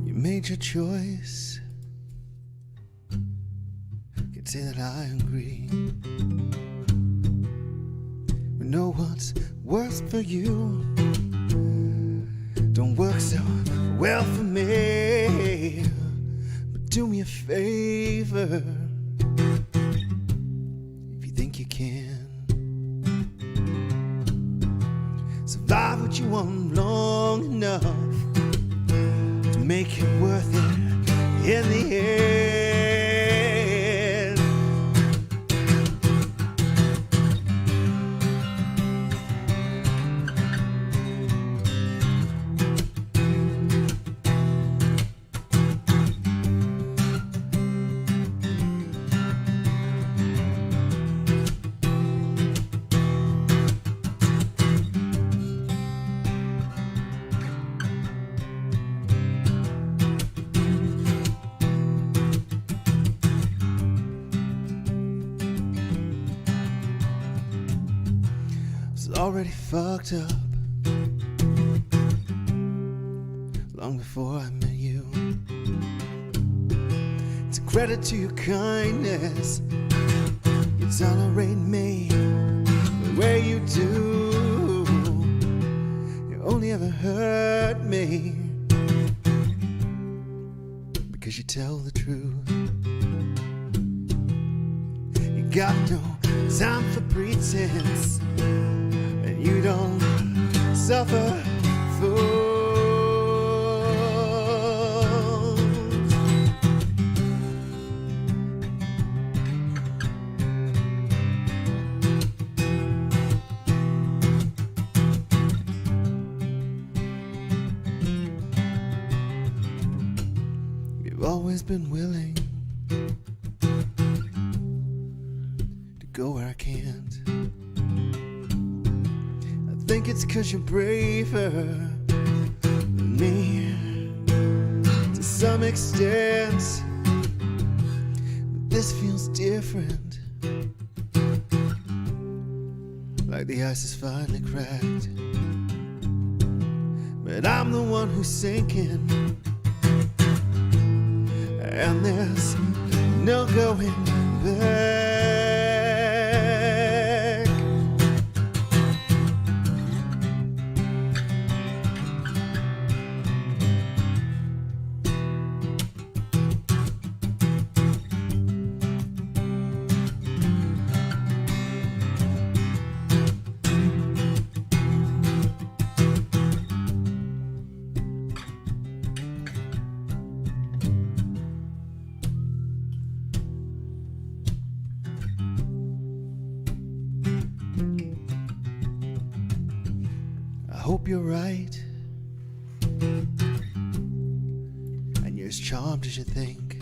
You made your choice. Can say that I agree. We know what's worse for you. Don't work so well for me. But do me a favor. If you think you can. Survive what you want long enough to make it worth it in the end. Was already fucked up long before I met you. It's a credit to your kindness. You tolerate me the way you do. You only ever hurt me because you tell the truth. You got no time for pretense, and you don't suffer fools. You've always been willing to go where I can't. I think it's 'cause you're braver than me to some extent. But this feels different, like the ice is finally cracked. But I'm the one who's sinking, and there's no going back. I hope you're right, and you're as charmed as you think.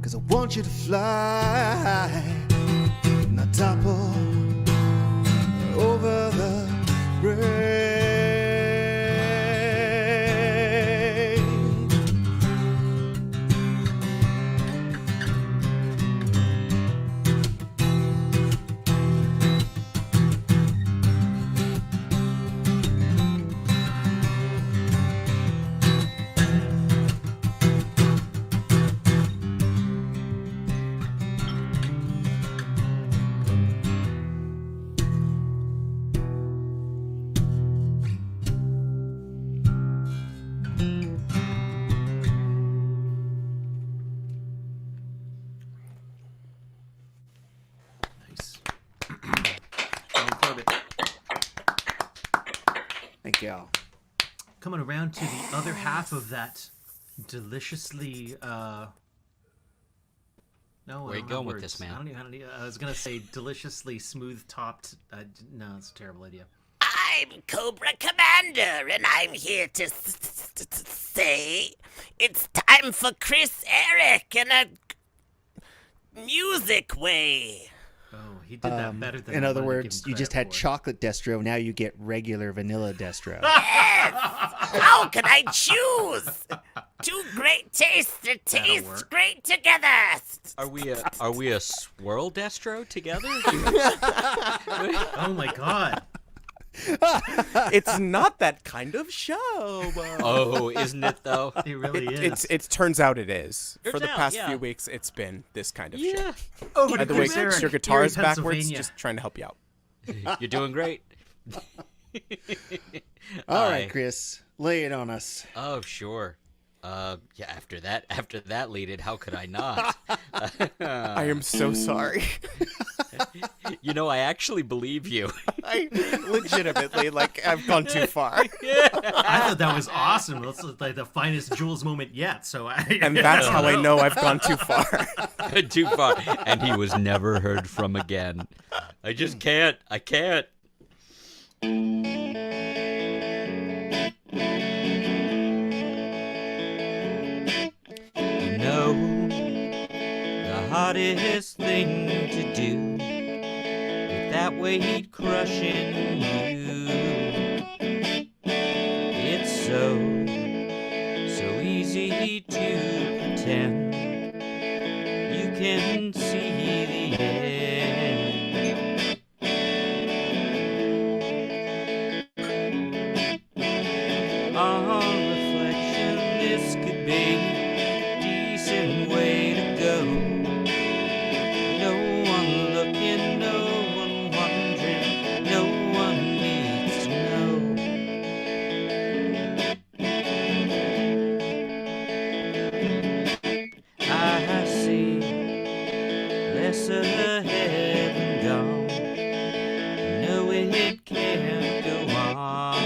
'Cause I want you to fly, not topple over the bridge. Thank y'all. Coming around to the other half of that deliciously. No, Where you going with this, man? I was gonna say deliciously smooth topped. No, it's a terrible idea. I'm Cobra Commander, and I'm here to say it's time for Chris Eric in a music way. Oh, he did that better than. In I other wanted to give words, him you just credit had for. chocolate destro. Now you get regular vanilla destro. Yes! How can I choose? Two great tastes that taste work. great together. Are we a swirl destro together? Oh my god. It's not that kind of show. Oh, isn't it though? It really is. It turns out it is. For Turns the out, past yeah. few weeks, it's been this kind of Yeah. show. Over By to the way, Chris Eric your here guitar in is backwards. Pennsylvania. Just trying to help you out. You're doing great. All right, Chris, lay it on us. Oh, sure. Yeah. After that lead-in, how could I not? I am so sorry. You know, I actually believe you. I legitimately, I've gone too far. I thought that was awesome. That's like the finest Jules moment yet. So And that's how I know I've gone too far. Too far, and he was never heard from again. I just can't. I can't. You know, the hardest thing to do with that weight crushing you. It's so easy to pretend you can see the end. On reflection, this could be a decent way to go. No one looking, no one wondering, no one needs to know. I see less ahead than gone. No, it can't go on.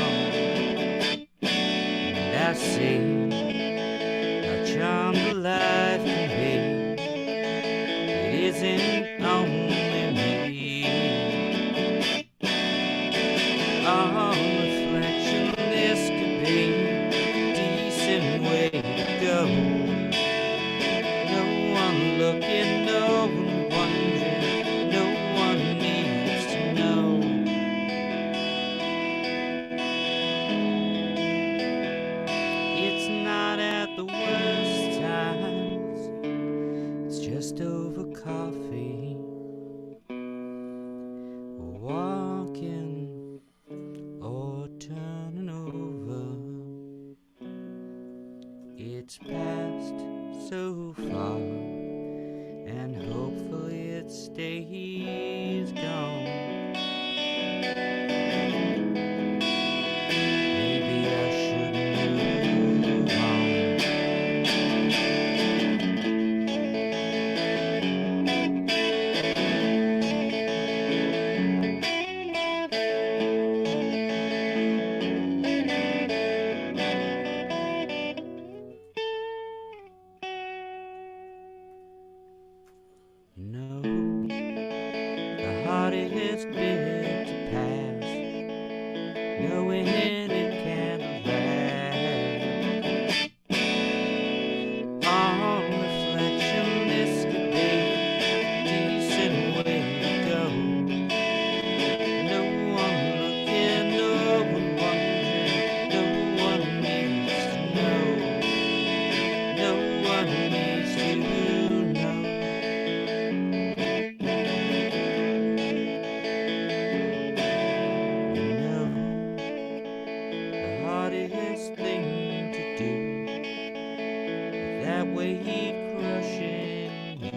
And I see how charmed life can be. It isn't only me. On reflection, this could be a decent way to go. No one looking, no one wondering, no one needs to know. It's not at the worst times, it's just over coffee, or walking, or turning over. It's past so far, and hopefully it stays gone. Maybe I should move on. No, the hardest bit to pass, knowing it can't last. On reflection, this could be a decent way to go. No one looking, no one wondering, no one needs to know. No one needs to know. You know, the hardest thing to do with that weight crushing you.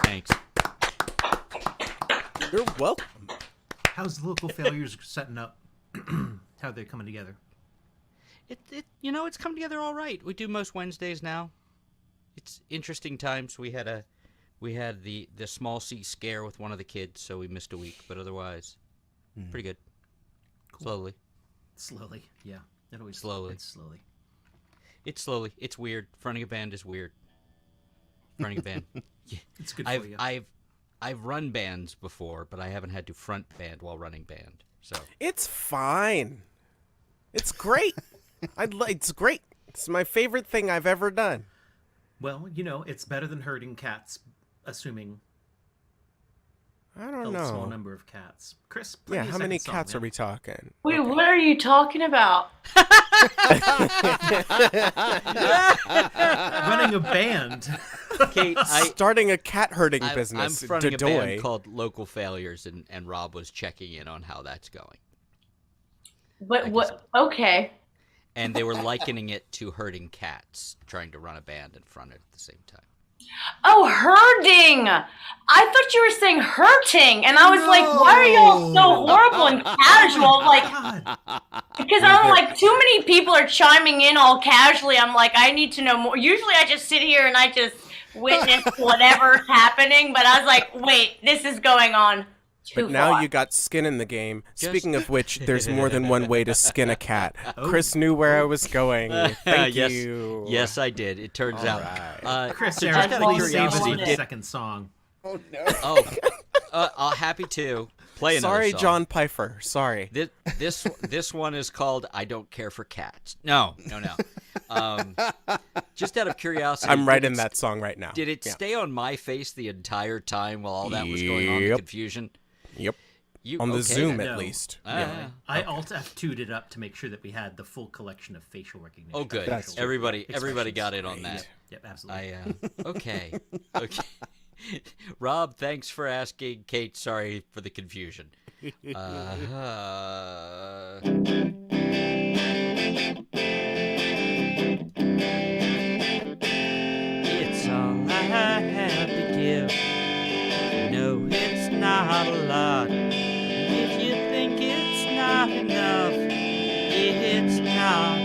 Thanks. You're welcome. How's the local failures setting up? How are they coming together? It's come together all right. We do most Wednesdays now. It's interesting times. We had We had the small C scare with one of the kids, so we missed a week. But otherwise, pretty good. Cool. Slowly, yeah. It always slowly. It's slowly. It's weird. Fronting a band is weird. Fronting a band. Yeah. It's good for you. I've run bands before, but I haven't had to front band while running band. So It's fine. It's great. It's great. It's my favorite thing I've ever done. Well, it's better than herding cats, assuming I don't a know. small number of cats. Chris, play Yeah, me a how many second song, cats man. are we talking? Wait, what are you talking about? Running a band. Kate, Starting a cat herding I'm business. fronting a Dodoy. band called Local Failures, and Rob was checking in on how that's going. But what? Okay. And they were likening it to herding cats, trying to run a band and front it at the same time. Oh, herding! I thought you were saying hurting, and I was like, why are y'all so horrible and casual? Because I'm like, too many people are chiming in all casually. I'm like, I need to know more. Usually I just sit here and I just witness whatever's happening, but I was like, wait, this is going on too But now far. you got skin in the game. Speaking of which, there's more than one way to skin a cat. Chris knew where I was going. Thank yes, you. Yes, I did. It turns All out. right. Chris, so Eric, just out of please save us curiosity, with the did- second song. Oh, no. Happy to play another Sorry, song. John Pfeiffer. Sorry. This one is called "I Don't Care for Cats." No. Just out of curiosity, I'm did writing it- that song right now. Did it Yeah. stay on my face the entire time while all that was going on? The Yep. confusion. Yep. You, On the okay, Zoom, then. at least. Ah, I Alt F2'd it up to make sure that we had the full collection of facial recognition. Oh, good. facial Everybody expressions. got in on that. Yep, absolutely. Okay. Rob, thanks for asking. Kate, sorry for the confusion. It's all I have to give. No, it's not a lot. If you think it's not enough, it's not.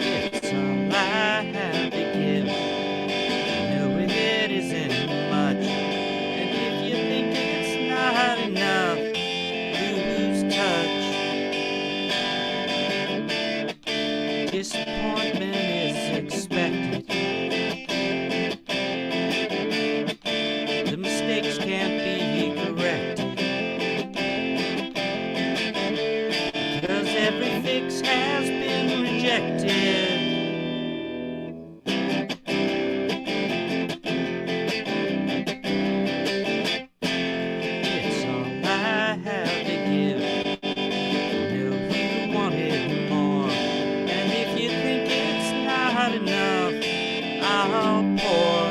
It's all I have to give. No, it isn't much. And if you think it's not enough, lose touch. Disappointment is expected. The mistakes can't be corrected. Because every fix has been rejected. It's all I have to give. No, you wanted more. And if you think it's not enough, I'll pour.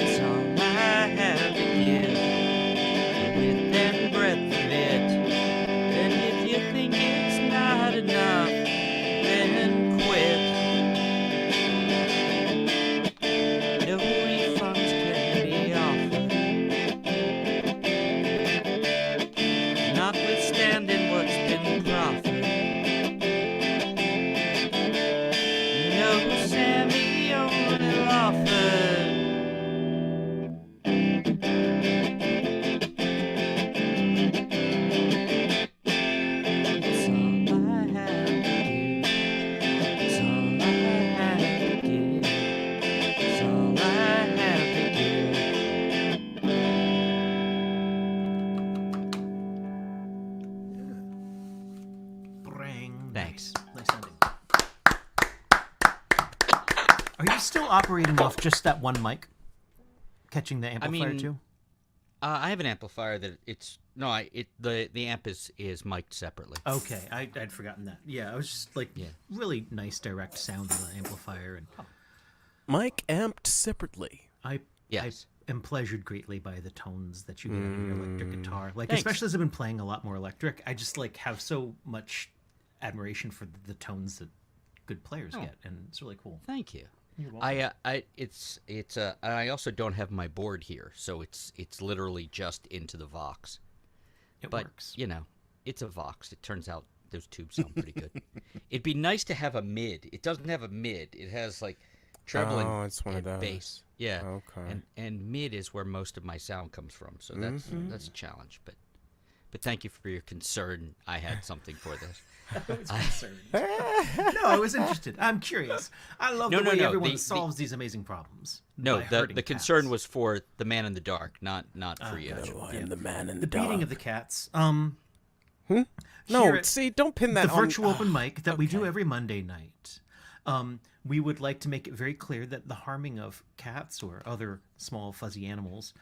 It's all I have to give. Width and breadth of it. And if you think it's not enough, then quit. No refunds can be offered. Notwithstanding what's been proffered. No Sammy only offered. It's all I have to do. It's all I have to give. It's all I have to give. Bring. Thanks. Nice sounding. Are you still operating off just that one mic? Catching the amplifier too? I have an amplifier that the amp is mic'd separately. Okay, I'd forgotten that. Yeah, I was just like really nice direct sound on the amplifier, and Mike amped separately. I Yes. am pleasured greatly by the tones that you get out of your electric guitar. Like, Thanks. especially as I've been playing a lot more electric, I just like have so much admiration for the tones that good players get, and it's really cool. Thank you. You're welcome. I also don't have my board here, so it's literally just into the Vox. It But, works. it's a Vox. It turns out those tubes sound pretty good. It'd be nice to have a mid. It doesn't have a mid. It has like treble Oh, it's one of and those. bass. Yeah. Okay. And mid is where most of my sound comes from. So that's a challenge. But thank you for your concern. I had something for this. I was concerned. No, I was interested. I'm curious. I love the way everyone solves these amazing problems. No, the concern was for the man in the dark, not for you. I am the man in the The beating of the cats. No, see, don't pin that the on virtual open mic that we do every Monday night. We would like to make it very clear that the harming of cats or other small fuzzy animals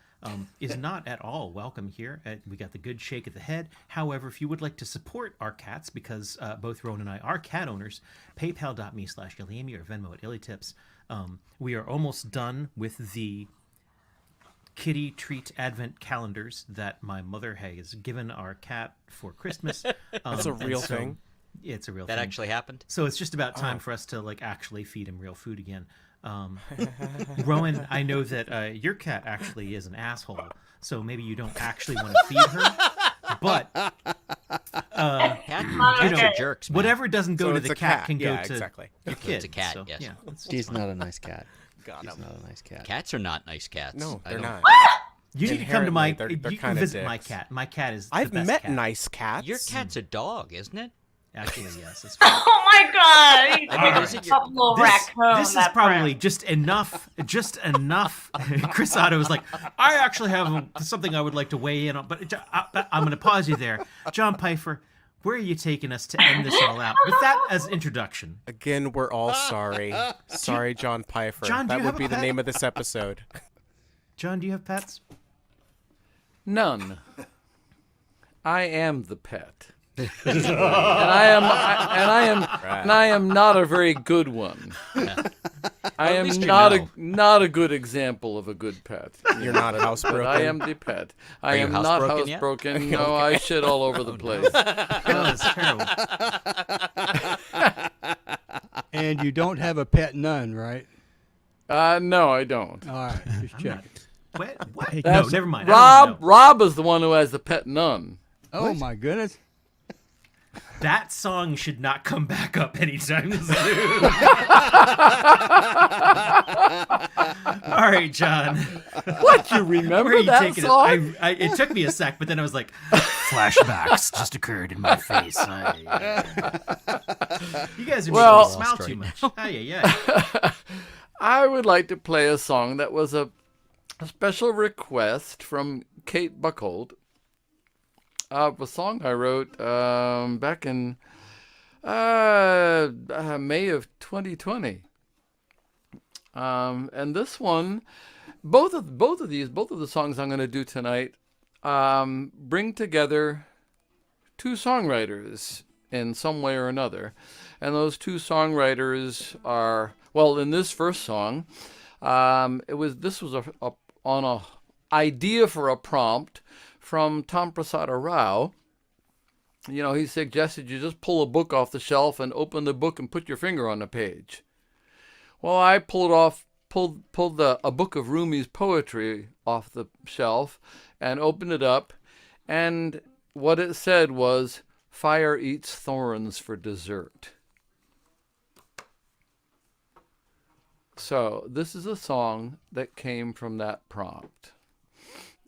is not at all welcome here. We got the good shake of the head. However, if you would like to support our cats, because both Rowan and I are cat owners, paypal.me/Iliami or Venmo at IliTips. We are almost done with the kitty treat advent calendars that my mother has given our cat for Christmas. That's a real thing. It's a real That thing. actually happened? So it's just about time for us to like actually feed him real food again. Rowan, I know that your cat actually is an asshole, so maybe you don't actually want to feed her. But cats are jerks, man. whatever doesn't go So to it's the a cat cat. can Yeah, go to exactly. your kid. It's a cat, so, yes. Yeah, that's He's fine. not a nice cat. Got He's him. not a nice cat. Cats are not nice cats. No, I they're don't- not. You need to come to my. Inherently, they're You can kinda visit my dicks. cat. My cat is. I've the best met cat. nice cats. Your cat's a dog, isn't it? Actually, yes. It's Oh my god! I mean, is it your- Little raccoon. This is that probably just enough. Just enough. Chris Otto was like, I actually have something I would like to weigh in on, but I'm going to pause you there. John Pfeiffer, where are you taking us to end this all out? With that as introduction. Again, we're all sorry. Sorry, John Pfeiffer. John, do that you would have a be the pet? name of this episode. John, do you have pets? None. I am the pet. and I am not a very good one. I am not a good example of a good pet. You're not housebroken. But I am the pet. I you am not housebroken yet? housebroken. No, I shit all over the place. Oh, that's terrible. And you don't have a pet nun, right? No, I don't. All right, just check. What? No, That's- never mind. I don't know. Rob is the one who has the pet nun. Oh my goodness. That song should not come back up anytime soon. All right, John. What, you remember Where are you that taking song? it? It took me a sec, but then I was like, flashbacks just occurred in my face. You guys are making me smile too much. I would like to play a song that was a special request from Kate Buckhold. A song I wrote back in May of 2020. And this one, both of the songs I'm going to do tonight bring together two songwriters in some way or another. And those two songwriters are, well, in this first song, this was on a idea for a prompt from Tom Prasada Rao. You know, he suggested you just pull a book off the shelf and open the book and put your finger on the page. Well, I pulled a book of Rumi's poetry off the shelf and opened it up, and what it said was, "Fire eats thorns for dessert." So this is a song that came from that prompt.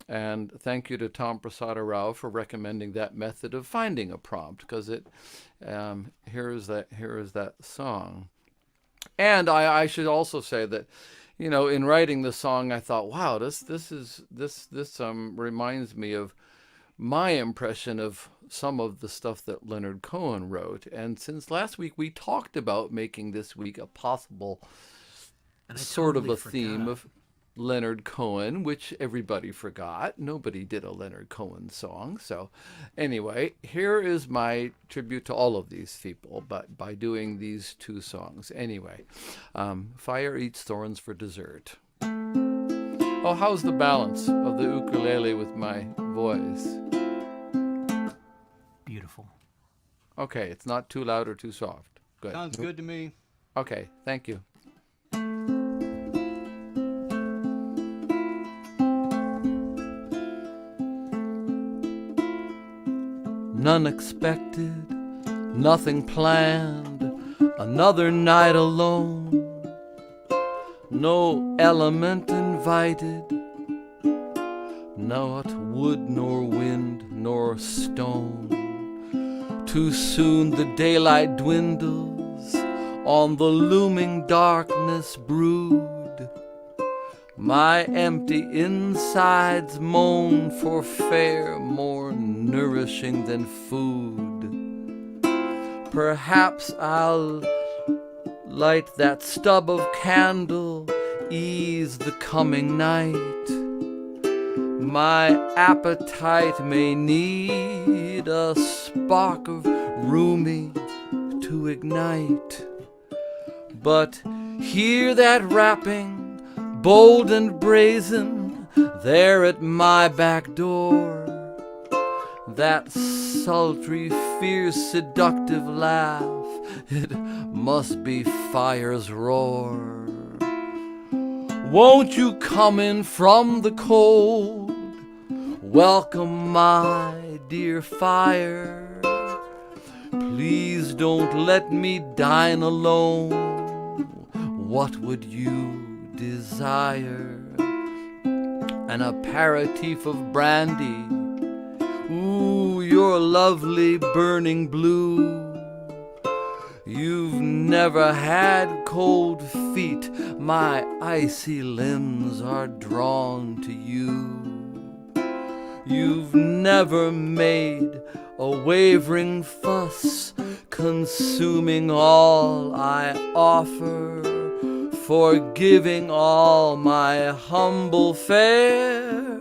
And thank you to Tom Prasada Rao for recommending that method of finding a prompt, because here is that song. And I should also say that, you know, in writing the song, I thought, wow, this reminds me of my impression of some of the stuff that Leonard Cohen wrote. And since last week we talked about making this week a possible sort of a theme of Leonard Cohen, which everybody forgot. Nobody did a Leonard Cohen song. So anyway, here is my tribute to all of these people, but by doing these two songs. Anyway, Fire Eats Thorns for Dessert. Oh, how's the balance of the ukulele with my voice? Beautiful. Okay, it's not too loud or too soft. Good. Sounds good to me. Okay, thank you. None expected, nothing planned, another night alone. no element invited, not wood nor wind nor stone. Too soon the daylight dwindles, on the looming darkness brood. My empty insides moan for fare more nourishing than food. Perhaps I'll light that stub of candle, ease the coming night. My appetite may need a spark of roomy to ignite. But hear that rapping, bold and brazen, there at my back door. That sultry, fierce, seductive laugh, it must be fire's roar. Won't you come in from the cold? Welcome, my dear fire. Please don't let me dine alone. What would you desire? An aperitif of brandy. Ooh, your lovely burning blue. You've never had cold feet. My icy limbs are drawn to you. You've never made a wavering fuss, consuming all I offer, forgiving all my humble fare,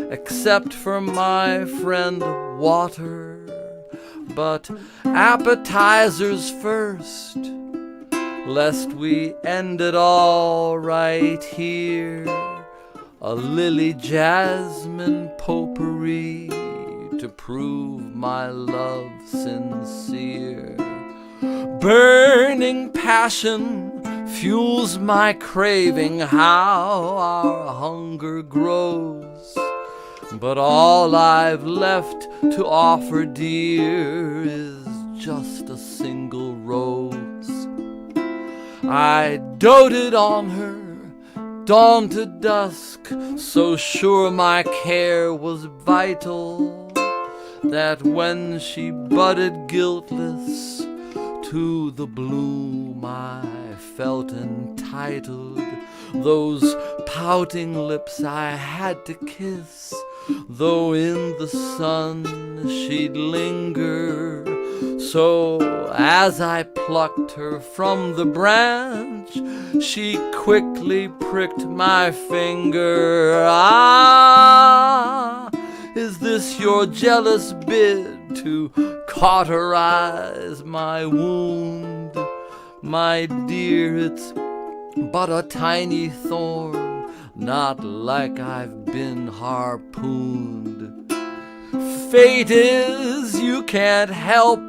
except for my friend water. But appetizers first, lest we end it all right here. A lily jasmine potpourri to prove my love sincere. Burning passion fuels my craving, how our hunger grows. But all I've left to offer, dear, is just a single rose. I doted on her, dawn to dusk, so sure my care was vital, that when she budded guiltless to the bloom I felt entitled. Those pouting lips I had to kiss, though in the sun she'd linger. So as I plucked her from the branch, she quickly pricked my finger. Ah, is this your jealous bid to cauterize my wound? My dear, it's but a tiny thorn, not like I've been harpooned. Fate is you can't help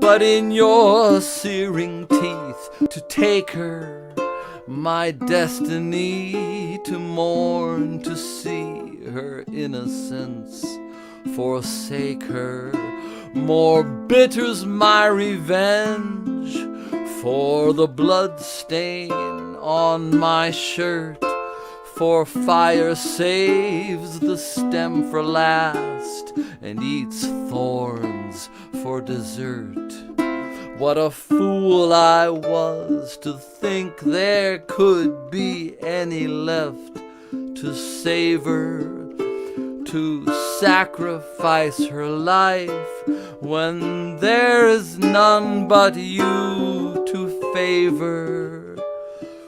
but in your searing teeth to take her. My destiny to mourn, to see her innocence forsake her. More bitter's my revenge for the blood stain on my shirt. For fire saves the stem for last and eats thorns for dessert. What a fool I was to think there could be any left to savor, to sacrifice her life when there is none but you to favor.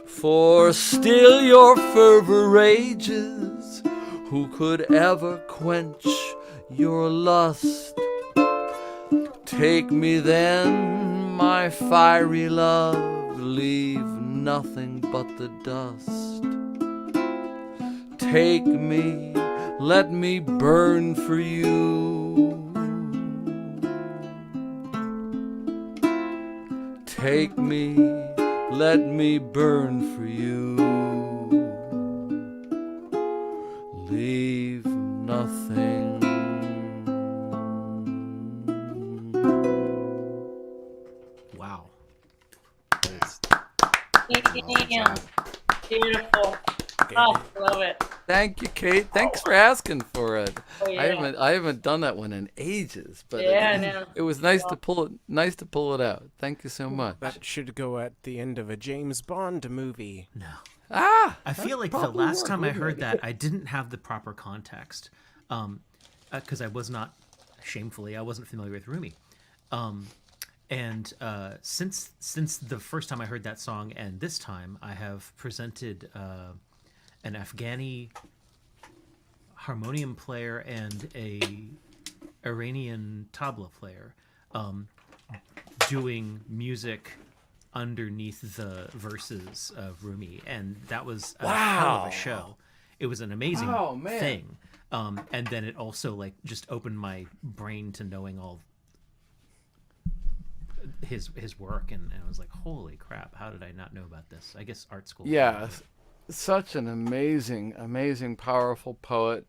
For still your fervor rages, who could ever quench your lust? Take me then, my fiery love, leave nothing but the dust. Take me, let me burn for you. Take me, let me burn for you. Leave nothing. Wow. Damn. Beautiful. Oh, love it. Thank you, Kate. Thanks for asking for it. Oh, yeah. I haven't done that one in ages, but Yeah, I know. it was nice to pull it out. Thank you so much. That should go at the end of a James Bond movie. No. I feel like the last time I heard that, I didn't have the proper context, because I was not, shamefully, I wasn't familiar with Rumi, and since the first time I heard that song and this time, I have presented an Afghani harmonium player and a Iranian tabla player doing music underneath the verses of Rumi, and that was a hell of a show. It was an amazing thing, and then it also like just opened my brain to knowing all his work, and I was like, holy crap, how did I not know about this? I guess art school. Yeah, such an amazing, powerful poet.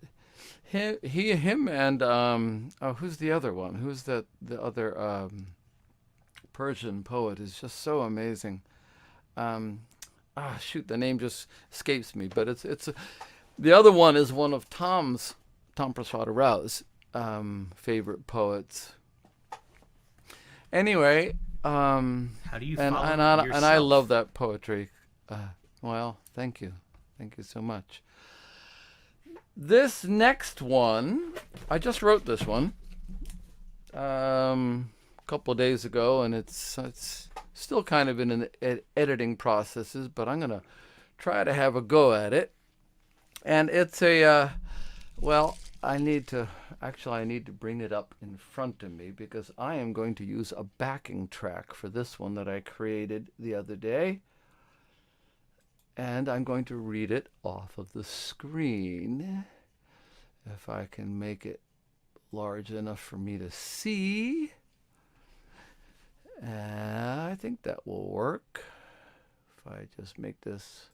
Him, and who's the other one? Who's the other Persian poet? Is just so amazing. Shoot, the name just escapes me. But it's the other one is one of Tom Prasad Rao's favorite poets. Anyway, how do you follow and I love that poetry. Well, thank you so much. This next one, I just wrote this one a couple of days ago, and it's still kind of in an editing processes, but I'm gonna try to have a go at it. And it's a I need to bring it up in front of me because I am going to use a backing track for this one that I created the other day. And I'm going to read it off of the screen, if I can make it large enough for me to see. I think that will work. If I just make this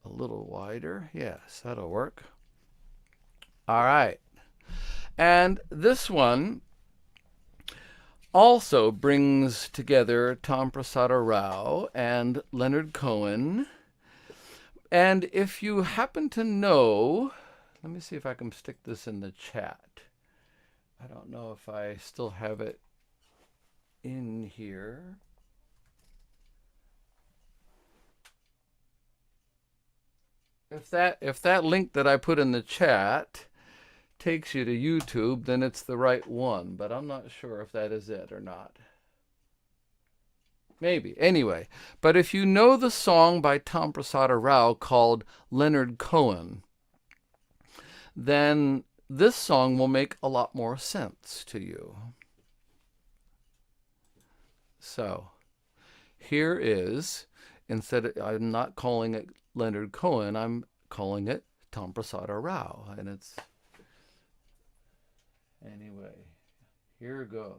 a little wider. Yes, that'll work. All right. And this one also brings together Tom Prasad Rao and Leonard Cohen. And if you happen to know, let me see if I can stick this in the chat. I don't know if I still have it in here. If that link that I put in the chat takes you to YouTube, then it's the right one, but I'm not sure if that is it or not. Maybe. Anyway, but if you know the song by Tom Prasad Rao called Leonard Cohen, then this song will make a lot more sense to you. So, here is, I'm not calling it Leonard Cohen, I'm calling it Tom Prasad Rao, and it's anyway, here goes.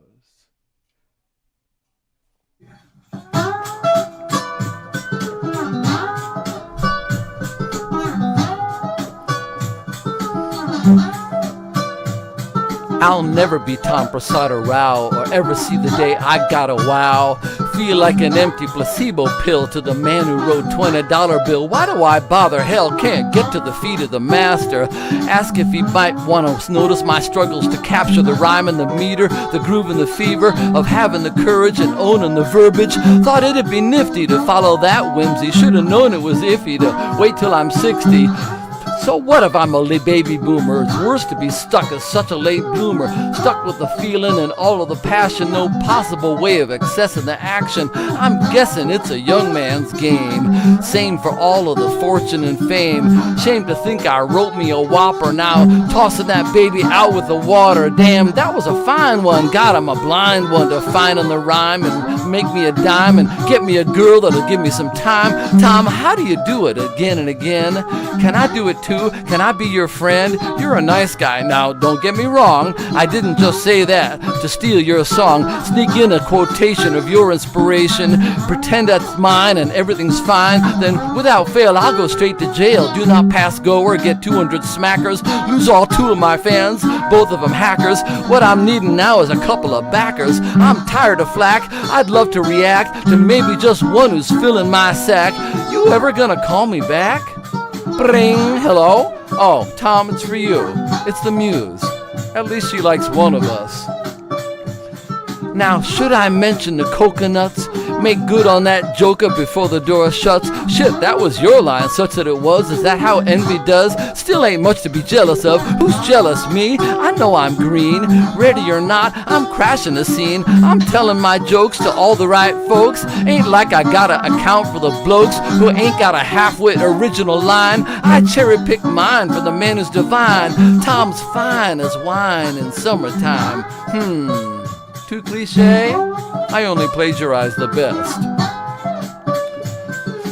I'll never be Tom Prasad Rao or ever see the day I got a wow. Feel like an empty placebo pill to the man who wrote $20 bill. Why do I bother? Hell, can't get to the feet of the master. Ask if he might want to notice my struggles to capture the rhyme and the meter, the groove and the fever of having the courage and owning the verbiage. Thought it'd be nifty to follow that whimsy. Should've known it was iffy to wait till I'm 60. So what if I'm a late baby boomer? It's worse to be stuck as such a late bloomer, stuck with the feeling and all of the passion, no possible way of accessing the action. I'm guessing it's a young man's game, same for all of the fortune and fame. Shame to think I wrote me a whopper, now tossing that baby out with the water. Damn, that was a fine one. God, I'm a blind one to find on the rhyme and make me a dime and get me a girl that'll give me some time. Tom, how do you do it again and again? Can I do it too? too? Can I be your friend? You're a nice guy. Now, don't get me wrong. I didn't just say that to steal your song. Sneak in a quotation of your inspiration. Pretend that's mine and everything's fine. Then, without fail, I'll go straight to jail. Do not pass go or get 200 smackers. Lose all 2 of my fans, both of them hackers. What I'm needing now is a couple of backers. I'm tired of flack. I'd love to react to maybe just one who's filling my sack. You ever gonna call me back? Bring, hello? Oh, Tom, it's for you. It's the Muse. At least she likes one of us. Now, should I mention the coconuts? Make good on that joker before the door shuts. Shit, that was your line, such that it was. Is that how envy does? Still ain't much to be jealous of. Who's jealous? Me? I know I'm green. Ready or not, I'm crashing the scene. I'm telling my jokes to all the right folks. Ain't like I gotta account for the blokes who ain't got a half-wit original line. I cherry-pick mine for the man who's divine. Tom's fine as wine in summertime. Too cliche? I only plagiarize the best.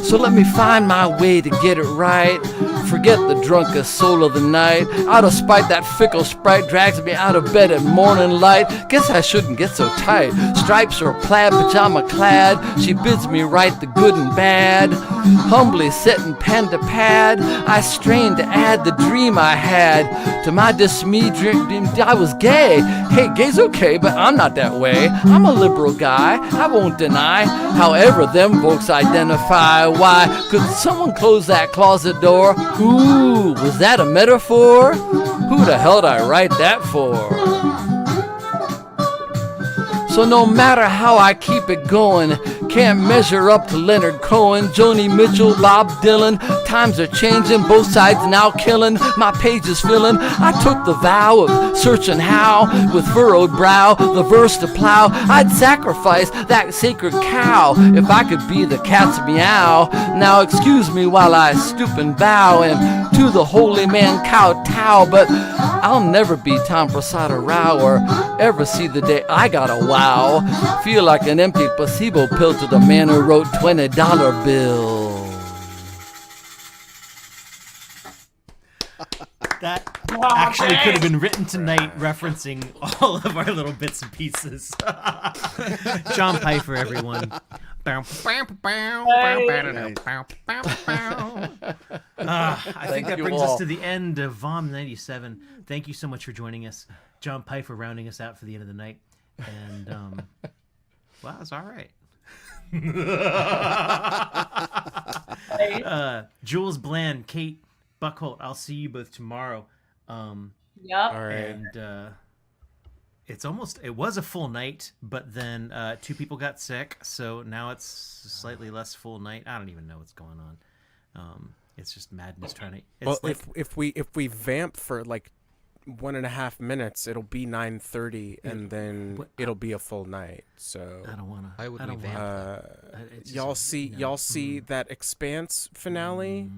So let me find my way to get it right. Forget the drunkest soul of the night. Out of spite, that fickle sprite drags me out of bed at morning light. Guess I shouldn't get so tight. Stripes or plaid pajama clad. She bids me write the good and bad. Humbly setting pen to pad, I strained to add the dream I had. To my dismay, I was gay. Hey, gay's okay, but I'm not that way. I'm a liberal guy, I won't deny. However them folks identify. Why, could someone close that closet door? Ooh, was that a metaphor? Who the hell did I write that for? So no matter how I keep it going, can't measure up to Leonard Cohen, Joni Mitchell, Bob Dylan. Times are changing, both sides now killing. My page is filling. I took the vow of searching how, with furrowed brow, the verse to plow. I'd sacrifice that sacred cow if I could be the cat's meow. Now excuse me while I stoop and bow and to the holy man kowtow. But I'll never be Tom Prasada Rao or ever see the day I got a wow. Feel like an empty placebo pill to the man who wrote $20 bill. That actually could have been written tonight, referencing all of our little bits and pieces. John Pfeiffer, everyone. I think that brings us to the end of VOM 97. Thank you so much for joining us. John Pfeiffer rounding us out for the end of the night. And, wow, it's all right. Jules Bland, Kate Buckholt, I'll see you both tomorrow. Yep. All right. And it was a full night, but then 2 people got sick, so now it's a slightly less full night. I don't even know what's going on. It's just madness trying to. Well, if we vamp for like 1.5 minutes, it'll be 9:30, and then it'll be a full night. So I don't want to. Why would we vamp? Y'all see that Expanse finale?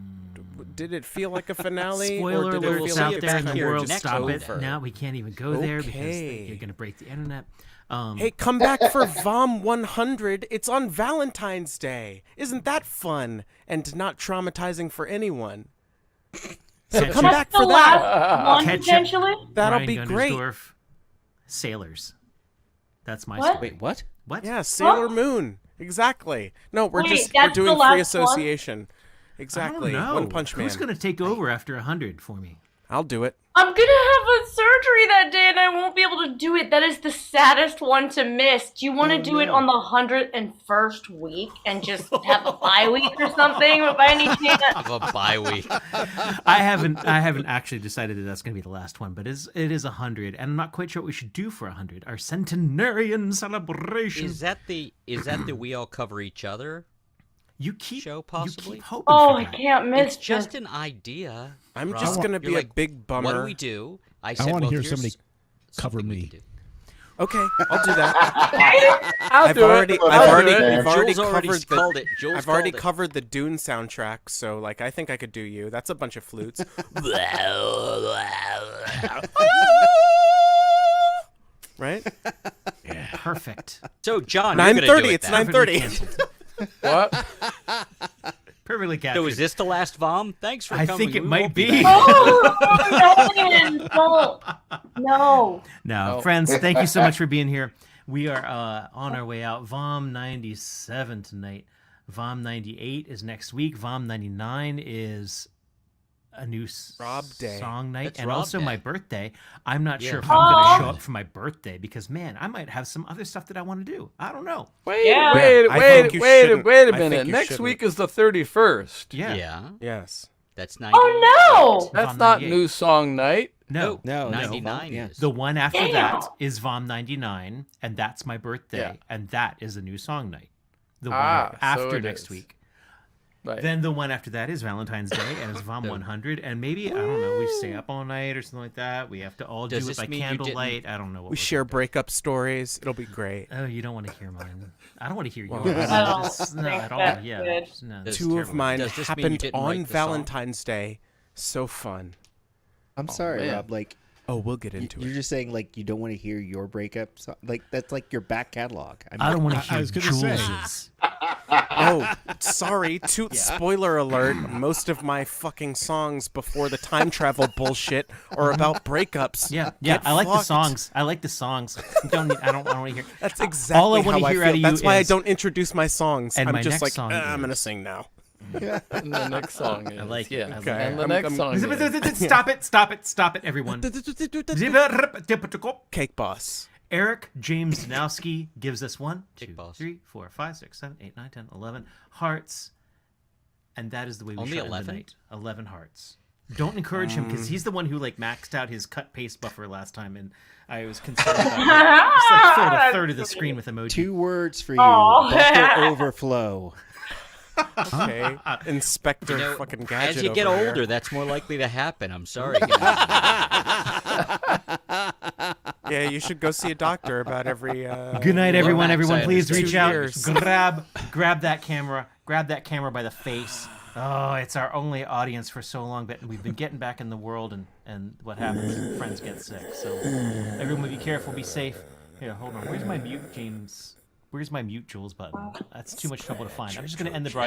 Did it feel like a finale? Spoiler or did it alerts feel out like there in it's the world. just Stop it. over? Now we can't even go there because you're going to break the internet. Hey, come back for VOM 100. It's on Valentine's Day. Isn't that fun and not traumatizing for anyone? So come back for that. One potentially. That'll Ryan be great. Gundersdorf, Sailors. That's my What? story. Wait, what? What? Yeah, Sailor Moon. Exactly. No, we're Wait, we're that's doing the free last one? association. Exactly. I don't know. One Punch Man. Who's going to take over after 100 for me? I'll do it. I'm gonna have a surgery that day and I won't be able to do it. That is the saddest one to miss. Do you want to do it on the 101st week and just have a bye week or something? By any chance? Have a bye week. I haven't actually decided that that's going to be the last one, but it is 100, and I'm not quite sure what we should do for 100. Our centenarian celebration. Is that the we all cover each other? Show possibly. You keep hoping Oh, for I that. can't miss It's just this. an idea. I'm Rob. just gonna be You're a big bummer. What do we do? I said, want to well, hear here's somebody cover something we me. can do. Okay, I'll do that. I've already covered I've already covered the Dune soundtrack, so like I think I could do you. That's a bunch of flutes. Right? Yeah. Perfect. So John, 9:30. It's 9:30. What? perfectly So captured. is this the last VOM? Thanks for I coming. think it We might won't be. back. Oh, no, man, don't. No. Now, Oh. friends, thank you so much for being here. We are on our way out. VOM 97 tonight. VOM 98 is next week. VOM 99 is a new Rob Day. song night, That's and Rob also Day. my birthday. I'm not Yeah. sure if I'm going Aw. to show up for my birthday because, man, I might have some other stuff that I want to do. I don't know. Wait, Yeah. wait, I wait, think you wait, shouldn't. wait a I think minute. you Next shouldn't. week is the 31st. Yeah. Yeah. Yes. That's 90. Oh, no. That's VOM not 98. new song night. No. No, 99 yeah. is. The one after Damn. that is VOM 99, and that's my birthday, Yeah. and that is a new song night. The Ah, one so after it next is. week. Right. Then the one after that is Valentine's Day, and it's VOM 100, and maybe, I don't know, we stay up all night or something like that. We have to all Does do it this by mean you didn't- candlelight. I don't know what We we're share gonna do. breakup stories. It'll be great. Oh, you don't want to hear mine. I don't want to hear yours. Well, I Just- don't no, think at all. that's Yeah. good. Just- no, Does- that's Two of terrible. mine Does this mean you happened didn't on write the song? Valentine's Day. So fun. I'm sorry, man. Rob. Like, Oh, we'll get into you're it. just saying like you don't want to hear your breakup song. Like that's like your back catalog. mean, I don't want to I hear was gonna say. Jules's. Oh, sorry. Spoiler alert. Most of my fucking songs before the time travel bullshit are about breakups. Yeah, Get I like the fucked. songs. I like the songs. I don't want to hear. That's exactly all I how want to I hear feel. out of you. That's why I is- don't introduce my songs. And I'm my just next like, song I'm gonna is- sing now. And the next song is. I like it. Yeah. I like Okay. And the I'm- next I'm- song is. Stop it, everyone. Cake Boss. Eric James Danowski gives us 1, 2, Big boss. 3, 4, 5, 6, 7, 8, 9, 10, 11 hearts. And that is the way we Only shut in the 11? night. 11 hearts. Don't encourage him because he's the one who like maxed out his cut paste buffer last time, and I was concerned about it. Just like filled a third of the screen with emoji. 2 words for you. Aw. Buffer overflow. Okay. Inspector You know, fucking Gadget. as you get over here. older, that's more likely to happen. I'm sorry. guys. Yeah, you should go see a doctor about every. Good night, everyone. Max, Everyone, I please understand. reach 2 out. years. Grab that camera. Grab that camera by the face. Oh, it's our only audience for so long, but we've been getting back in the world, and what happens? Friends get sick. So everyone, be careful. Be safe. Here, hold on. Where's my mute, James? Where's my mute Jules button? That's too much trouble to find. I'm just going to end the broadcast.